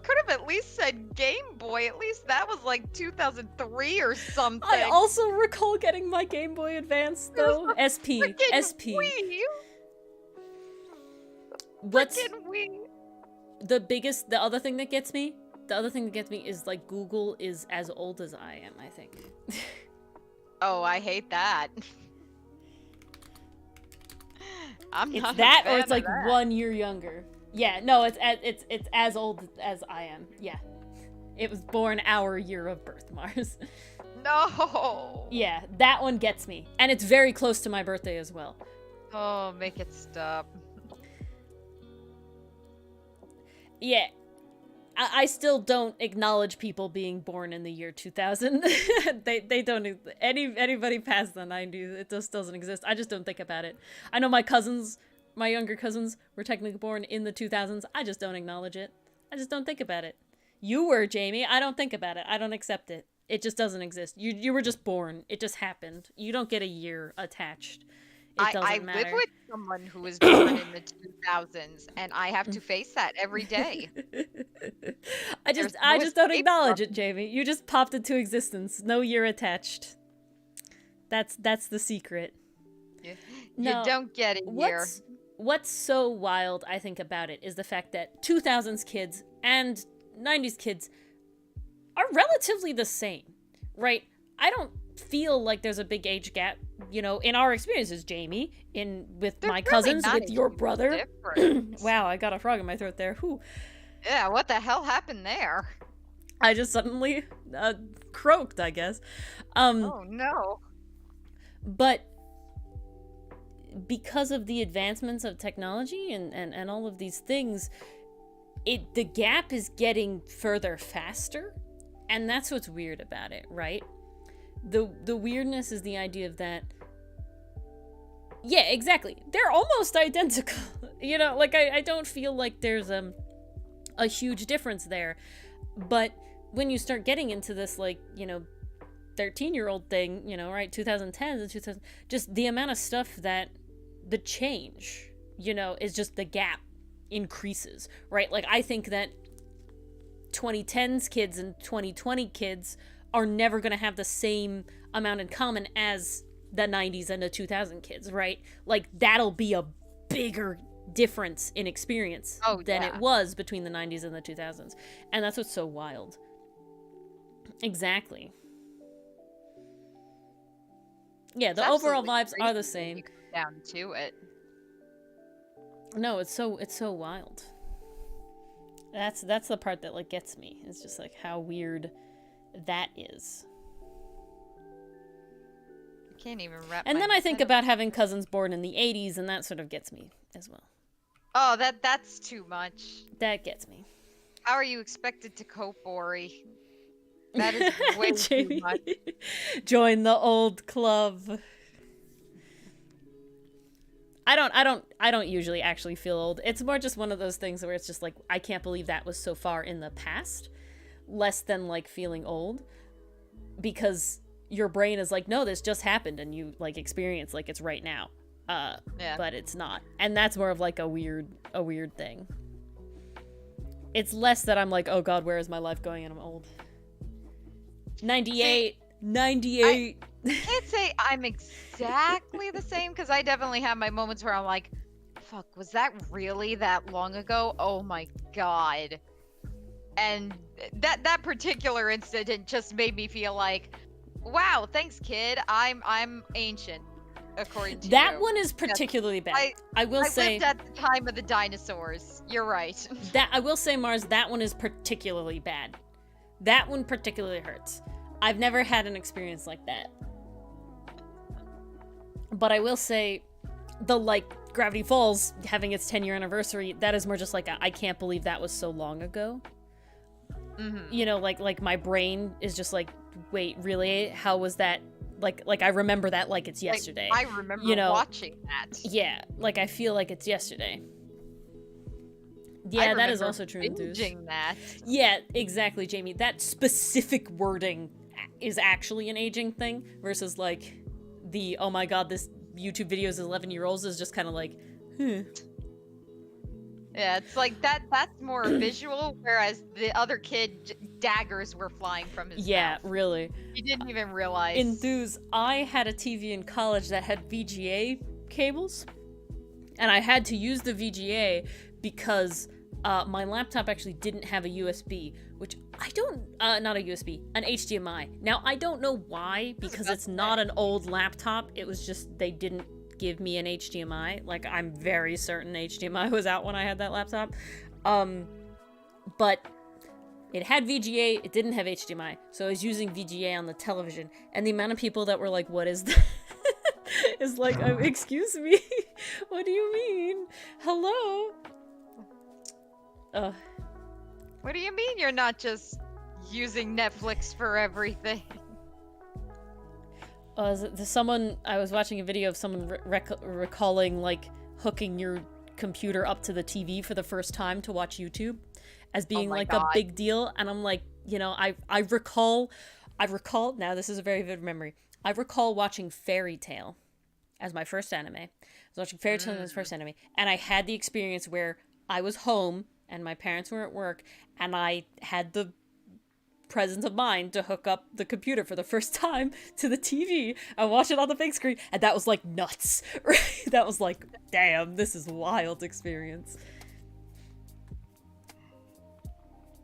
[SPEAKER 2] Could have at least said Game Boy. At least that was like 2003 or something.
[SPEAKER 1] I also recall getting my Game Boy Advance, though. SP. SP.
[SPEAKER 2] Wii.
[SPEAKER 1] What's
[SPEAKER 2] Wii.
[SPEAKER 1] the other thing that gets me? The other thing that gets me is, like, Google is as old as I am, I think.
[SPEAKER 2] Oh, I hate that.
[SPEAKER 1] It's that, or it's like 1 year younger. Yeah, no, it's as old as I am. Yeah, it was born our year of birth, Mars.
[SPEAKER 2] No.
[SPEAKER 1] Yeah, that one gets me, and it's very close to my birthday as well.
[SPEAKER 2] Oh, make it stop.
[SPEAKER 1] Yeah, I still don't acknowledge people being born in the year 2000. they don't. Anybody past the 90s, it just doesn't exist. I just don't think about it. I know my younger cousins were technically born in the 2000s. I just don't acknowledge it. I just don't think about it. You were, Jamie. I don't think about it. I don't accept it. It just doesn't exist. You were just born. It just happened. You don't get a year attached. It doesn't matter.
[SPEAKER 2] I live with someone who was born in the 2000s, and I have to face that every day.
[SPEAKER 1] I just don't acknowledge it, Jamie. You just popped into existence. No year attached. That's the secret.
[SPEAKER 2] You
[SPEAKER 1] No,
[SPEAKER 2] don't get it here.
[SPEAKER 1] What's so wild, I think, about it is the fact that 2000s kids and 90s kids are relatively the same, right? I don't feel like there's a big age gap, in our experiences, Jamie, with my cousins, with your brother. Wow, I got a frog in my throat there. Whew.
[SPEAKER 2] Yeah, what the hell happened there?
[SPEAKER 1] I just suddenly croaked, I guess.
[SPEAKER 2] Oh, no.
[SPEAKER 1] But because of the advancements of technology and all of these things, the gap is getting further faster, and that's what's weird about it, right? The weirdness is the idea of that. Yeah, exactly. They're almost identical. I don't feel like there's a huge difference there. But when you start getting into this, 13-year-old thing, right, 2010s and 2000, just the amount of stuff that the change, is just the gap increases, right? Like, I think that 2010s kids and 2020 kids are never going to have the same amount in common as the 90s and the 2000 kids, right? Like, that'll be a bigger difference in experience than it was between the 90s and the 2000s. And that's what's so wild. Exactly. Yeah, the overall vibes are the same.
[SPEAKER 2] Down to it.
[SPEAKER 1] No, it's so wild. That's the part that gets me. It's just how weird that is.
[SPEAKER 2] I can't even wrap.
[SPEAKER 1] And then I think about having cousins born in the 80s, and that sort of gets me as well.
[SPEAKER 2] Oh, that's too much.
[SPEAKER 1] That gets me.
[SPEAKER 2] How are you expected to cope, Ori? That is way too much.
[SPEAKER 1] Join the old club. I don't usually actually feel old. It's more just one of those things where it's just I can't believe that was so far in the past, less than feeling old, because your brain is no, this just happened, and you experience it's right now. But it's not. And that's more of a weird thing. It's less that I'm oh god, where is my life going, and I'm old. 98. I
[SPEAKER 2] can't say I'm exactly the same, because I definitely have my moments where I'm fuck, was that really that long ago? Oh my god. And that particular incident just made me feel wow, thanks kid, I'm ancient, according to
[SPEAKER 1] that
[SPEAKER 2] you.
[SPEAKER 1] one is particularly bad. I will say
[SPEAKER 2] lived at the time of the dinosaurs. You're right.
[SPEAKER 1] That I will say, Mars, that one is particularly bad. That one particularly hurts. I've never had an experience like that. But I will say, the Gravity Falls having its 10-year anniversary, that is more just I can't believe that was so long ago.
[SPEAKER 2] Mm-hmm.
[SPEAKER 1] My brain is just wait, really? How was that? I remember that it's yesterday.
[SPEAKER 2] I remember watching that.
[SPEAKER 1] Yeah, I feel it's yesterday. Yeah, that is also true.
[SPEAKER 2] That.
[SPEAKER 1] Yeah, exactly, Jamie. That specific wording is actually an aging thing versus the oh my god, this YouTube video is 11-year-olds is just kind of like,
[SPEAKER 2] Yeah, it's like that's more visual, whereas the other kid, daggers were flying from his
[SPEAKER 1] yeah,
[SPEAKER 2] mouth.
[SPEAKER 1] really.
[SPEAKER 2] He didn't even realize.
[SPEAKER 1] Enthuse, I had a TV in college that had VGA cables, and I had to use the VGA because my laptop actually didn't have a USB, which I don't, not a USB, an HDMI. Now, I don't know why, because it's not an old laptop. It was just, they didn't give me an HDMI. Like, I'm very certain HDMI was out when I had that laptop. But it had VGA, it didn't have HDMI, so I was using VGA on the television, and the amount of people that were like, what is that? Is like, excuse me? What do you mean? Hello?
[SPEAKER 2] What do you mean you're not just using Netflix for everything?
[SPEAKER 1] Someone, I was watching a video of someone recalling, like, hooking your computer up to the TV for the first time to watch YouTube as being, like,
[SPEAKER 2] God.
[SPEAKER 1] a big deal, and I'm like, you know, I recall, now this is a very vivid memory, I recall watching Fairy Tail as my first anime. I was watching Fairy Tail as my first anime, and I had the experience where I was home, and my parents were at work, and I had the presence of mind to hook up the computer for the first time to the TV and watch it on the big screen, and that was like nuts. Right? That was like, damn, this is a wild experience.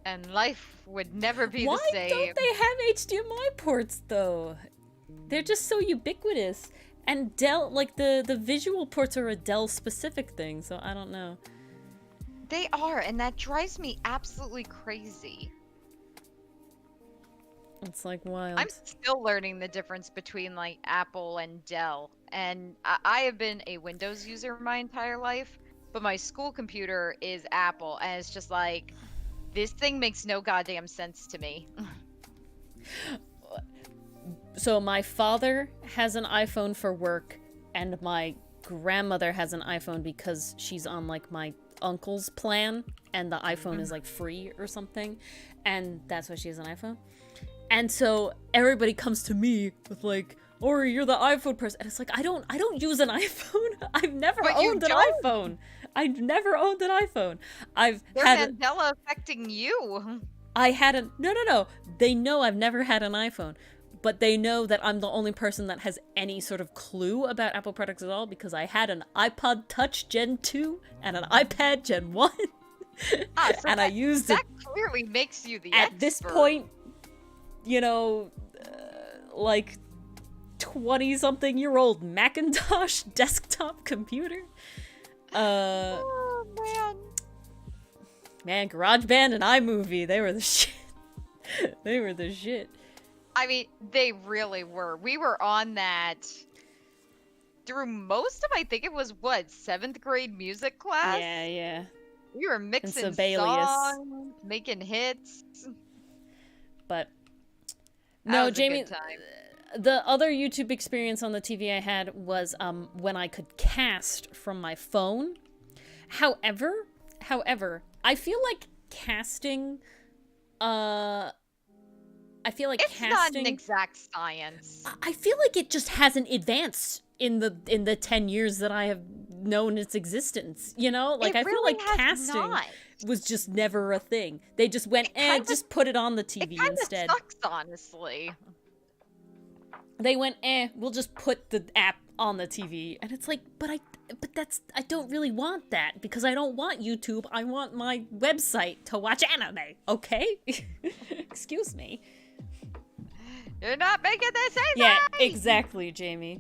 [SPEAKER 2] And life would never be
[SPEAKER 1] Why
[SPEAKER 2] the same.
[SPEAKER 1] don't they have HDMI ports though? They're just so ubiquitous. And Dell, like the visual ports are a Dell specific thing, so I don't know.
[SPEAKER 2] They are, and that drives me absolutely crazy.
[SPEAKER 1] It's like wild.
[SPEAKER 2] I'm still learning the difference between like Apple and Dell. And I have been a Windows user my entire life, but my school computer is Apple, and it's just like, this thing makes no goddamn sense to me.
[SPEAKER 1] So my father has an iPhone for work, and my grandmother has an iPhone because she's on like my uncle's plan, and the iPhone is like free or something, and that's why she has an iPhone. And so everybody comes to me with like, Ori, you're the iPhone person, and it's like, I don't use an iPhone. I've never owned an iPhone. I've never owned an iPhone. I've had
[SPEAKER 2] Mandela affecting you.
[SPEAKER 1] I hadn't. No. They know I've never had an iPhone, but they know that I'm the only person that has any sort of clue about Apple products at all, because I had an iPod Touch Gen 2 and an iPad Gen 1. And I used it.
[SPEAKER 2] That clearly makes you the
[SPEAKER 1] At
[SPEAKER 2] expert.
[SPEAKER 1] this point, you know, like 20-something-year-old Macintosh desktop computer.
[SPEAKER 2] Oh,
[SPEAKER 1] Man, GarageBand and iMovie, they were the shit. They were the shit.
[SPEAKER 2] I mean, they really were. We were on that through most of, I think it was, what, 7th grade music class?
[SPEAKER 1] Yeah.
[SPEAKER 2] We were mixing
[SPEAKER 1] Sibelius.
[SPEAKER 2] songs, making hits.
[SPEAKER 1] But
[SPEAKER 2] That
[SPEAKER 1] no,
[SPEAKER 2] was a
[SPEAKER 1] Jamie,
[SPEAKER 2] good time.
[SPEAKER 1] the other YouTube experience on the TV I had was when I could cast from my phone. However, I feel like casting
[SPEAKER 2] It's not an exact science.
[SPEAKER 1] I feel like it just hasn't advanced in the 10 years that I have known its existence, you know? Like, I feel like casting was just never a thing. They just went, just put it on the TV instead.
[SPEAKER 2] It sucks, honestly.
[SPEAKER 1] They went, we'll just put the app on the TV. And it's like, but I don't really want that, because I don't want YouTube. I want my website to watch anime, okay? Excuse me.
[SPEAKER 2] You're not making this easy!
[SPEAKER 1] Yeah, exactly, Jamie.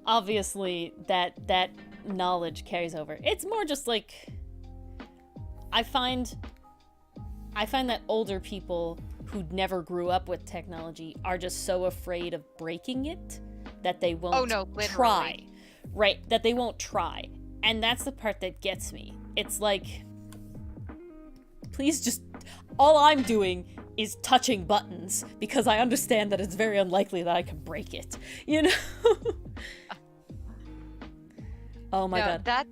[SPEAKER 1] Obviously, that knowledge carries over. It's more just like, I find that older people who never grew up with technology are just so afraid of breaking it that they won't try. Right, that they won't try. And that's the part that gets me. It's like, please just, all I'm doing is touching buttons, because I understand that it's very unlikely that I can break it, you know? Oh my god.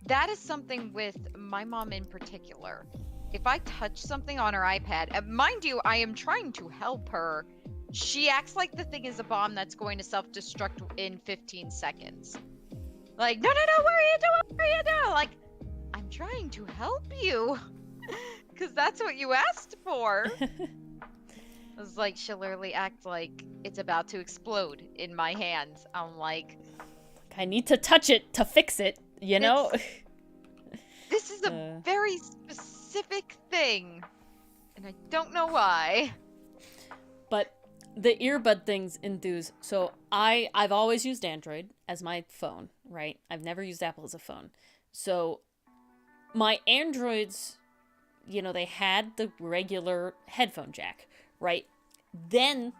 [SPEAKER 2] That is something with my mom in particular. If I touch something on her iPad, mind you, I am trying to help her she acts like the thing is a bomb that's going to self-destruct in 15 seconds. Like, no, what are you doing? What are you doing? Like, I'm trying to help you. Because that's what you asked for. It's like, she'll literally act like it's about to explode in my hands. I'm like,
[SPEAKER 1] I need to touch it to fix it, you know?
[SPEAKER 2] This is a very specific thing. And I don't know why.
[SPEAKER 1] But the earbud things enthuse. So I've always used Android as my phone, right? I've never used Apple as a phone. So my Androids, you know, they had the regular headphone jack, right? Then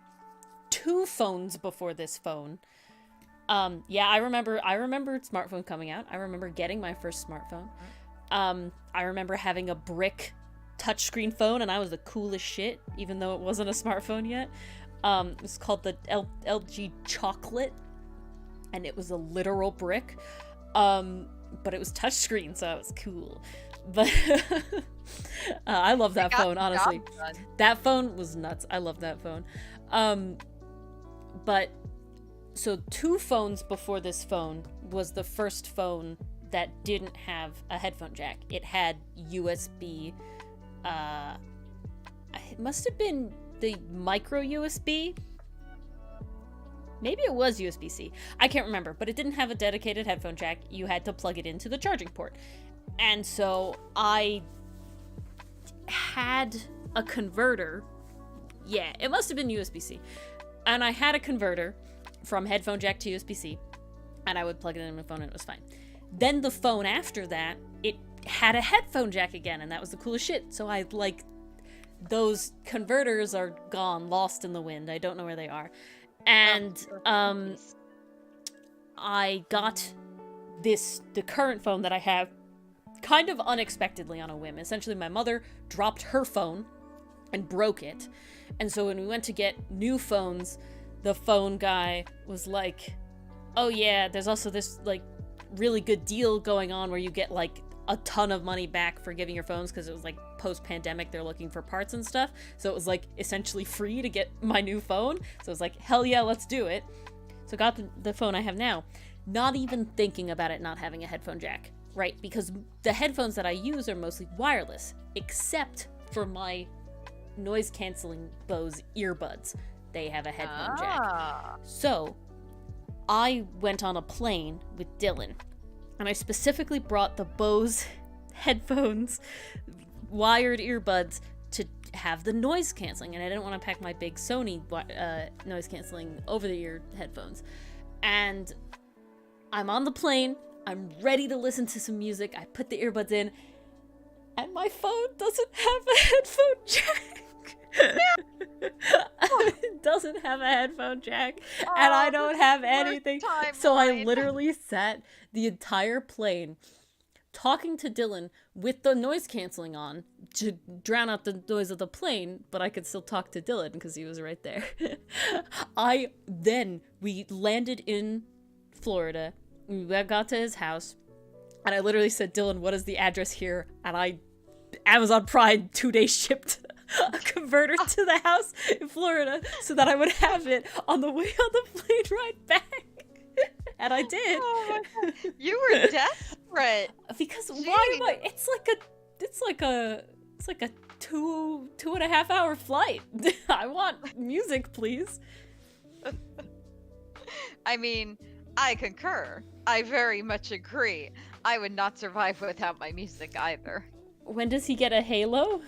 [SPEAKER 1] 2 phones before this phone. Yeah, I remember smartphone coming out. I remember getting my first smartphone. I remember having a brick touchscreen phone, and I was the coolest shit, even though it wasn't a smartphone yet. It was called the LG Chocolate, and it was a literal brick. But it was touchscreen, so it was cool. But I love that phone, honestly. That phone was nuts. I love that phone. But so 2 phones before this phone was the first phone that didn't have a headphone jack. It had USB. It must have been the micro USB. Maybe it was USB-C. I can't remember, but it didn't have a dedicated headphone jack. You had to plug it into the charging port. And so I had a converter. Yeah, it must have been USB-C. And I had a converter from headphone jack to USB-C. And I would plug it in my phone and it was fine. Then the phone after that, it had a headphone jack again, and that was the coolest shit. So I, like, those converters are gone, lost in the wind. I don't know where they are. And I got the current phone that I have kind of unexpectedly on a whim. Essentially, my mother dropped her phone and broke it. And so when we went to get new phones, the phone guy was like, oh yeah, there's also this, like, really good deal going on where you get, like, a ton of money back for giving your phones, because it was, like, post-pandemic, they're looking for parts and stuff. So it was, like, essentially free to get my new phone. So it was like, hell yeah, let's do it. So I got the phone I have now, not even thinking about it not having a headphone jack, right? Because the headphones that I use are mostly wireless, except for my noise-canceling Bose earbuds. They have a headphone jack. So I went on a plane with Dylan, and I specifically brought the Bose headphones, wired earbuds, to have the noise canceling, and I didn't want to pack my big Sony noise canceling over-the-ear headphones. And I'm on the plane, I'm ready to listen to some music, I put the earbuds in, and my phone doesn't have a headphone jack. It doesn't have a headphone jack, and I don't have anything. So I literally sat the entire plane talking to Dylan with the noise canceling on to drown out the noise of the plane, but I could still talk to Dylan because he was right there. We landed in Florida. We got to his house, and I literally said, Dylan, what is the address here? And Amazon Prime 2 days shipped a converter to the house in Florida so that I would have it on the way on the plane ride back. And I did.
[SPEAKER 2] Oh my God. You were desperate.
[SPEAKER 1] Because why am I? It's like a 2.5 hour flight. I want music, please.
[SPEAKER 2] I mean, I concur. I very much agree. I would not survive without my music either.
[SPEAKER 1] When does he get a halo?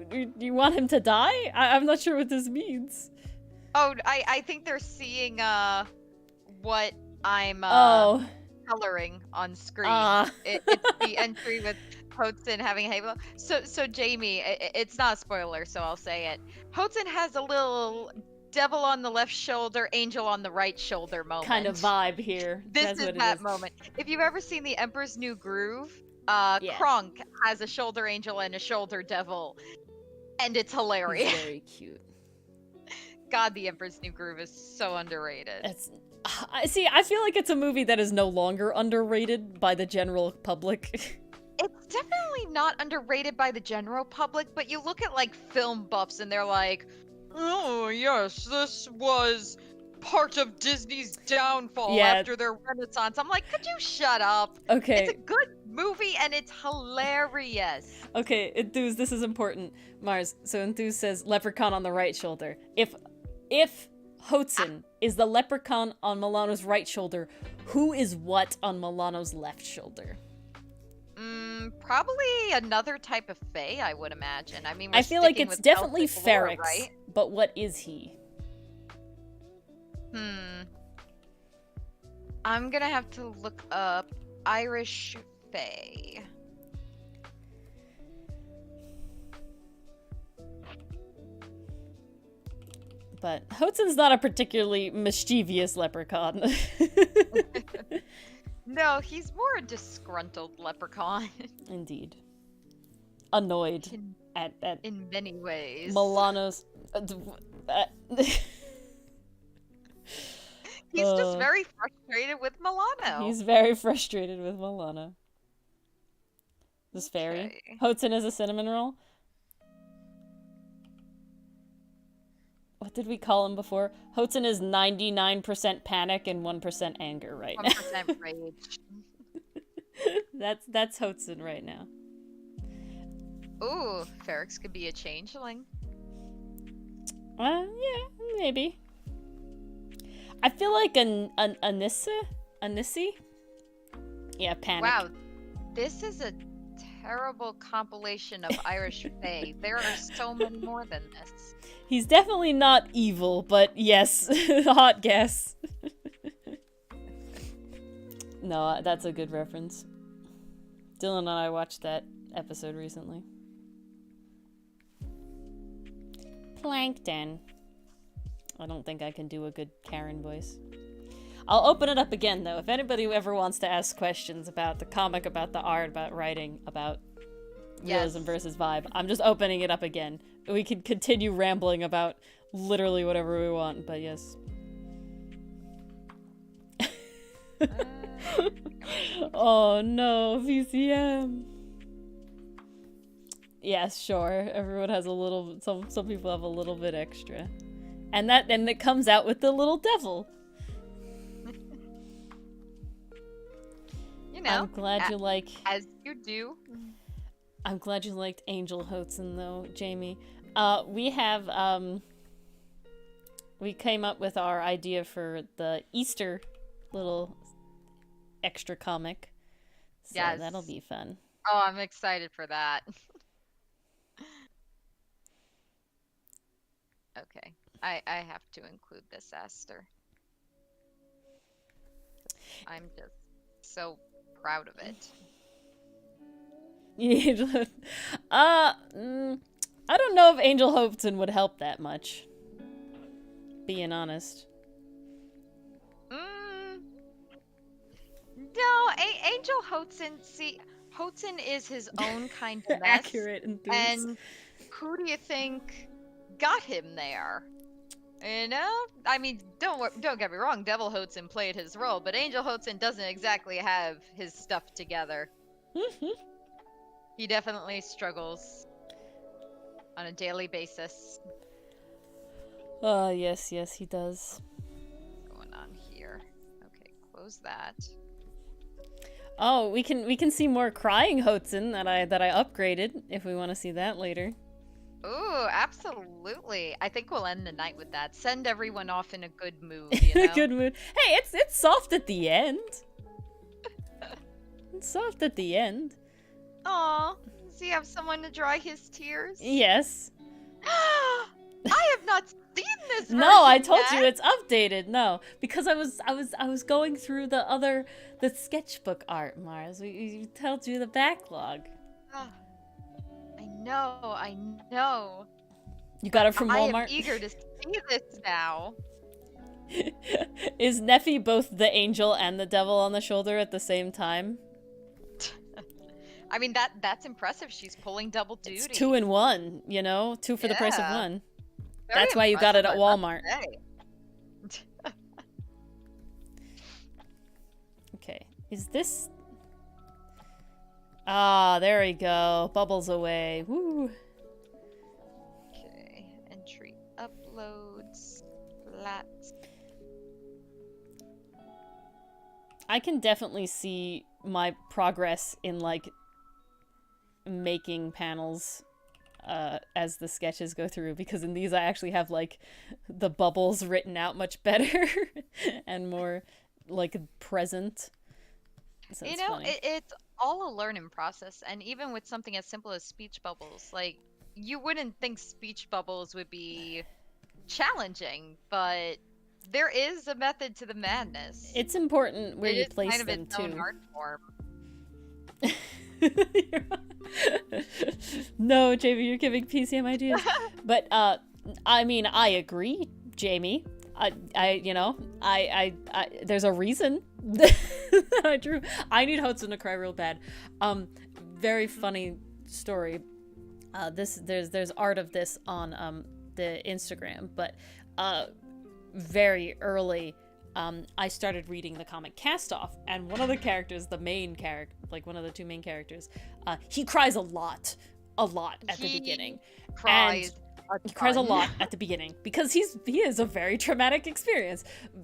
[SPEAKER 1] Do you want him to die? I'm not sure what this means.
[SPEAKER 2] Oh, I think they're seeing what I'm coloring on screen. It's the entry with Hotzen having a halo. So Jamie, it's not a spoiler, so I'll say it. Hotzen has a little devil on the left shoulder, angel on the right shoulder moment.
[SPEAKER 1] Kind of vibe here.
[SPEAKER 2] This is that moment. If you've ever seen The Emperor's New Groove, Kronk has a shoulder angel and a shoulder devil, and it's hilarious.
[SPEAKER 1] He's very cute.
[SPEAKER 2] God, The Emperor's New Groove is so underrated.
[SPEAKER 1] I feel like it's a movie that is no longer underrated by the general public.
[SPEAKER 2] it's definitely not underrated by the general public, but you look at like film buffs and they're like, oh yes, this was part of Disney's downfall
[SPEAKER 1] Yeah.
[SPEAKER 2] after their renaissance. I'm like, could you shut up?
[SPEAKER 1] Okay.
[SPEAKER 2] It's a good movie and it's hilarious.
[SPEAKER 1] Okay, Enthuse, this is important. Mars, so Enthuse says leprechaun on the right shoulder. If Hotsun is the leprechaun on Milano's right shoulder, who is what on Milano's left shoulder?
[SPEAKER 2] Probably another type of fae, I would imagine. I mean,
[SPEAKER 1] I feel like it's definitely Feryx, right? But what is he?
[SPEAKER 2] I'm gonna have to look up Irish fae.
[SPEAKER 1] But Hotsun's not a particularly mischievous leprechaun.
[SPEAKER 2] No, he's more a disgruntled leprechaun.
[SPEAKER 1] Indeed. Annoyed at
[SPEAKER 2] in many ways.
[SPEAKER 1] Milano's.
[SPEAKER 2] He's just very frustrated with Milano.
[SPEAKER 1] He's very frustrated with Milano. This fairy.
[SPEAKER 2] Okay.
[SPEAKER 1] Hotsun is a cinnamon roll. What did we call him before? Hotsun is 99% panic and 1% anger right now.
[SPEAKER 2] 1% rage.
[SPEAKER 1] That's Hotsun right now.
[SPEAKER 2] Ooh, Feryx could be a changeling.
[SPEAKER 1] Yeah, maybe. I feel like Anissi? Yeah, panic.
[SPEAKER 2] Wow, this is a terrible compilation of Irish fae. There are so many more than this.
[SPEAKER 1] He's definitely not evil, but yes, hot guess. No, that's a good reference. Dylan and I watched that episode recently. Plankton. I don't think I can do a good Karen voice. I'll open it up again, though. If anybody ever wants to ask questions about the comic, about the art, about writing, about realism versus vibe, I'm just opening it up again. We can continue rambling about literally whatever we want, but yes. Oh no, VCM. Yes, sure. Everyone has a little. Some people have a little bit extra, and it comes out with the little devil.
[SPEAKER 2] You know,
[SPEAKER 1] I'm glad you like.
[SPEAKER 2] As you do.
[SPEAKER 1] I'm glad you liked Angel Hotsun, though, Jamie. We have we came up with our idea for the Easter little extra comic. So
[SPEAKER 2] yes.
[SPEAKER 1] That'll be fun.
[SPEAKER 2] Oh, I'm excited for that. Okay. I have to include this, Esther. I'm just so proud of it.
[SPEAKER 1] I don't know if Angel Hotsun would help that much. Being honest.
[SPEAKER 2] No, Angel Hotsun. See, Hotsun is his own kind of mess.
[SPEAKER 1] Accurate enthuse.
[SPEAKER 2] And who do you think got him there? You know, I mean, don't get me wrong. Devil Hotsun played his role, but Angel Hotsun doesn't exactly have his stuff together. He definitely struggles on a daily basis.
[SPEAKER 1] Yes, he does.
[SPEAKER 2] What's going on here? Okay, close that.
[SPEAKER 1] Oh, we can see more crying Hotsun that I upgraded if we want to see that later.
[SPEAKER 2] Ooh, absolutely. I think we'll end the night with that. Send everyone off in a good mood, you know?
[SPEAKER 1] Good mood. Hey, it's soft at the end. It's soft at the end.
[SPEAKER 2] Aw, does he have someone to dry his tears?
[SPEAKER 1] Yes.
[SPEAKER 2] I have not seen this version
[SPEAKER 1] No, I told
[SPEAKER 2] yet.
[SPEAKER 1] you it's updated. No, because I was going through the sketchbook art, Mars. We told you the backlog.
[SPEAKER 2] I know.
[SPEAKER 1] You got it from Walmart?
[SPEAKER 2] I am eager to see this now.
[SPEAKER 1] Is Neffy both the angel and the devil on the shoulder at the same time?
[SPEAKER 2] I mean, that's impressive. She's pulling double duty.
[SPEAKER 1] It's 2 in 1, you know? 2 for the price of 1.
[SPEAKER 2] Very
[SPEAKER 1] That's why you got it at Walmart. Okay. Is this... Ah, there we go. Bubbles away. Woo.
[SPEAKER 2] Okay, entry uploads, flat.
[SPEAKER 1] I can definitely see my progress in, like, making panels as the sketches go through, because in these I actually have, like, the bubbles written out much better and more, like, present. So
[SPEAKER 2] You
[SPEAKER 1] it's
[SPEAKER 2] know,
[SPEAKER 1] funny.
[SPEAKER 2] it's all a learning process, and even with something as simple as speech bubbles, like, you wouldn't think speech bubbles would be challenging, but there is a method to the madness.
[SPEAKER 1] It's important where
[SPEAKER 2] It
[SPEAKER 1] you
[SPEAKER 2] is kind
[SPEAKER 1] place
[SPEAKER 2] of
[SPEAKER 1] them,
[SPEAKER 2] its own
[SPEAKER 1] too.
[SPEAKER 2] art form.
[SPEAKER 1] No, Jamie, you're giving PCM ideas. But, I mean, I agree, Jamie. There's a reason that I drew. I need Hudson to cry real bad. Very funny story. There's art of this on the Instagram, but very early, I started reading the comic Cast Off, and one of the characters, the main character, like one of the two main characters, he cries a lot at the beginning.
[SPEAKER 2] Cries.
[SPEAKER 1] He cries a lot at the beginning because he is a very traumatic experience,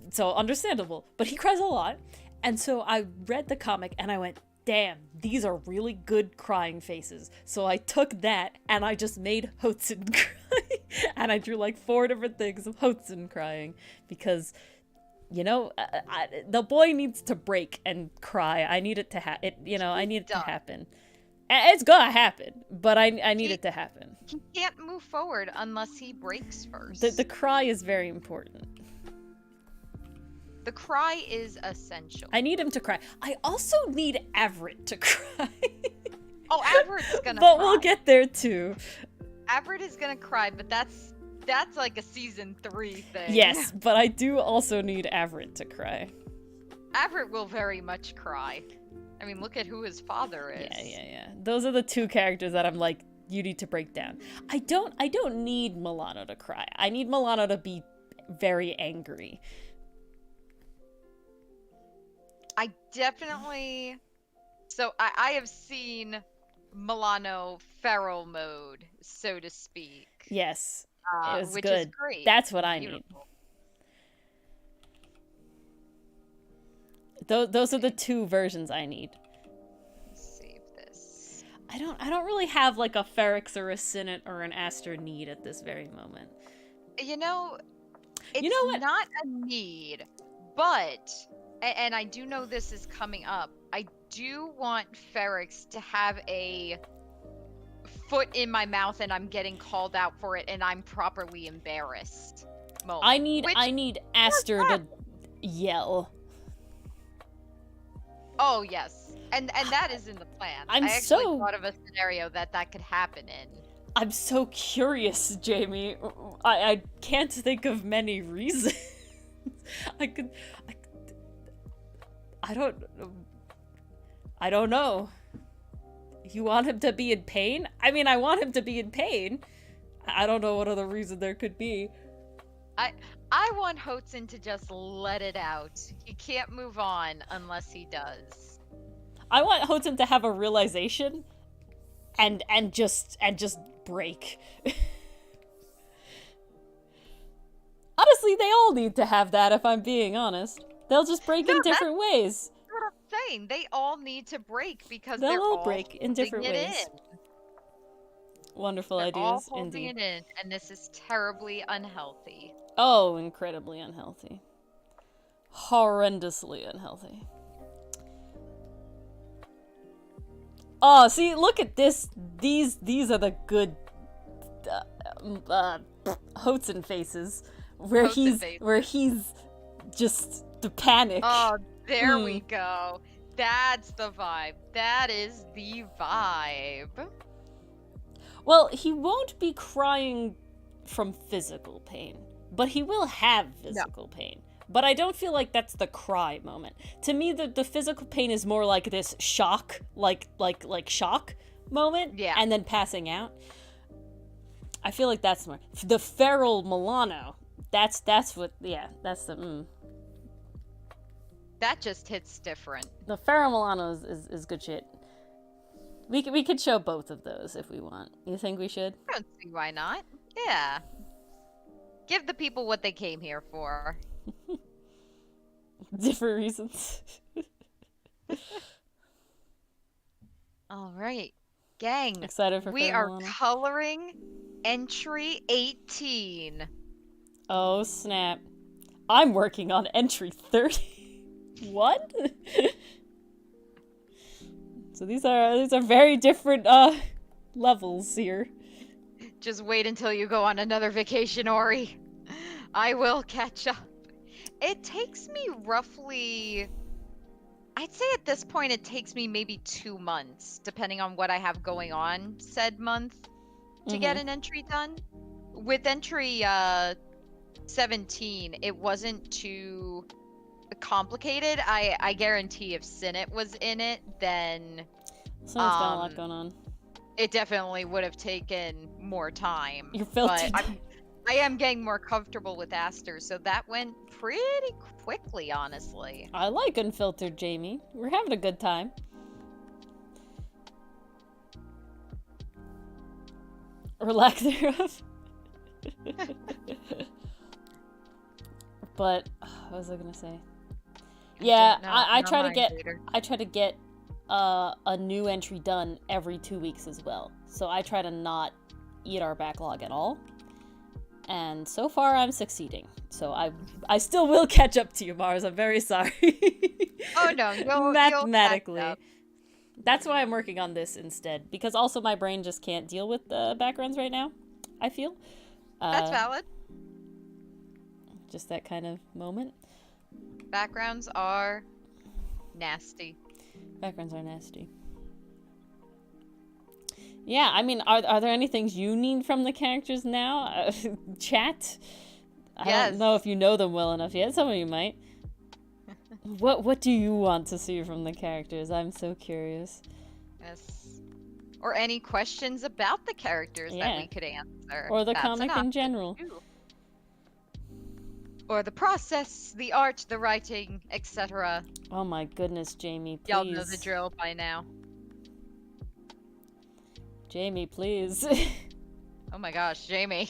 [SPEAKER 1] so understandable. But he cries a lot, and so I read the comic and I went, "Damn, these are really good crying faces." So I took that and I just made Hotsun cry, and I drew like 4 different things of Hotsun crying because, you know, the boy needs to break and cry. I need it to I need it to happen. It's gonna happen, but I need it to happen.
[SPEAKER 2] He can't move forward unless he breaks first.
[SPEAKER 1] The cry is very important.
[SPEAKER 2] The cry is essential.
[SPEAKER 1] I need him to cry. I also need Everett to cry.
[SPEAKER 2] Oh, Everett's gonna
[SPEAKER 1] but
[SPEAKER 2] cry.
[SPEAKER 1] we'll get there too.
[SPEAKER 2] Everett is gonna cry, but that's like a season 3 thing.
[SPEAKER 1] Yes, but I do also need Everett to cry.
[SPEAKER 2] Everett will very much cry. I mean, look at who his father is.
[SPEAKER 1] Yeah. Those are the 2 characters that I'm like, you need to break down. I don't need Milano to cry. I need Milano to be very angry.
[SPEAKER 2] I definitely... So, I have seen Milano feral mode, so to speak.
[SPEAKER 1] Yes, it was
[SPEAKER 2] which
[SPEAKER 1] good.
[SPEAKER 2] Is great.
[SPEAKER 1] That's what I need. Those are the 2 versions I need.
[SPEAKER 2] Save this.
[SPEAKER 1] I don't really have like a Ferrix or a Sinnet or an Aster need at this very moment.
[SPEAKER 2] You know, it's
[SPEAKER 1] what?
[SPEAKER 2] not a need, but, and I do know this is coming up, I do want Ferrix to have a foot in my mouth and I'm getting called out for it and I'm properly embarrassed moment.
[SPEAKER 1] I need Aster to yell.
[SPEAKER 2] Oh, yes. And that is in the plan. I actually thought of a scenario that could happen in.
[SPEAKER 1] I'm so curious, Jamie. I can't think of many reasons. I don't know. You want him to be in pain? I mean, I want him to be in pain. I don't know what other reason there could be.
[SPEAKER 2] I want Hotsun to just let it out. He can't move on unless he does.
[SPEAKER 1] I want Hotsun to have a realization and just break. Honestly, they all need to have that, if I'm being honest. They'll just break in different ways.
[SPEAKER 2] That's what I'm saying. They all need to break because
[SPEAKER 1] they'll
[SPEAKER 2] they're
[SPEAKER 1] all break in different ways. Wonderful
[SPEAKER 2] they're
[SPEAKER 1] ideas,
[SPEAKER 2] all holding
[SPEAKER 1] indeed.
[SPEAKER 2] it in, and this is terribly unhealthy.
[SPEAKER 1] Oh, incredibly unhealthy. Horrendously unhealthy. Oh, see, look at this. These are the good Hotsun faces, where he's just the panic.
[SPEAKER 2] Oh, there we go. That's the vibe. That is the vibe.
[SPEAKER 1] Well, he won't be crying from physical pain, but he will have physical pain. But I don't feel like that's the cry moment. To me, the physical pain is more like this shock, like shock moment, and then passing out. I feel like that's more the feral Milano. That's what, that's the.
[SPEAKER 2] That just hits different.
[SPEAKER 1] The feral Milano is good shit. We could show both of those if we want. You think we should?
[SPEAKER 2] I don't see why not. Yeah. Give the people what they came here for.
[SPEAKER 1] Different reasons.
[SPEAKER 2] All right, gang.
[SPEAKER 1] Excited for
[SPEAKER 2] We are
[SPEAKER 1] Milano?
[SPEAKER 2] coloring entry 18.
[SPEAKER 1] Oh snap! I'm working on entry 30. What? So these are very different levels here.
[SPEAKER 2] Just wait until you go on another vacation, Ori. I will catch up. It takes me roughly, I'd say at this point it takes me maybe 2 months, depending on what I have going on said month, to get an entry done. With entry 17, it wasn't too complicated. I guarantee if Sinet was in it, then
[SPEAKER 1] Sinet's got a lot going on.
[SPEAKER 2] it definitely would have taken more time.
[SPEAKER 1] You're filtered.
[SPEAKER 2] But I am getting more comfortable with Aster, so that went pretty quickly, honestly.
[SPEAKER 1] I like unfiltered Jamie. We're having a good time. Or lack thereof. But what was I gonna say? Yeah, I try to get a new entry done every 2 weeks as well. So I try to not eat our backlog at all. And so far I'm succeeding. So I still will catch up to you, Mars. I'm very sorry.
[SPEAKER 2] Oh no, you'll
[SPEAKER 1] mathematically.
[SPEAKER 2] catch up.
[SPEAKER 1] That's why I'm working on this instead. Because also my brain just can't deal with the backgrounds right now, I feel.
[SPEAKER 2] That's valid.
[SPEAKER 1] Just that kind of moment.
[SPEAKER 2] Backgrounds are nasty.
[SPEAKER 1] Backgrounds are nasty. Yeah, I mean, are there any things you need from the characters now? Chat? I don't know if you know them well enough yet. Some of you might. What do you want to see from the characters? I'm so curious.
[SPEAKER 2] Yes. Or any questions about the characters that we could answer.
[SPEAKER 1] Or the comic in general.
[SPEAKER 2] Too. Or the process, the art, the writing, etc.
[SPEAKER 1] Oh my goodness, Jamie, please.
[SPEAKER 2] Y'all know the drill by now.
[SPEAKER 1] Jamie, please.
[SPEAKER 2] Oh my gosh, Jamie.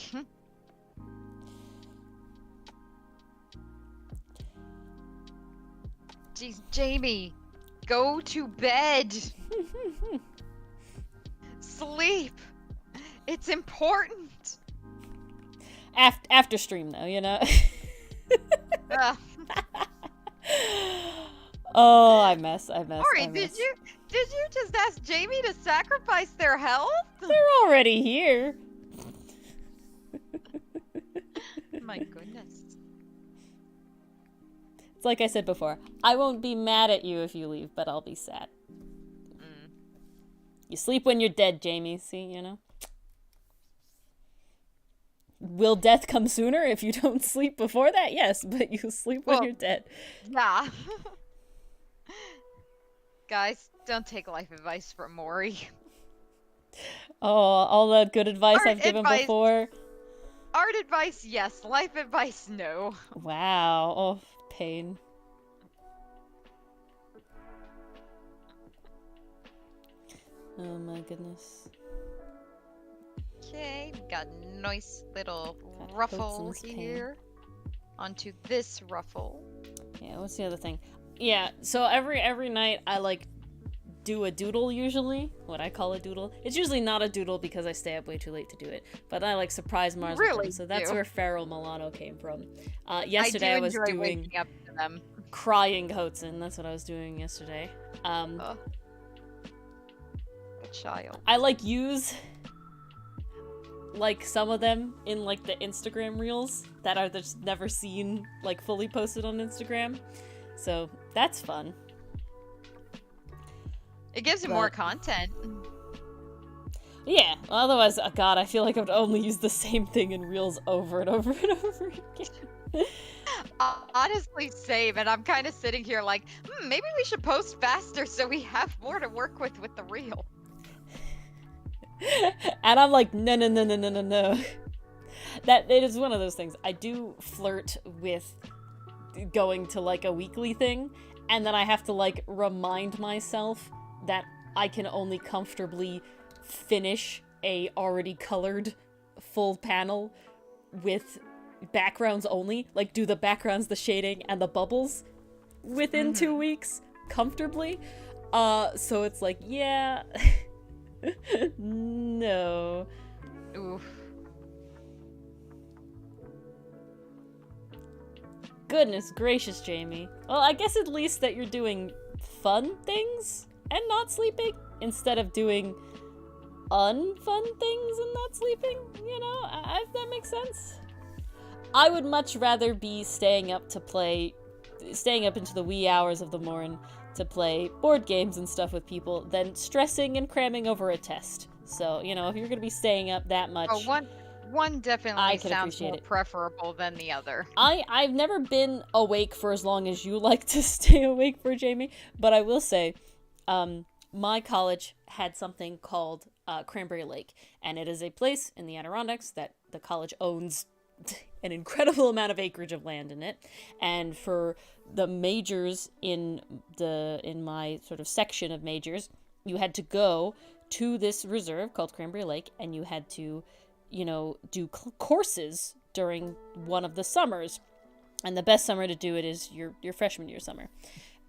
[SPEAKER 2] Jeez, Jamie, go to bed. Sleep. It's important.
[SPEAKER 1] After stream, though, you know. Oh, I mess.
[SPEAKER 2] Ori, did you just ask Jamie to sacrifice their health?
[SPEAKER 1] They're already here.
[SPEAKER 2] My goodness.
[SPEAKER 1] It's like I said before. I won't be mad at you if you leave, but I'll be sad. You sleep when you're dead, Jamie. See, you know? Will death come sooner if you don't sleep before that? Yes, but you sleep when you're dead.
[SPEAKER 2] Yeah. Guys, don't take life advice from Ori.
[SPEAKER 1] Oh, all that good advice I've given before.
[SPEAKER 2] Art advice, yes. Life advice, no.
[SPEAKER 1] Wow. Oh, pain. Oh my goodness.
[SPEAKER 2] Okay, we got a nice little ruffle here. Onto this ruffle.
[SPEAKER 1] Yeah, what's the other thing? Yeah, so every night I like do a doodle usually. What I call a doodle. It's usually not a doodle because I stay up way too late to do it. But I like surprise Mars with them, so that's where Feral Milano came from. Yesterday I was doing
[SPEAKER 2] waking up to them.
[SPEAKER 1] Crying Hotsun. That's what I was doing yesterday.
[SPEAKER 2] A child.
[SPEAKER 1] I like use like some of them in like the Instagram reels that are just never seen like fully posted on Instagram. So that's fun.
[SPEAKER 2] It gives you more content.
[SPEAKER 1] Yeah, otherwise, God, I feel like I would only use the same thing in reels over and over and over again.
[SPEAKER 2] Honestly, same, and I'm kind of sitting here like, maybe we should post faster so we have more to work with the reel.
[SPEAKER 1] And I'm like, no. That it is one of those things. I do flirt with going to like a weekly thing, and then I have to like remind myself that I can only comfortably finish a already colored full panel with backgrounds only, like do the backgrounds, the shading, and the bubbles within 2 weeks comfortably. So it's like, yeah. No.
[SPEAKER 2] Oof.
[SPEAKER 1] Goodness gracious, Jamie. Well, I guess at least that you're doing fun things and not sleeping instead of doing unfun things and not sleeping, you know, if that makes sense. I would much rather be staying up into the wee hours of the morn to play board games and stuff with people than stressing and cramming over a test. So, you know, if you're gonna be staying up that much...
[SPEAKER 2] Oh, one definitely sounds more preferable than the other.
[SPEAKER 1] I've never been awake for as long as you like to stay awake for, Jamie, but I will say, my college had something called Cranberry Lake, and it is a place in the Adirondacks that the college owns an incredible amount of acreage of land in it, and for the majors in my sort of section of majors, you had to go to this reserve called Cranberry Lake, and you had to, you know, do courses during one of the summers, and the best summer to do it is your freshman year summer.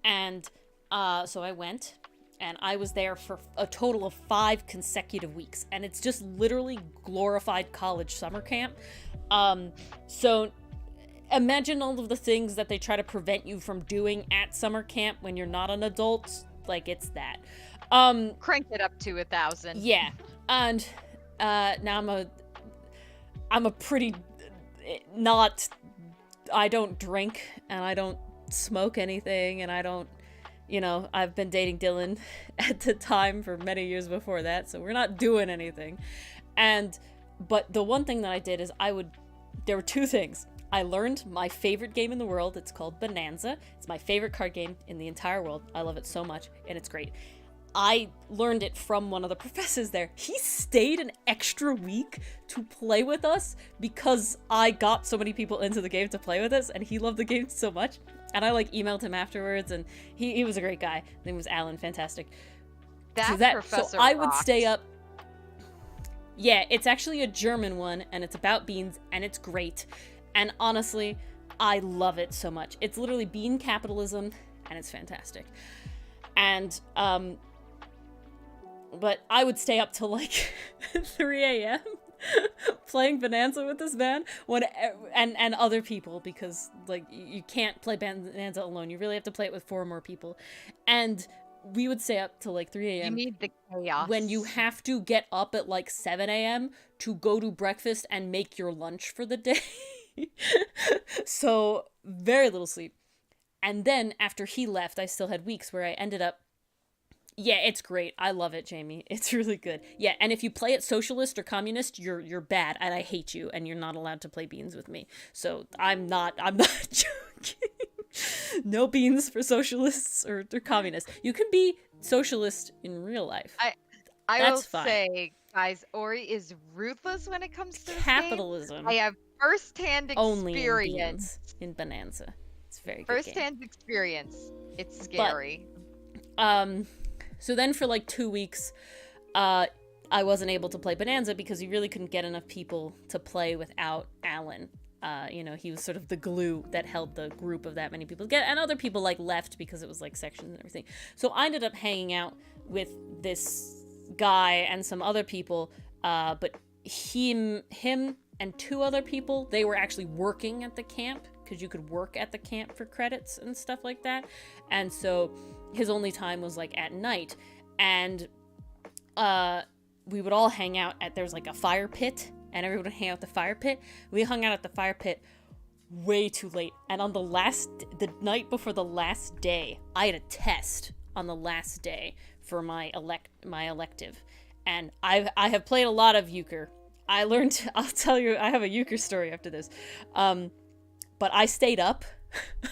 [SPEAKER 1] And so I went, and I was there for a total of 5 consecutive weeks, and it's just literally glorified college summer camp. So imagine all of the things that they try to prevent you from doing at summer camp when you're not an adult. Like, it's that.
[SPEAKER 2] Crank it up to 1,000.
[SPEAKER 1] Yeah. And now I'm a pretty I don't drink, and I don't smoke anything, and I don't, you know, I've been dating Dylan at the time for many years before that, so we're not doing anything. But the one thing that I did is there were 2 things. I learned my favorite game in the world. It's called Bonanza. It's my favorite card game in the entire world. I love it so much, and it's great. I learned it from one of the professors there. He stayed an extra week to play with us because I got so many people into the game to play with us, and he loved the game so much. And I emailed him afterwards, and he was a great guy. His name was Alan, fantastic.
[SPEAKER 2] Professor
[SPEAKER 1] so I would
[SPEAKER 2] rocks.
[SPEAKER 1] stay up. Yeah, it's actually a German one, and it's about beans, and it's great. And honestly, I love it so much. It's literally bean capitalism, and it's fantastic. And but I would stay up till 3 a.m. playing Bonanza with this man and other people, because you can't play Bonanza alone. You really have to play it with 4 more people. And we would stay up till 3 a.m.
[SPEAKER 2] You need the chaos.
[SPEAKER 1] When you have to get up at 7 a.m. to go to breakfast and make your lunch for the day. So very little sleep. And then after he left, I still had weeks where I ended up... Yeah, it's great. I love it, Jamie. It's really good. Yeah, and if you play it socialist or communist, you're bad, and I hate you, and you're not allowed to play beans with me. So I'm not joking. No beans for socialists or communists. You can be socialist in real life.
[SPEAKER 2] I will say, guys, Ori is ruthless when it comes to
[SPEAKER 1] capitalism.
[SPEAKER 2] I have first-hand
[SPEAKER 1] Only
[SPEAKER 2] experience
[SPEAKER 1] in Bonanza. It's very good
[SPEAKER 2] first-hand experience. It's scary.
[SPEAKER 1] But, so then for 2 weeks, I wasn't able to play Bonanza because you really couldn't get enough people to play without Alan. You know, he was sort of the glue that held the group of that many people together, and other people left because it was sections and everything. So I ended up hanging out with this guy and some other people, but him and 2 other people, they were actually working at the camp, because you could work at the camp for credits and stuff like that. And so his only time was at night, and we would all hang out at, there's a fire pit, and everyone would hang out at the fire pit. We hung out at the fire pit way too late, and on the night before the last day, I had a test on the last day for my elective, and I have played a lot of euchre. I'll tell you, I have a euchre story after this, but I stayed up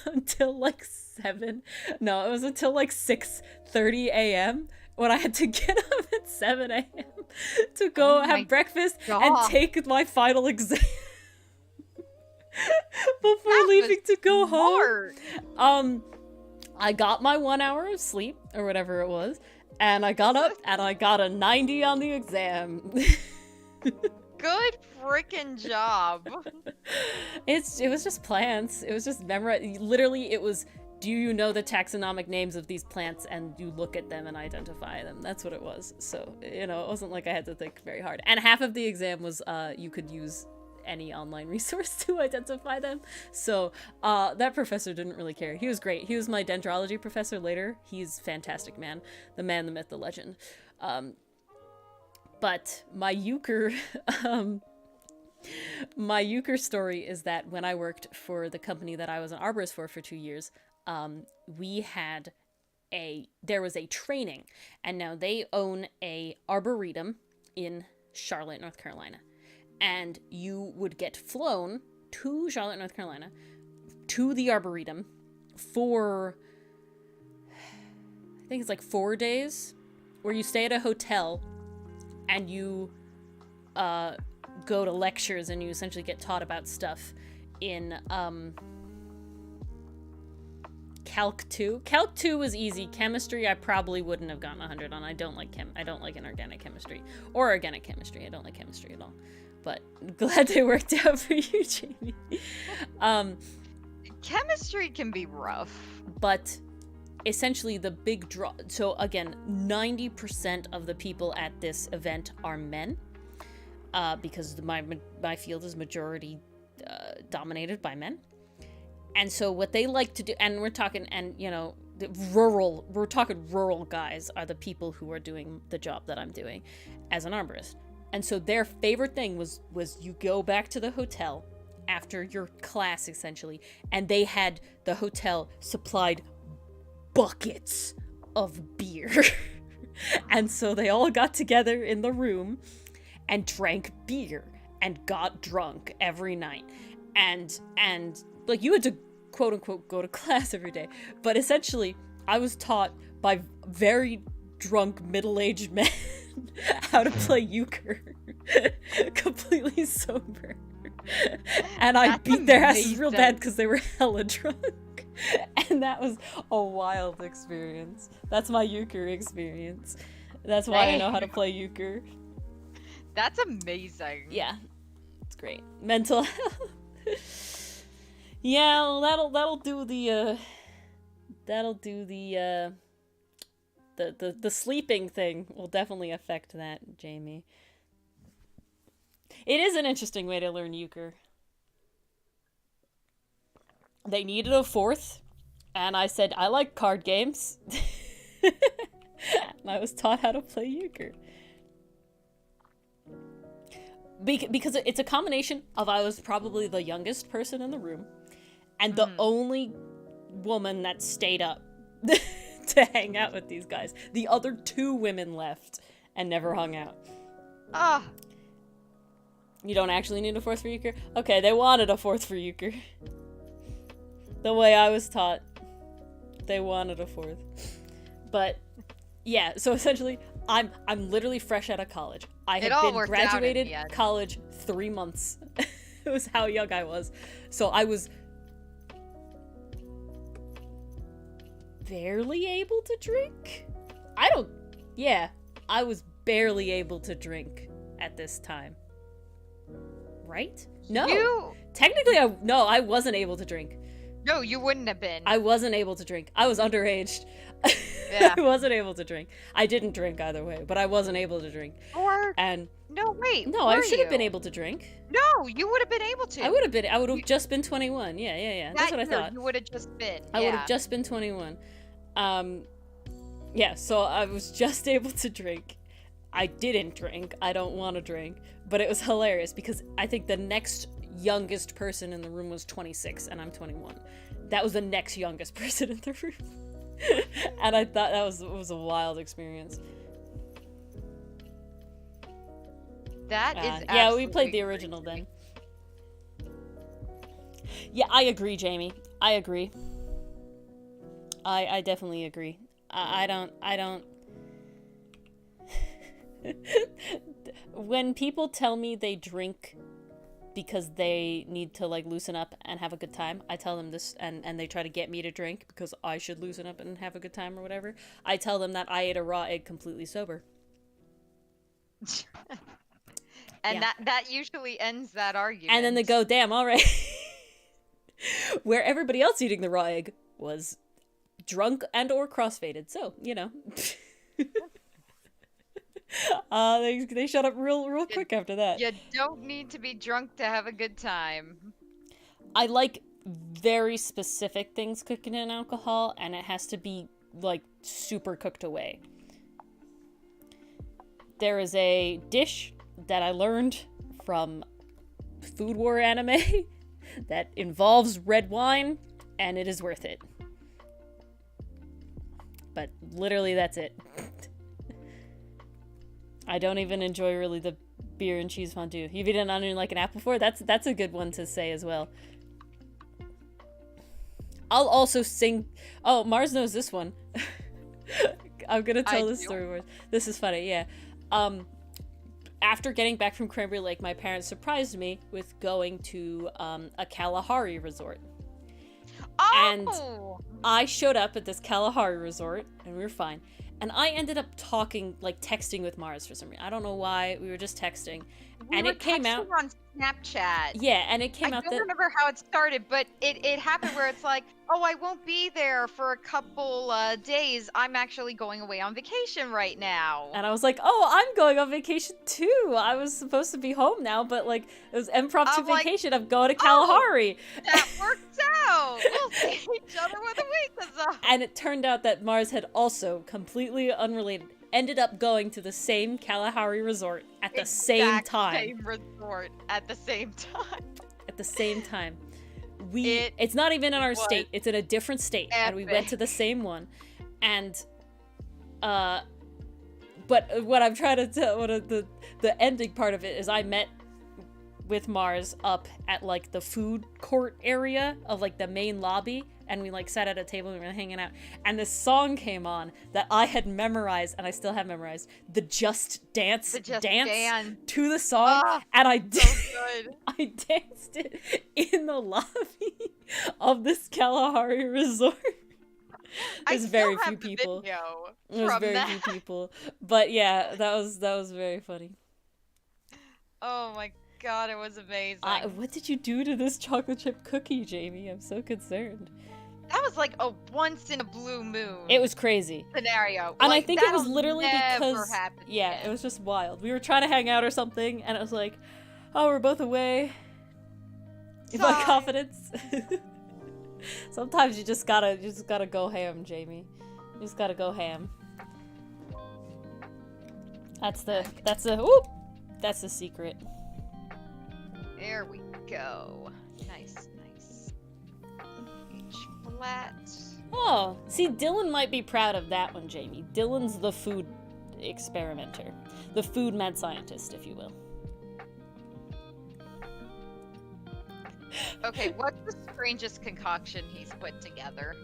[SPEAKER 1] until 7. No, it was until 6:30 a.m. when I had to get up at 7 a.m. to go have breakfast and take my final exam before leaving to go home. I got my 1 hour of sleep or whatever it was, And I got up and I got a 90 on the exam.
[SPEAKER 2] Good freaking job.
[SPEAKER 1] It was just plants. It was just memorize. Literally, it was, do you know the taxonomic names of these plants? And you look at them and identify them. That's what it was. So, it wasn't like I had to think very hard. And half of the exam was you could use any online resource to identify them. So that professor didn't really care. He was great. He was my dendrology professor later. He's a fantastic man. The man, the myth, the legend. But my euchre, my euchre story is that when I worked for the company that I was an arborist for 2 years, there was a training, and now they own a arboretum in Charlotte, North Carolina. And you would get flown to Charlotte, North Carolina, to the Arboretum for, I think it's like 4 days, where you stay at a hotel and you go to lectures and you essentially get taught about stuff in Calc 2. Calc 2 was easy. Chemistry I probably wouldn't have gotten 100 on. I don't like inorganic chemistry or organic chemistry. I don't like chemistry at all. But glad they worked out for you, Jamie.
[SPEAKER 2] Chemistry can be rough.
[SPEAKER 1] But essentially the big draw... So again, 90% of the people at this event are men. Because my field is majority dominated by men. And so what they like to do... And we're talking... And, we're talking rural guys are the people who are doing the job that I'm doing as an arborist. And so their favorite thing was you go back to the hotel after your class, essentially, and they had the hotel supplied buckets of beer. And so they all got together in the room and drank beer and got drunk every night. And like, you had to, quote unquote, go to class every day. But essentially, I was taught by very drunk middle-aged men how to play euchre completely sober. And I beat their asses real bad because they were hella drunk. And that was a wild experience. That's my euchre experience. That's why I know how to play euchre.
[SPEAKER 2] That's amazing.
[SPEAKER 1] Yeah, it's great. Mental health. Yeah, well, that'll do the the sleeping thing will definitely affect that, Jamie. It is an interesting way to learn euchre. They needed a fourth, and I said, I like card games. And I was taught how to play euchre. Because it's a combination of I was probably the youngest person in the room, and the only woman that stayed up to hang out with these guys. The other 2 women left and never hung out.
[SPEAKER 2] Ah.
[SPEAKER 1] You don't actually need a fourth for euchre? Okay, they wanted a fourth for euchre. The way I was taught, they wanted a fourth. But yeah, so essentially, I'm literally fresh out of college. I had been graduated college 3 months. It was how young I was. So I was barely able to drink. I was barely able to drink at this time. Right? No. Technically, I wasn't able to drink.
[SPEAKER 2] No, you wouldn't have been.
[SPEAKER 1] I wasn't able to drink. I was underage.
[SPEAKER 2] Yeah.
[SPEAKER 1] I wasn't able to drink. I didn't drink either way, but I wasn't able to drink. I should have been able to drink.
[SPEAKER 2] No, you would have been able to.
[SPEAKER 1] I would have just been 21. Yeah. That's what I thought.
[SPEAKER 2] You would have just been.
[SPEAKER 1] I would have just been 21. Yeah, so I was just able to drink. I didn't drink. I don't want to drink. But it was hilarious because I think the next youngest person in the room was 26 and I'm 21. That was the next youngest person in the room. And I thought it was a wild experience.
[SPEAKER 2] That is
[SPEAKER 1] yeah, we played the original then. Yeah, I agree, Jamie. I agree. I definitely agree. I don't when people tell me they drink because they need to like loosen up and have a good time. I tell them this, and they try to get me to drink because I should loosen up and have a good time or whatever. I tell them that I ate a raw egg completely sober.
[SPEAKER 2] And
[SPEAKER 1] Yeah.
[SPEAKER 2] that usually ends that argument.
[SPEAKER 1] And then they go, damn, all right. Where everybody else eating the raw egg was drunk and or crossfaded. So, you know. They shut up real quick after that.
[SPEAKER 2] You don't need to be drunk to have a good time.
[SPEAKER 1] I like very specific things cooking in alcohol, and it has to be, like, super cooked away. There is a dish that I learned from Food War anime that involves red wine, and it is worth it. But literally, that's it. I don't even enjoy really the beer and cheese fondue. You've eaten onion like an apple before? That's a good one to say as well. I'll also sing. Oh, Mars knows this one. I'm gonna tell this story, Mars. This is funny, yeah. After getting back from Cranberry Lake, my parents surprised me with going to a Kalahari resort.
[SPEAKER 2] Oh!
[SPEAKER 1] And I showed up at this Kalahari resort, and we were fine. And I ended up texting with Mars for some reason. I don't know why. We were just texting. And it came out
[SPEAKER 2] on Snapchat.
[SPEAKER 1] Yeah, and it came out that...
[SPEAKER 2] I don't remember how it started, but it happened where it's like, oh, I won't be there for a couple days. I'm actually going away on vacation right now.
[SPEAKER 1] And I was like, oh, I'm going on vacation too. I was supposed to be home now, but like, it was impromptu vacation. I'm going to Kalahari.
[SPEAKER 2] Oh, that worked out. We'll see each other when the week is up.
[SPEAKER 1] And it turned out that Mars had also, completely unrelated, ended up going to the same Kalahari resort at the same time.
[SPEAKER 2] Same resort at the same time.
[SPEAKER 1] At the same time. It's not even in our state. It's in a different state.
[SPEAKER 2] Epic.
[SPEAKER 1] And we went to the same one. And but what I'm trying to tell, the ending part of it is I met with Mars up at like the food court area of like the main lobby, and we like sat at a table and we were hanging out, and this song came on that I had memorized, and I still have memorized, the Just Dance to the song. And I did
[SPEAKER 2] so
[SPEAKER 1] I danced it in the lobby of this Kalahari resort. There's very few people. There's very few people. But yeah, that was very funny.
[SPEAKER 2] Oh my god, it was amazing.
[SPEAKER 1] What did you do to this chocolate chip cookie, Jamie? I'm so concerned.
[SPEAKER 2] That was like a once in a blue moon.
[SPEAKER 1] It was crazy.
[SPEAKER 2] Scenario.
[SPEAKER 1] And I think it was literally because
[SPEAKER 2] again.
[SPEAKER 1] It was just wild. We were trying to hang out or something, and it was like, oh, we're both away. In my confidence. Sometimes you just gotta go ham, Jamie. You just gotta go ham. That's the secret.
[SPEAKER 2] There we go. Nice. H flat.
[SPEAKER 1] Oh, see, Dylan might be proud of that one, Jamie. Dylan's the food experimenter. The food mad scientist, if you will.
[SPEAKER 2] Okay, what's the strangest concoction he's put together?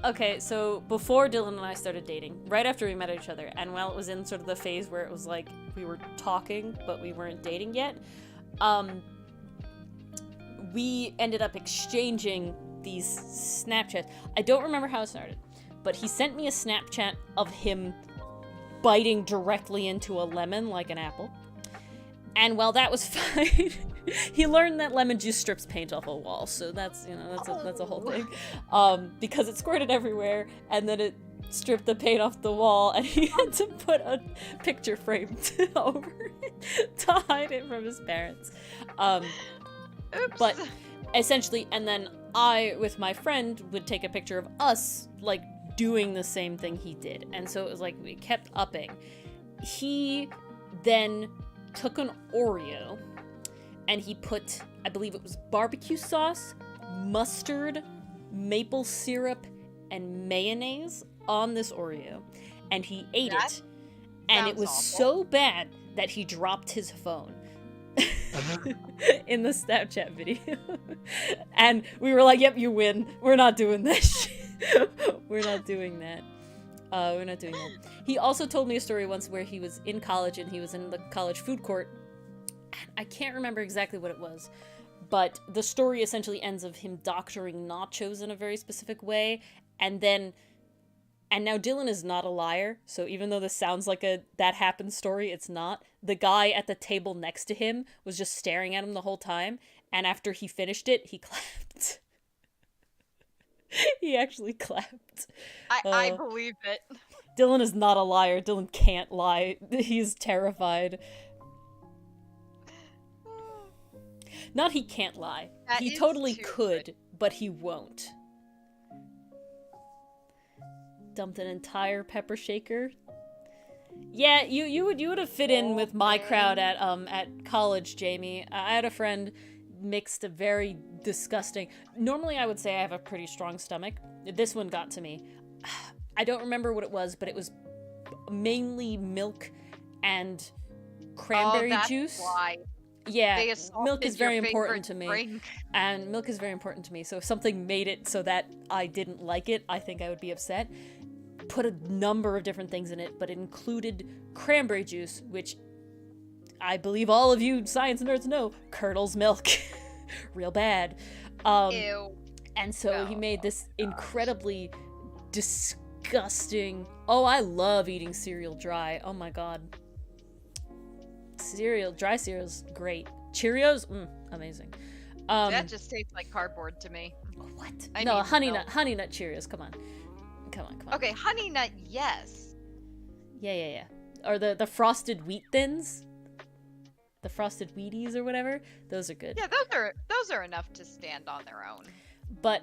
[SPEAKER 1] Okay, so before Dylan and I started dating, right after we met each other, and while it was in sort of the phase where it was like we were talking, but we weren't dating yet, we ended up exchanging these Snapchats. I don't remember how it started, but he sent me a Snapchat of him biting directly into a lemon like an apple. And while that was fine, he learned that lemon juice strips paint off a wall, so that's a whole thing. Because it squirted everywhere, and then it stripped the paint off the wall, and he had to put a picture frame over it to hide it from his parents.
[SPEAKER 2] Oops.
[SPEAKER 1] But essentially, and then I, with my friend, would take a picture of us, like, doing the same thing he did. And so it was like, we kept upping. He then took an Oreo, and he put, I believe it was barbecue sauce, mustard, maple syrup, and mayonnaise on this Oreo. And he ate it. And it was so bad that he dropped his phone. In the Snapchat video. And we were like, yep, you win. We're not doing that shit. We're not doing that. We're not doing that. He also told me a story once where he was in college and he was in the college food court I can't remember exactly what it was, but the story essentially ends of him doctoring nachos in a very specific way, and now Dylan is not a liar, so even though this sounds like a that happened story, it's not. The guy at the table next to him was just staring at him the whole time, and after he finished it, he clapped. He actually clapped.
[SPEAKER 2] I believe it.
[SPEAKER 1] Dylan is not a liar. Dylan can't lie. He's terrified. Not he can't lie.
[SPEAKER 2] That
[SPEAKER 1] He
[SPEAKER 2] is
[SPEAKER 1] totally
[SPEAKER 2] too
[SPEAKER 1] could,
[SPEAKER 2] good.
[SPEAKER 1] but he won't. Dumped an entire pepper shaker. Yeah, you would have fit in with my crowd at college, Jamie. I had a friend mixed a very disgusting. Normally I would say I have a pretty strong stomach. This one got to me. I don't remember what it was, but it was mainly milk and cranberry juice.
[SPEAKER 2] Why.
[SPEAKER 1] Yeah, milk is very
[SPEAKER 2] your
[SPEAKER 1] important to
[SPEAKER 2] favorite
[SPEAKER 1] me.
[SPEAKER 2] drink.
[SPEAKER 1] And milk is very important to me. So if something made it so that I didn't like it, I think I would be upset. Put a number of different things in it, but it included cranberry juice, which I believe all of you science nerds know curdles milk. Real bad.
[SPEAKER 2] Ew.
[SPEAKER 1] And so he
[SPEAKER 2] No.
[SPEAKER 1] made this incredibly disgusting... Oh, I love eating cereal dry. Oh my god. Dry cereal's great. Cheerios? Amazing.
[SPEAKER 2] That just tastes like cardboard to me.
[SPEAKER 1] What?
[SPEAKER 2] I
[SPEAKER 1] No,
[SPEAKER 2] need
[SPEAKER 1] honey
[SPEAKER 2] milk.
[SPEAKER 1] nut Cheerios. Come on.
[SPEAKER 2] Okay, honey nut, yes.
[SPEAKER 1] Yeah. Or the frosted wheat thins. The frosted Wheaties or whatever. Those are good.
[SPEAKER 2] Yeah, those are enough to stand on their own.
[SPEAKER 1] But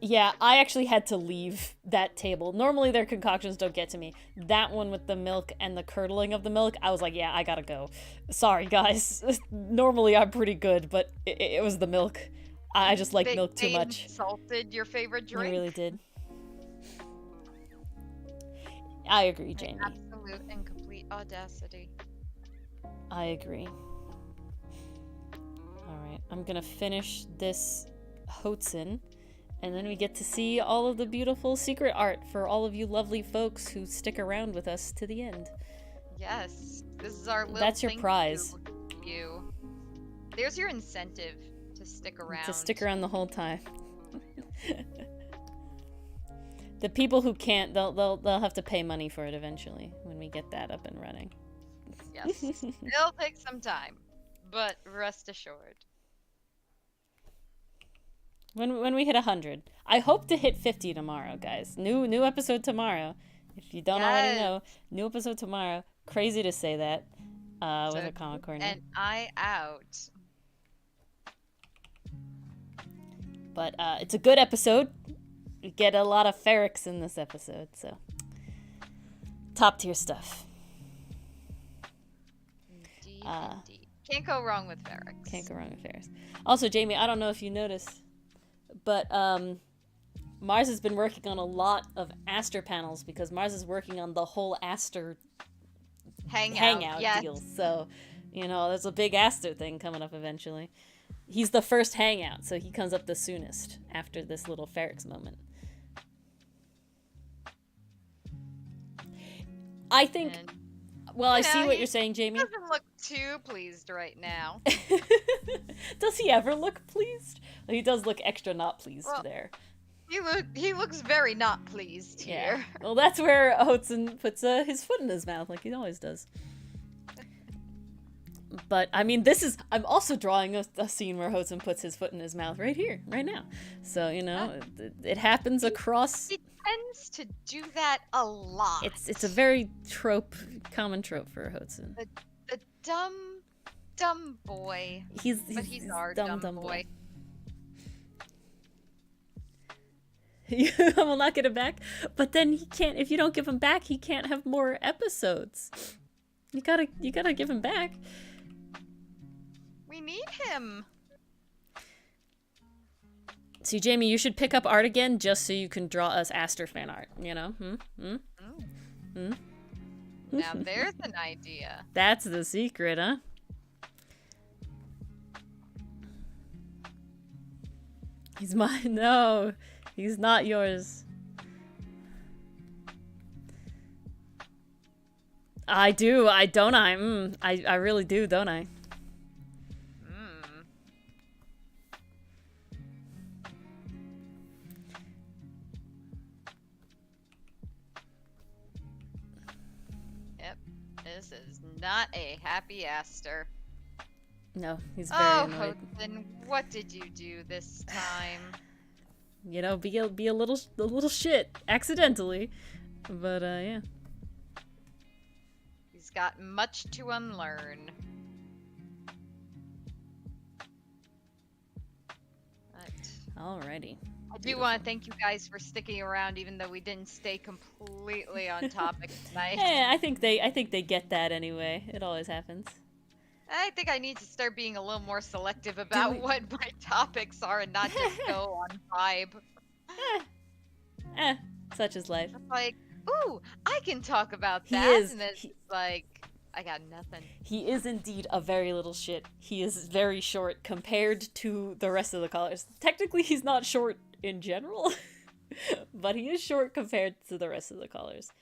[SPEAKER 1] yeah, I actually had to leave that table. Normally their concoctions don't get to me. That one with the milk and the curdling of the milk, I was like, yeah, I gotta go. Sorry, guys. Normally I'm pretty good, but it was the milk. I just like milk too much.
[SPEAKER 2] Insulted your favorite drink.
[SPEAKER 1] I really did. I agree, Jamie.
[SPEAKER 2] Absolute and complete audacity.
[SPEAKER 1] I agree. Alright, I'm gonna finish this Hotzen, and then we get to see all of the beautiful secret art for all of you lovely folks who stick around with us to the end.
[SPEAKER 2] Yes, this is our little
[SPEAKER 1] That's your
[SPEAKER 2] thank
[SPEAKER 1] prize.
[SPEAKER 2] You. There's your incentive to stick around.
[SPEAKER 1] To stick around the whole time. The people who can't, they'll have to pay money for it eventually when we get that up and running.
[SPEAKER 2] Yes, it'll take some time, but rest assured.
[SPEAKER 1] When we hit 100. I hope to hit 50 tomorrow, guys. New episode tomorrow. If you don't already know, new episode tomorrow. Crazy to say that with a comic corner.
[SPEAKER 2] And I out.
[SPEAKER 1] But it's a good episode. We get a lot of ferrix in this episode, so top tier stuff.
[SPEAKER 2] Indeed. Can't go wrong with Ferrix.
[SPEAKER 1] Can't go wrong with ferrix. Also, Jamie, I don't know if you noticed, but Mars has been working on a lot of Aster panels because Mars is working on the whole Aster hangout
[SPEAKER 2] yes.
[SPEAKER 1] deal. So, there's a big Aster thing coming up eventually. He's the first hangout, so he comes up the soonest after this little ferrix moment. I think... Well, I see what you're saying, Jamie.
[SPEAKER 2] He doesn't look too pleased right now.
[SPEAKER 1] Does he ever look pleased? Well, he does look extra not pleased there.
[SPEAKER 2] He looks very not pleased here.
[SPEAKER 1] Yeah. Well, that's where Hotzen puts his foot in his mouth, like he always does. But, I mean, I'm also drawing a scene where Hotzen puts his foot in his mouth right here, right now. So, it happens across...
[SPEAKER 2] He tends to do that a lot.
[SPEAKER 1] It's a very common trope for Hotzen.
[SPEAKER 2] The dumb boy. He's our dumb boy.
[SPEAKER 1] He will not get it back, but then he can't. If you don't give him back, he can't have more episodes. You gotta give him back.
[SPEAKER 2] We need him.
[SPEAKER 1] See, Jamie, you should pick up art again just so you can draw us Aster fan art.
[SPEAKER 2] Now there's an idea.
[SPEAKER 1] That's the secret, huh? He's mine. No, he's not yours. I do. I don't. I really do, don't I?
[SPEAKER 2] Hmm. Yep. This is not a happy Aster.
[SPEAKER 1] No, he's very
[SPEAKER 2] Oh,
[SPEAKER 1] annoyed.
[SPEAKER 2] Hudson, what did you do this time?
[SPEAKER 1] You know, be a little shit accidentally, but yeah.
[SPEAKER 2] He's got much to unlearn. But
[SPEAKER 1] Alrighty.
[SPEAKER 2] I do want to thank you guys for sticking around, even though we didn't stay completely on topic tonight.
[SPEAKER 1] I think they get that anyway. It always happens.
[SPEAKER 2] I think I need to start being a little more selective about what my topics are and not just go on vibe.
[SPEAKER 1] Such is life.
[SPEAKER 2] Like, ooh, I can talk about
[SPEAKER 1] He
[SPEAKER 2] that,
[SPEAKER 1] is.
[SPEAKER 2] and then it's like, I got nothing.
[SPEAKER 1] He is indeed a very little shit. He is very short compared to the rest of the callers. Technically, he's not short in general, but he is short compared to the rest of the callers.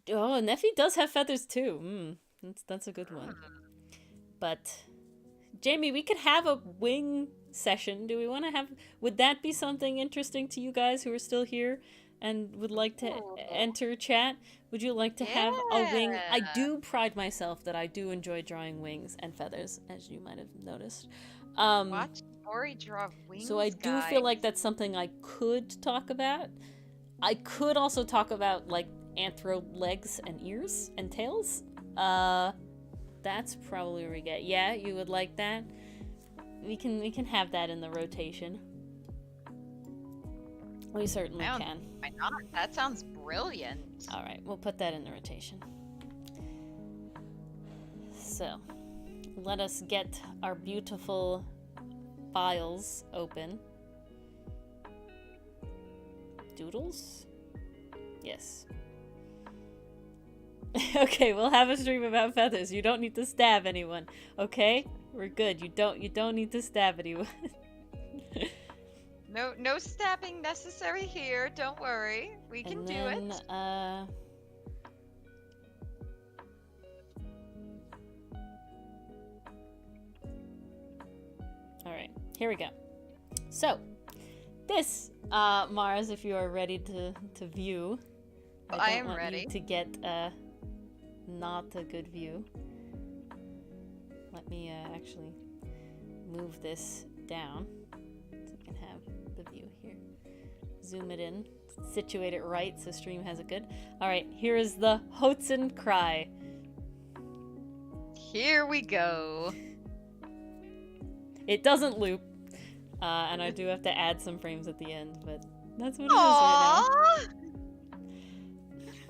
[SPEAKER 1] Oh, Neffy does have feathers too. That's a good one. But Jamie, we could have a wing session. Do we want to have? Would that be something interesting to you guys who are still here and would like to enter chat? Would you like to have a wing? I do pride myself that I do enjoy drawing wings and feathers, as you might have noticed.
[SPEAKER 2] Watch Ori draw wings.
[SPEAKER 1] So I do feel like that's something I could talk about. I could also talk about like anthro legs and ears and tails. That's probably where we get. Yeah, you would like that? We can have that in the rotation. We certainly can.
[SPEAKER 2] Why not? That sounds brilliant.
[SPEAKER 1] All right, we'll put that in the rotation. So, let us get our beautiful files open. Doodles? Yes. Okay, we'll have a stream about feathers. You don't need to stab anyone. Okay? We're good. You don't need to stab anyone.
[SPEAKER 2] No stabbing necessary here. Don't worry. We can do it.
[SPEAKER 1] Alright, here we go. So, this, Mars, if you are ready to view.
[SPEAKER 2] I am
[SPEAKER 1] want
[SPEAKER 2] ready.
[SPEAKER 1] You to get, not a good view. Let me, actually move this down so we can have the view here. Zoom it in, situate it right so stream has it good. Alright, here is the Hotsun cry.
[SPEAKER 2] Here we go.
[SPEAKER 1] It doesn't loop, and I do have to add some frames at the end, but that's what it is right now.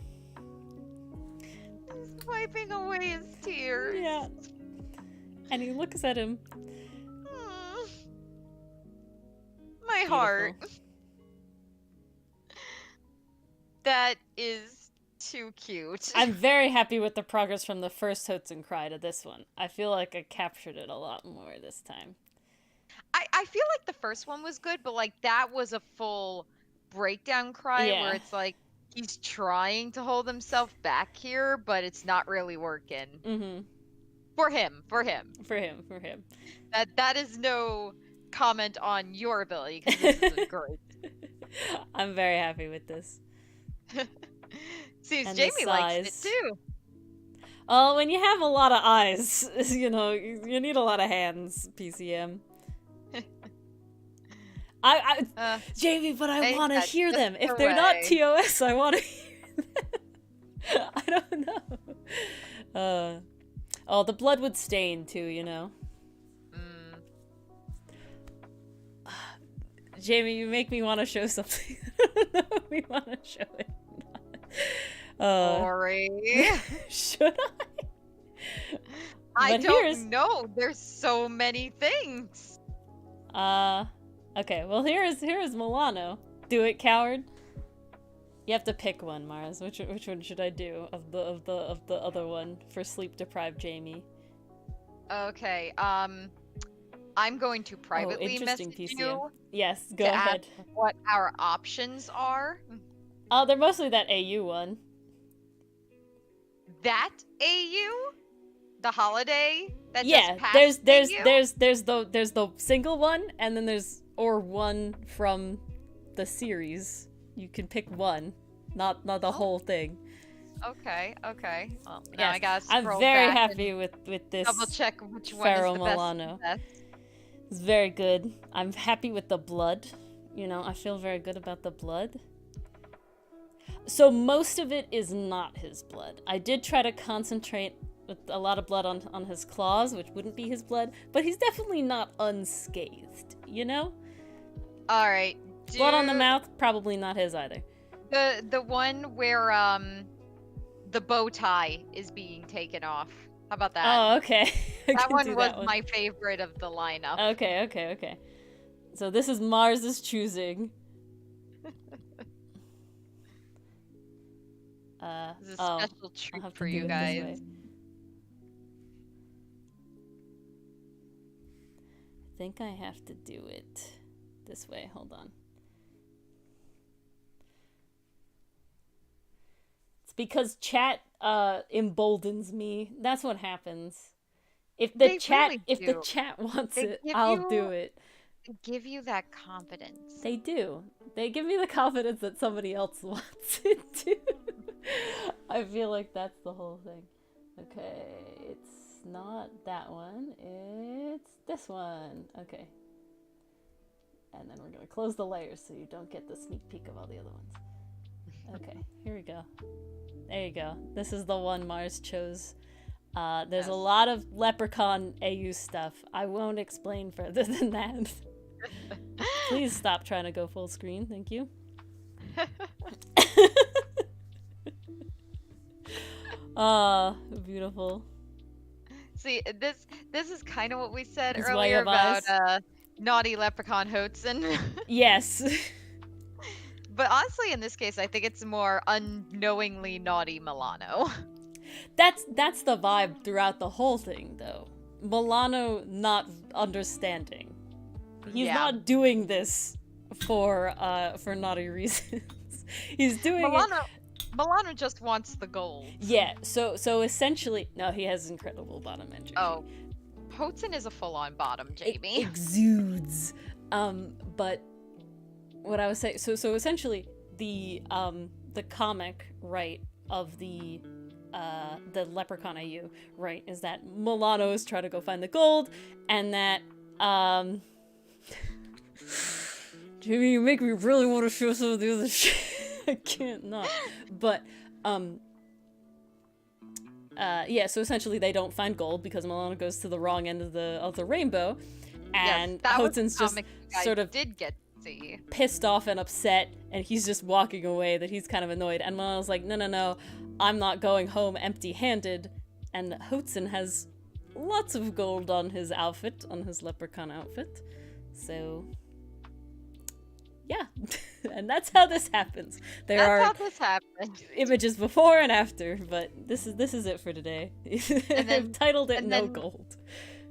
[SPEAKER 2] He's wiping away his tears.
[SPEAKER 1] Yeah. And he looks at him.
[SPEAKER 2] My heart. That is too cute.
[SPEAKER 1] I'm very happy with the progress from the first Hotsun cry to this one. I feel like I captured it a lot more this time.
[SPEAKER 2] I feel like the first one was good, but like that was a full breakdown cry where it's like he's trying to hold himself back here, but it's not really working.
[SPEAKER 1] Mm-hmm.
[SPEAKER 2] For him. That is no comment on your ability, because this is great.
[SPEAKER 1] I'm very happy with this.
[SPEAKER 2] Seems Jamie likes it too.
[SPEAKER 1] Oh, when you have a lot of eyes, you know, you need a lot of hands, PCM. Jamie, but I want to hear them. If they're not TOS, I want to hear them. I don't know. Oh, the blood would stain too, you know. Jamie, you make me want to show something. We want to show it.
[SPEAKER 2] Sorry.
[SPEAKER 1] Should I? I
[SPEAKER 2] don't know. There's so many things.
[SPEAKER 1] Okay. Well, here's Milano. Do it, coward. You have to pick one, Mars. Which one should I do of the other one for sleep deprived Jamie?
[SPEAKER 2] Okay. I'm going to privately message
[SPEAKER 1] PCM.
[SPEAKER 2] you.
[SPEAKER 1] Yes, go ahead.
[SPEAKER 2] What our options are.
[SPEAKER 1] They're mostly that AU one.
[SPEAKER 2] That AU? The holiday that
[SPEAKER 1] Yeah,
[SPEAKER 2] just passed AU?
[SPEAKER 1] there's the single one, and then there's or one from the series. You can pick one, not the whole thing.
[SPEAKER 2] Okay. Well, now
[SPEAKER 1] Yes,
[SPEAKER 2] I gotta
[SPEAKER 1] I'm
[SPEAKER 2] scroll
[SPEAKER 1] very
[SPEAKER 2] back
[SPEAKER 1] happy
[SPEAKER 2] and
[SPEAKER 1] with this.
[SPEAKER 2] double check which one
[SPEAKER 1] Pharaoh
[SPEAKER 2] is the best.
[SPEAKER 1] Milano.
[SPEAKER 2] best.
[SPEAKER 1] It's very good. I'm happy with the blood. You know, I feel very good about the blood. So most of it is not his blood. I did try to concentrate with a lot of blood on his claws, which wouldn't be his blood, but he's definitely not unscathed, you know?
[SPEAKER 2] All right.
[SPEAKER 1] Blood on the mouth, probably not his either.
[SPEAKER 2] The one where the bow tie is being taken off. How about that?
[SPEAKER 1] Oh, okay.
[SPEAKER 2] That one was my favorite of the lineup.
[SPEAKER 1] Okay. So this is Mars's choosing.
[SPEAKER 2] This is a special treat for you guys.
[SPEAKER 1] I think I have to do it this way. Hold on. It's because chat emboldens me. That's what happens. If the chat wants it, I'll do it.
[SPEAKER 2] Give you that confidence.
[SPEAKER 1] They do. They give me the confidence that somebody else wants it too. I feel like that's the whole thing. Okay, it's not that one. It's this one. Okay. And then we're gonna close the layers so you don't get the sneak peek of all the other ones. Okay, here we go. There you go. This is the one Mars chose. There's a lot of Leprechaun AU stuff. I won't explain further than that. Please stop trying to go full screen. Thank you. Beautiful.
[SPEAKER 2] See, this is kind of what we said earlier about naughty Leprechaun Hotzen.
[SPEAKER 1] Yes.
[SPEAKER 2] But honestly, in this case, I think it's more unknowingly naughty Milano.
[SPEAKER 1] That's the vibe throughout the whole thing, though. Milano not understanding. He's not doing this for naughty reasons. He's doing it.
[SPEAKER 2] Milano just wants the gold.
[SPEAKER 1] Yeah. So essentially, no, he has incredible bottom energy.
[SPEAKER 2] Oh, Hotzen is a full-on bottom, Jamie.
[SPEAKER 1] It exudes. But what I was saying, so essentially, the comic, right, of the Leprechaun AU, right, is that Milano is trying to go find the gold, and that Jimmy, you make me really want to show some of the other shit. I can't not. But yeah, so essentially they don't find gold because Milano goes to the wrong end of the rainbow, and Hotzen's just sort of
[SPEAKER 2] did get to see.
[SPEAKER 1] Pissed off and upset, and he's just walking away, that he's kind of annoyed, and Milano's like, no, I'm not going home empty-handed. And Hotzen has lots of gold on his outfit, on his leprechaun outfit. So yeah. And that's how this happens. That's
[SPEAKER 2] how this happens.
[SPEAKER 1] Images before and after, but this is it for today. And I've titled it No Gold.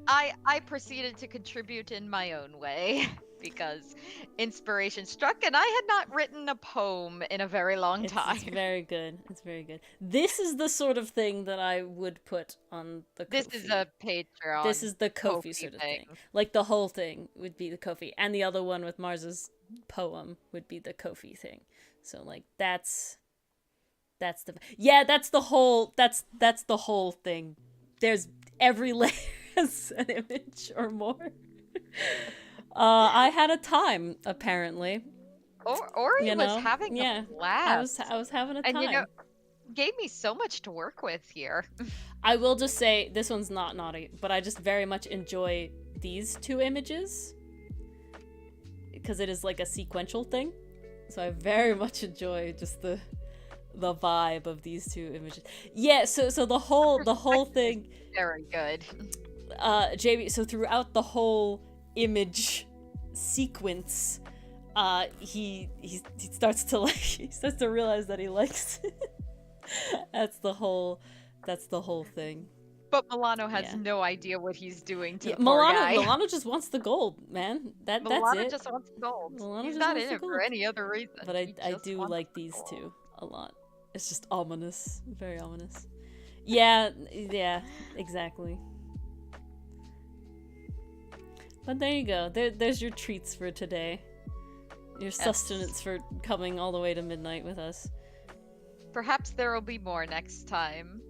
[SPEAKER 2] I proceeded to contribute in my own way because inspiration struck, and I had not written a poem in a very long time.
[SPEAKER 1] It's very good. It's very good. This is the sort of thing that I would put on the Ko-fi.
[SPEAKER 2] This is a Patreon.
[SPEAKER 1] This is the Ko-fi sort of thing. Like the whole thing would be the Ko-fi, and the other one with Mars's poem would be the Ko-fi thing. So like that's the whole thing. There's every layer has an image or more. I had a time, apparently.
[SPEAKER 2] Ori was having a blast.
[SPEAKER 1] I was having a time.
[SPEAKER 2] And gave me so much to work with here.
[SPEAKER 1] I will just say this one's not naughty, but I just very much enjoy these two images because it is like a sequential thing. So I very much enjoy just the vibe of these two images. Yeah, so the whole thing
[SPEAKER 2] very good.
[SPEAKER 1] JB, so throughout the whole image sequence, he starts to realize that he likes it. That's the whole thing.
[SPEAKER 2] But Milano has
[SPEAKER 1] Yeah.
[SPEAKER 2] no idea what he's doing to
[SPEAKER 1] Yeah,
[SPEAKER 2] the poor guy.
[SPEAKER 1] Milano just wants the gold, man. That's
[SPEAKER 2] Milano
[SPEAKER 1] it.
[SPEAKER 2] just wants gold.
[SPEAKER 1] Milano
[SPEAKER 2] He's
[SPEAKER 1] just
[SPEAKER 2] not
[SPEAKER 1] wants
[SPEAKER 2] in
[SPEAKER 1] the
[SPEAKER 2] it for
[SPEAKER 1] gold.
[SPEAKER 2] any other reason.
[SPEAKER 1] But
[SPEAKER 2] He
[SPEAKER 1] I
[SPEAKER 2] just
[SPEAKER 1] do
[SPEAKER 2] wants
[SPEAKER 1] like
[SPEAKER 2] the
[SPEAKER 1] these
[SPEAKER 2] gold.
[SPEAKER 1] two a lot. It's just ominous, very ominous. Yeah, exactly. But there you go. There's your treats for today. Your sustenance for coming all the way to midnight with us.
[SPEAKER 2] Perhaps there will be more next time.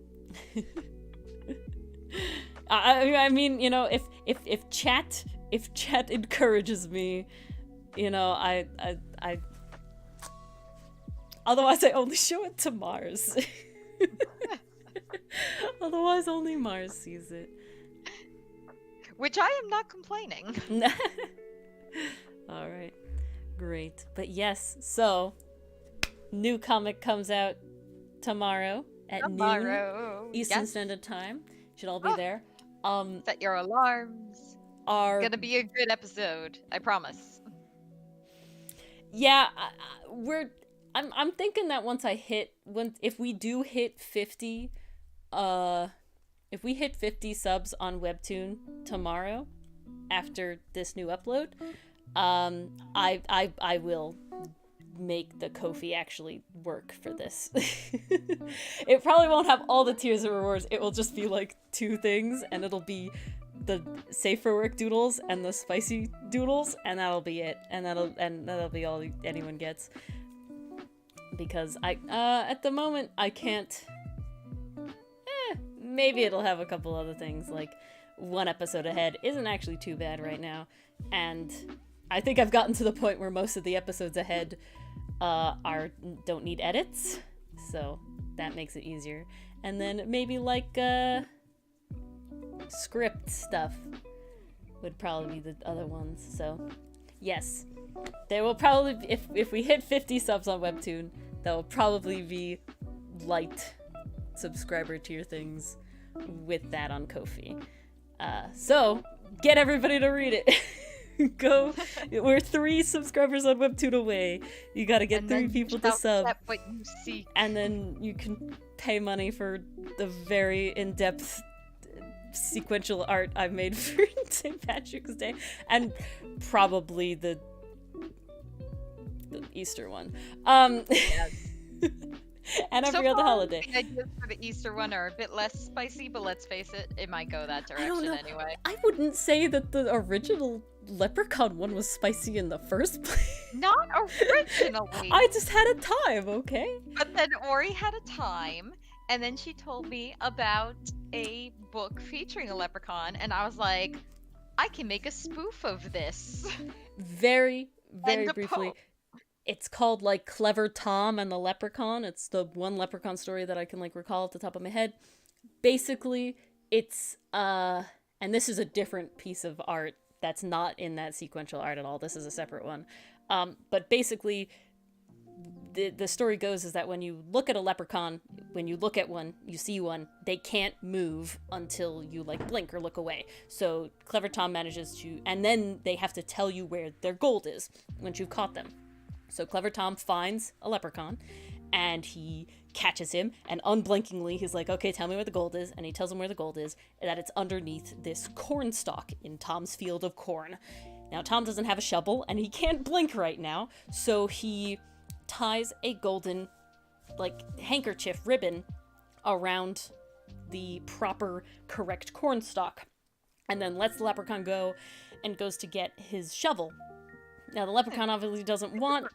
[SPEAKER 1] I mean, you know, if chat encourages me, you know, I otherwise I only show it to Mars. Otherwise only Mars sees it.
[SPEAKER 2] Which I am not complaining.
[SPEAKER 1] All right. Great. But yes, so new comic comes out tomorrow at noon Eastern Standard Time. Should all be there.
[SPEAKER 2] Set your alarms.
[SPEAKER 1] Are
[SPEAKER 2] gonna be a good episode, I promise.
[SPEAKER 1] Yeah, I'm thinking that if we do hit 50 if we hit 50 subs on Webtoon tomorrow after this new upload, I will make the Ko-fi actually work for this. It probably won't have all the tiers and rewards. It will just be like 2 things, and it'll be the safe for work doodles and the spicy doodles, and that'll be it. And that'll be all anyone gets. Because at the moment I can't. Maybe it'll have a couple other things, like 1 episode ahead isn't actually too bad right now, and I think I've gotten to the point where most of the episodes ahead don't need edits, so that makes it easier. And then maybe like script stuff would probably be the other ones. So yes, there will probably be, if we hit 50 subs on Webtoon, there will probably be light subscriber tier things with that on Ko-fi. So get everybody to read it. Go. We're 3 subscribers on Webtoon away. You gotta get 3 people to sub.
[SPEAKER 2] What you see.
[SPEAKER 1] And then you can pay money for the very in-depth sequential art I've made for St. Patrick's Day. And probably the Easter one. And every other holiday.
[SPEAKER 2] The ideas for the Easter one are a bit less spicy, but let's face it, it might go that
[SPEAKER 1] I don't
[SPEAKER 2] direction
[SPEAKER 1] know.
[SPEAKER 2] anyway.
[SPEAKER 1] I wouldn't say that the original Leprechaun one was spicy in the first place.
[SPEAKER 2] Not originally.
[SPEAKER 1] I just had a time, okay?
[SPEAKER 2] But then Ori had a time, and then she told me about a book featuring a leprechaun, and I was like, I can make a spoof of this.
[SPEAKER 1] Very, very
[SPEAKER 2] And a
[SPEAKER 1] briefly.
[SPEAKER 2] poem.
[SPEAKER 1] It's called like Clever Tom and the Leprechaun. It's the one leprechaun story that I can like recall at the top of my head. Basically, it's and this is a different piece of art that's not in that sequential art at all. This is a separate one. But basically the story goes is that when you look at a leprechaun, when you look at one, you see one, they can't move until you like blink or look away. So Clever Tom manages to, and then they have to tell you where their gold is once you've caught them. So Clever Tom finds a leprechaun, and he catches him, and unblinkingly, he's like, okay, tell me where the gold is, and he tells him where the gold is, and that it's underneath this corn stalk in Tom's field of corn. Now, Tom doesn't have a shovel, and he can't blink right now, so he ties a golden, like, handkerchief ribbon around the proper, correct corn stalk, and then lets the leprechaun go, and goes to get his shovel. Now, the leprechaun obviously doesn't want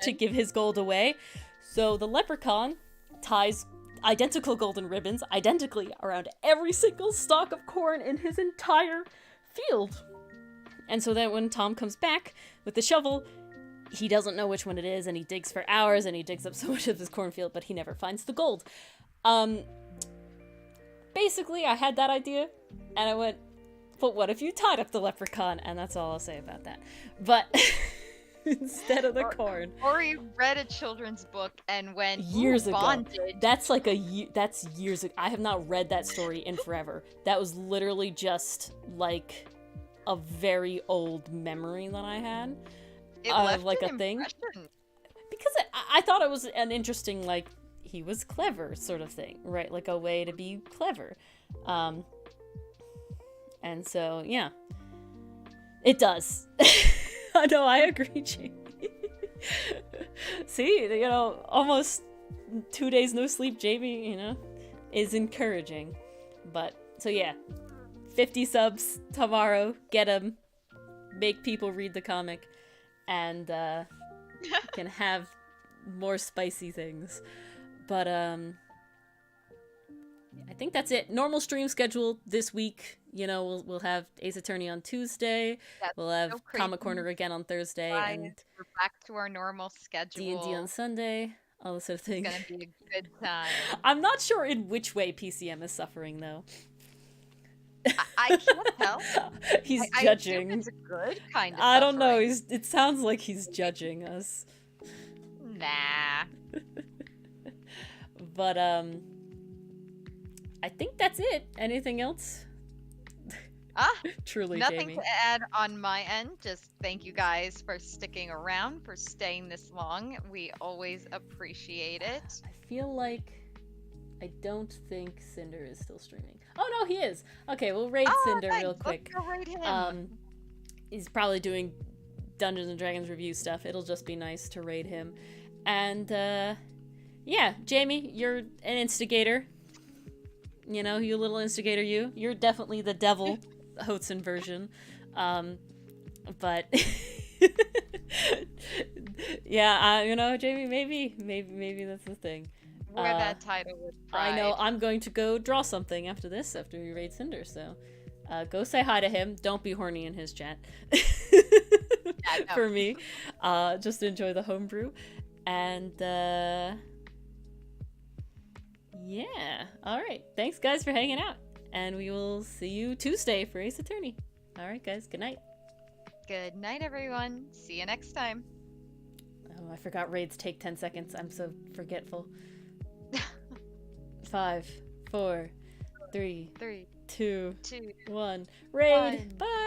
[SPEAKER 1] to give his gold away, so the leprechaun ties identical golden ribbons identically around every single stalk of corn in his entire field. And so then when Tom comes back with the shovel, he doesn't know which one it is, and he digs for hours, and he digs up so much of his cornfield, but he never finds the gold. Basically, I had that idea, and I went, but what if you tied up the leprechaun? And that's all I'll say about that. But instead of the corn.
[SPEAKER 2] Ori read a children's book and went
[SPEAKER 1] years ago.
[SPEAKER 2] Bondage.
[SPEAKER 1] That's like that's years ago. I have not read that story in forever. That was literally just like a very old memory that I had.
[SPEAKER 2] It left
[SPEAKER 1] like
[SPEAKER 2] an
[SPEAKER 1] a thing.
[SPEAKER 2] impression.
[SPEAKER 1] Because I thought it was an interesting, like, he was clever sort of thing, right? Like a way to be clever. And so, yeah. It does. I know, I agree, Jamie. See, you know, almost 2 days no sleep, Jamie, you know, is encouraging. But, so yeah. 50 subs tomorrow. Get them. Make people read the comic. And, can have more spicy things. But, I think that's it. Normal stream schedule this week. You know, we'll have Ace Attorney on Tuesday.
[SPEAKER 2] That's
[SPEAKER 1] We'll have
[SPEAKER 2] so crazy.
[SPEAKER 1] Comic Corner again on Thursday,
[SPEAKER 2] Guys,
[SPEAKER 1] and
[SPEAKER 2] we're back to our normal schedule.
[SPEAKER 1] D&D on Sunday. All this sort of thing.
[SPEAKER 2] It's gonna be a good time.
[SPEAKER 1] I'm not sure in which way PCM is suffering, though.
[SPEAKER 2] I can't tell.
[SPEAKER 1] He's
[SPEAKER 2] I
[SPEAKER 1] judging.
[SPEAKER 2] assume it's a good kind of
[SPEAKER 1] I don't know.
[SPEAKER 2] suffering.
[SPEAKER 1] It sounds like he's judging us.
[SPEAKER 2] Nah.
[SPEAKER 1] But I think that's it. Anything else? Truly,
[SPEAKER 2] Nothing
[SPEAKER 1] Jamie.
[SPEAKER 2] to add on my end. Just thank you guys for sticking around, for staying this long. We always appreciate it.
[SPEAKER 1] I feel like I don't think Cinder is still streaming. Oh no, he is. Okay, we'll raid Cinder
[SPEAKER 2] thanks.
[SPEAKER 1] real quick.
[SPEAKER 2] Let's go raid him.
[SPEAKER 1] He's probably doing Dungeons and Dragons review stuff. It'll just be nice to raid him. And yeah, Jamie, you're an instigator. You know, you little instigator, you. You're definitely the devil, Hotson version. But yeah, you know, Jamie, maybe that's the thing.
[SPEAKER 2] Wear that title with pride.
[SPEAKER 1] I know. I'm going to go draw something after this, after we raid Cinder. So, go say hi to him. Don't be horny in his chat.
[SPEAKER 2] Yeah, no.
[SPEAKER 1] For me, just enjoy the homebrew, and yeah. All right. Thanks, guys, for hanging out, and we will see you Tuesday for Ace Attorney. All right, guys. Good night.
[SPEAKER 2] Good night, everyone. See you next time.
[SPEAKER 1] Oh, I forgot raids take 10 seconds. I'm so forgetful. 5, 4, 3, 2, 1. Raid. Bye.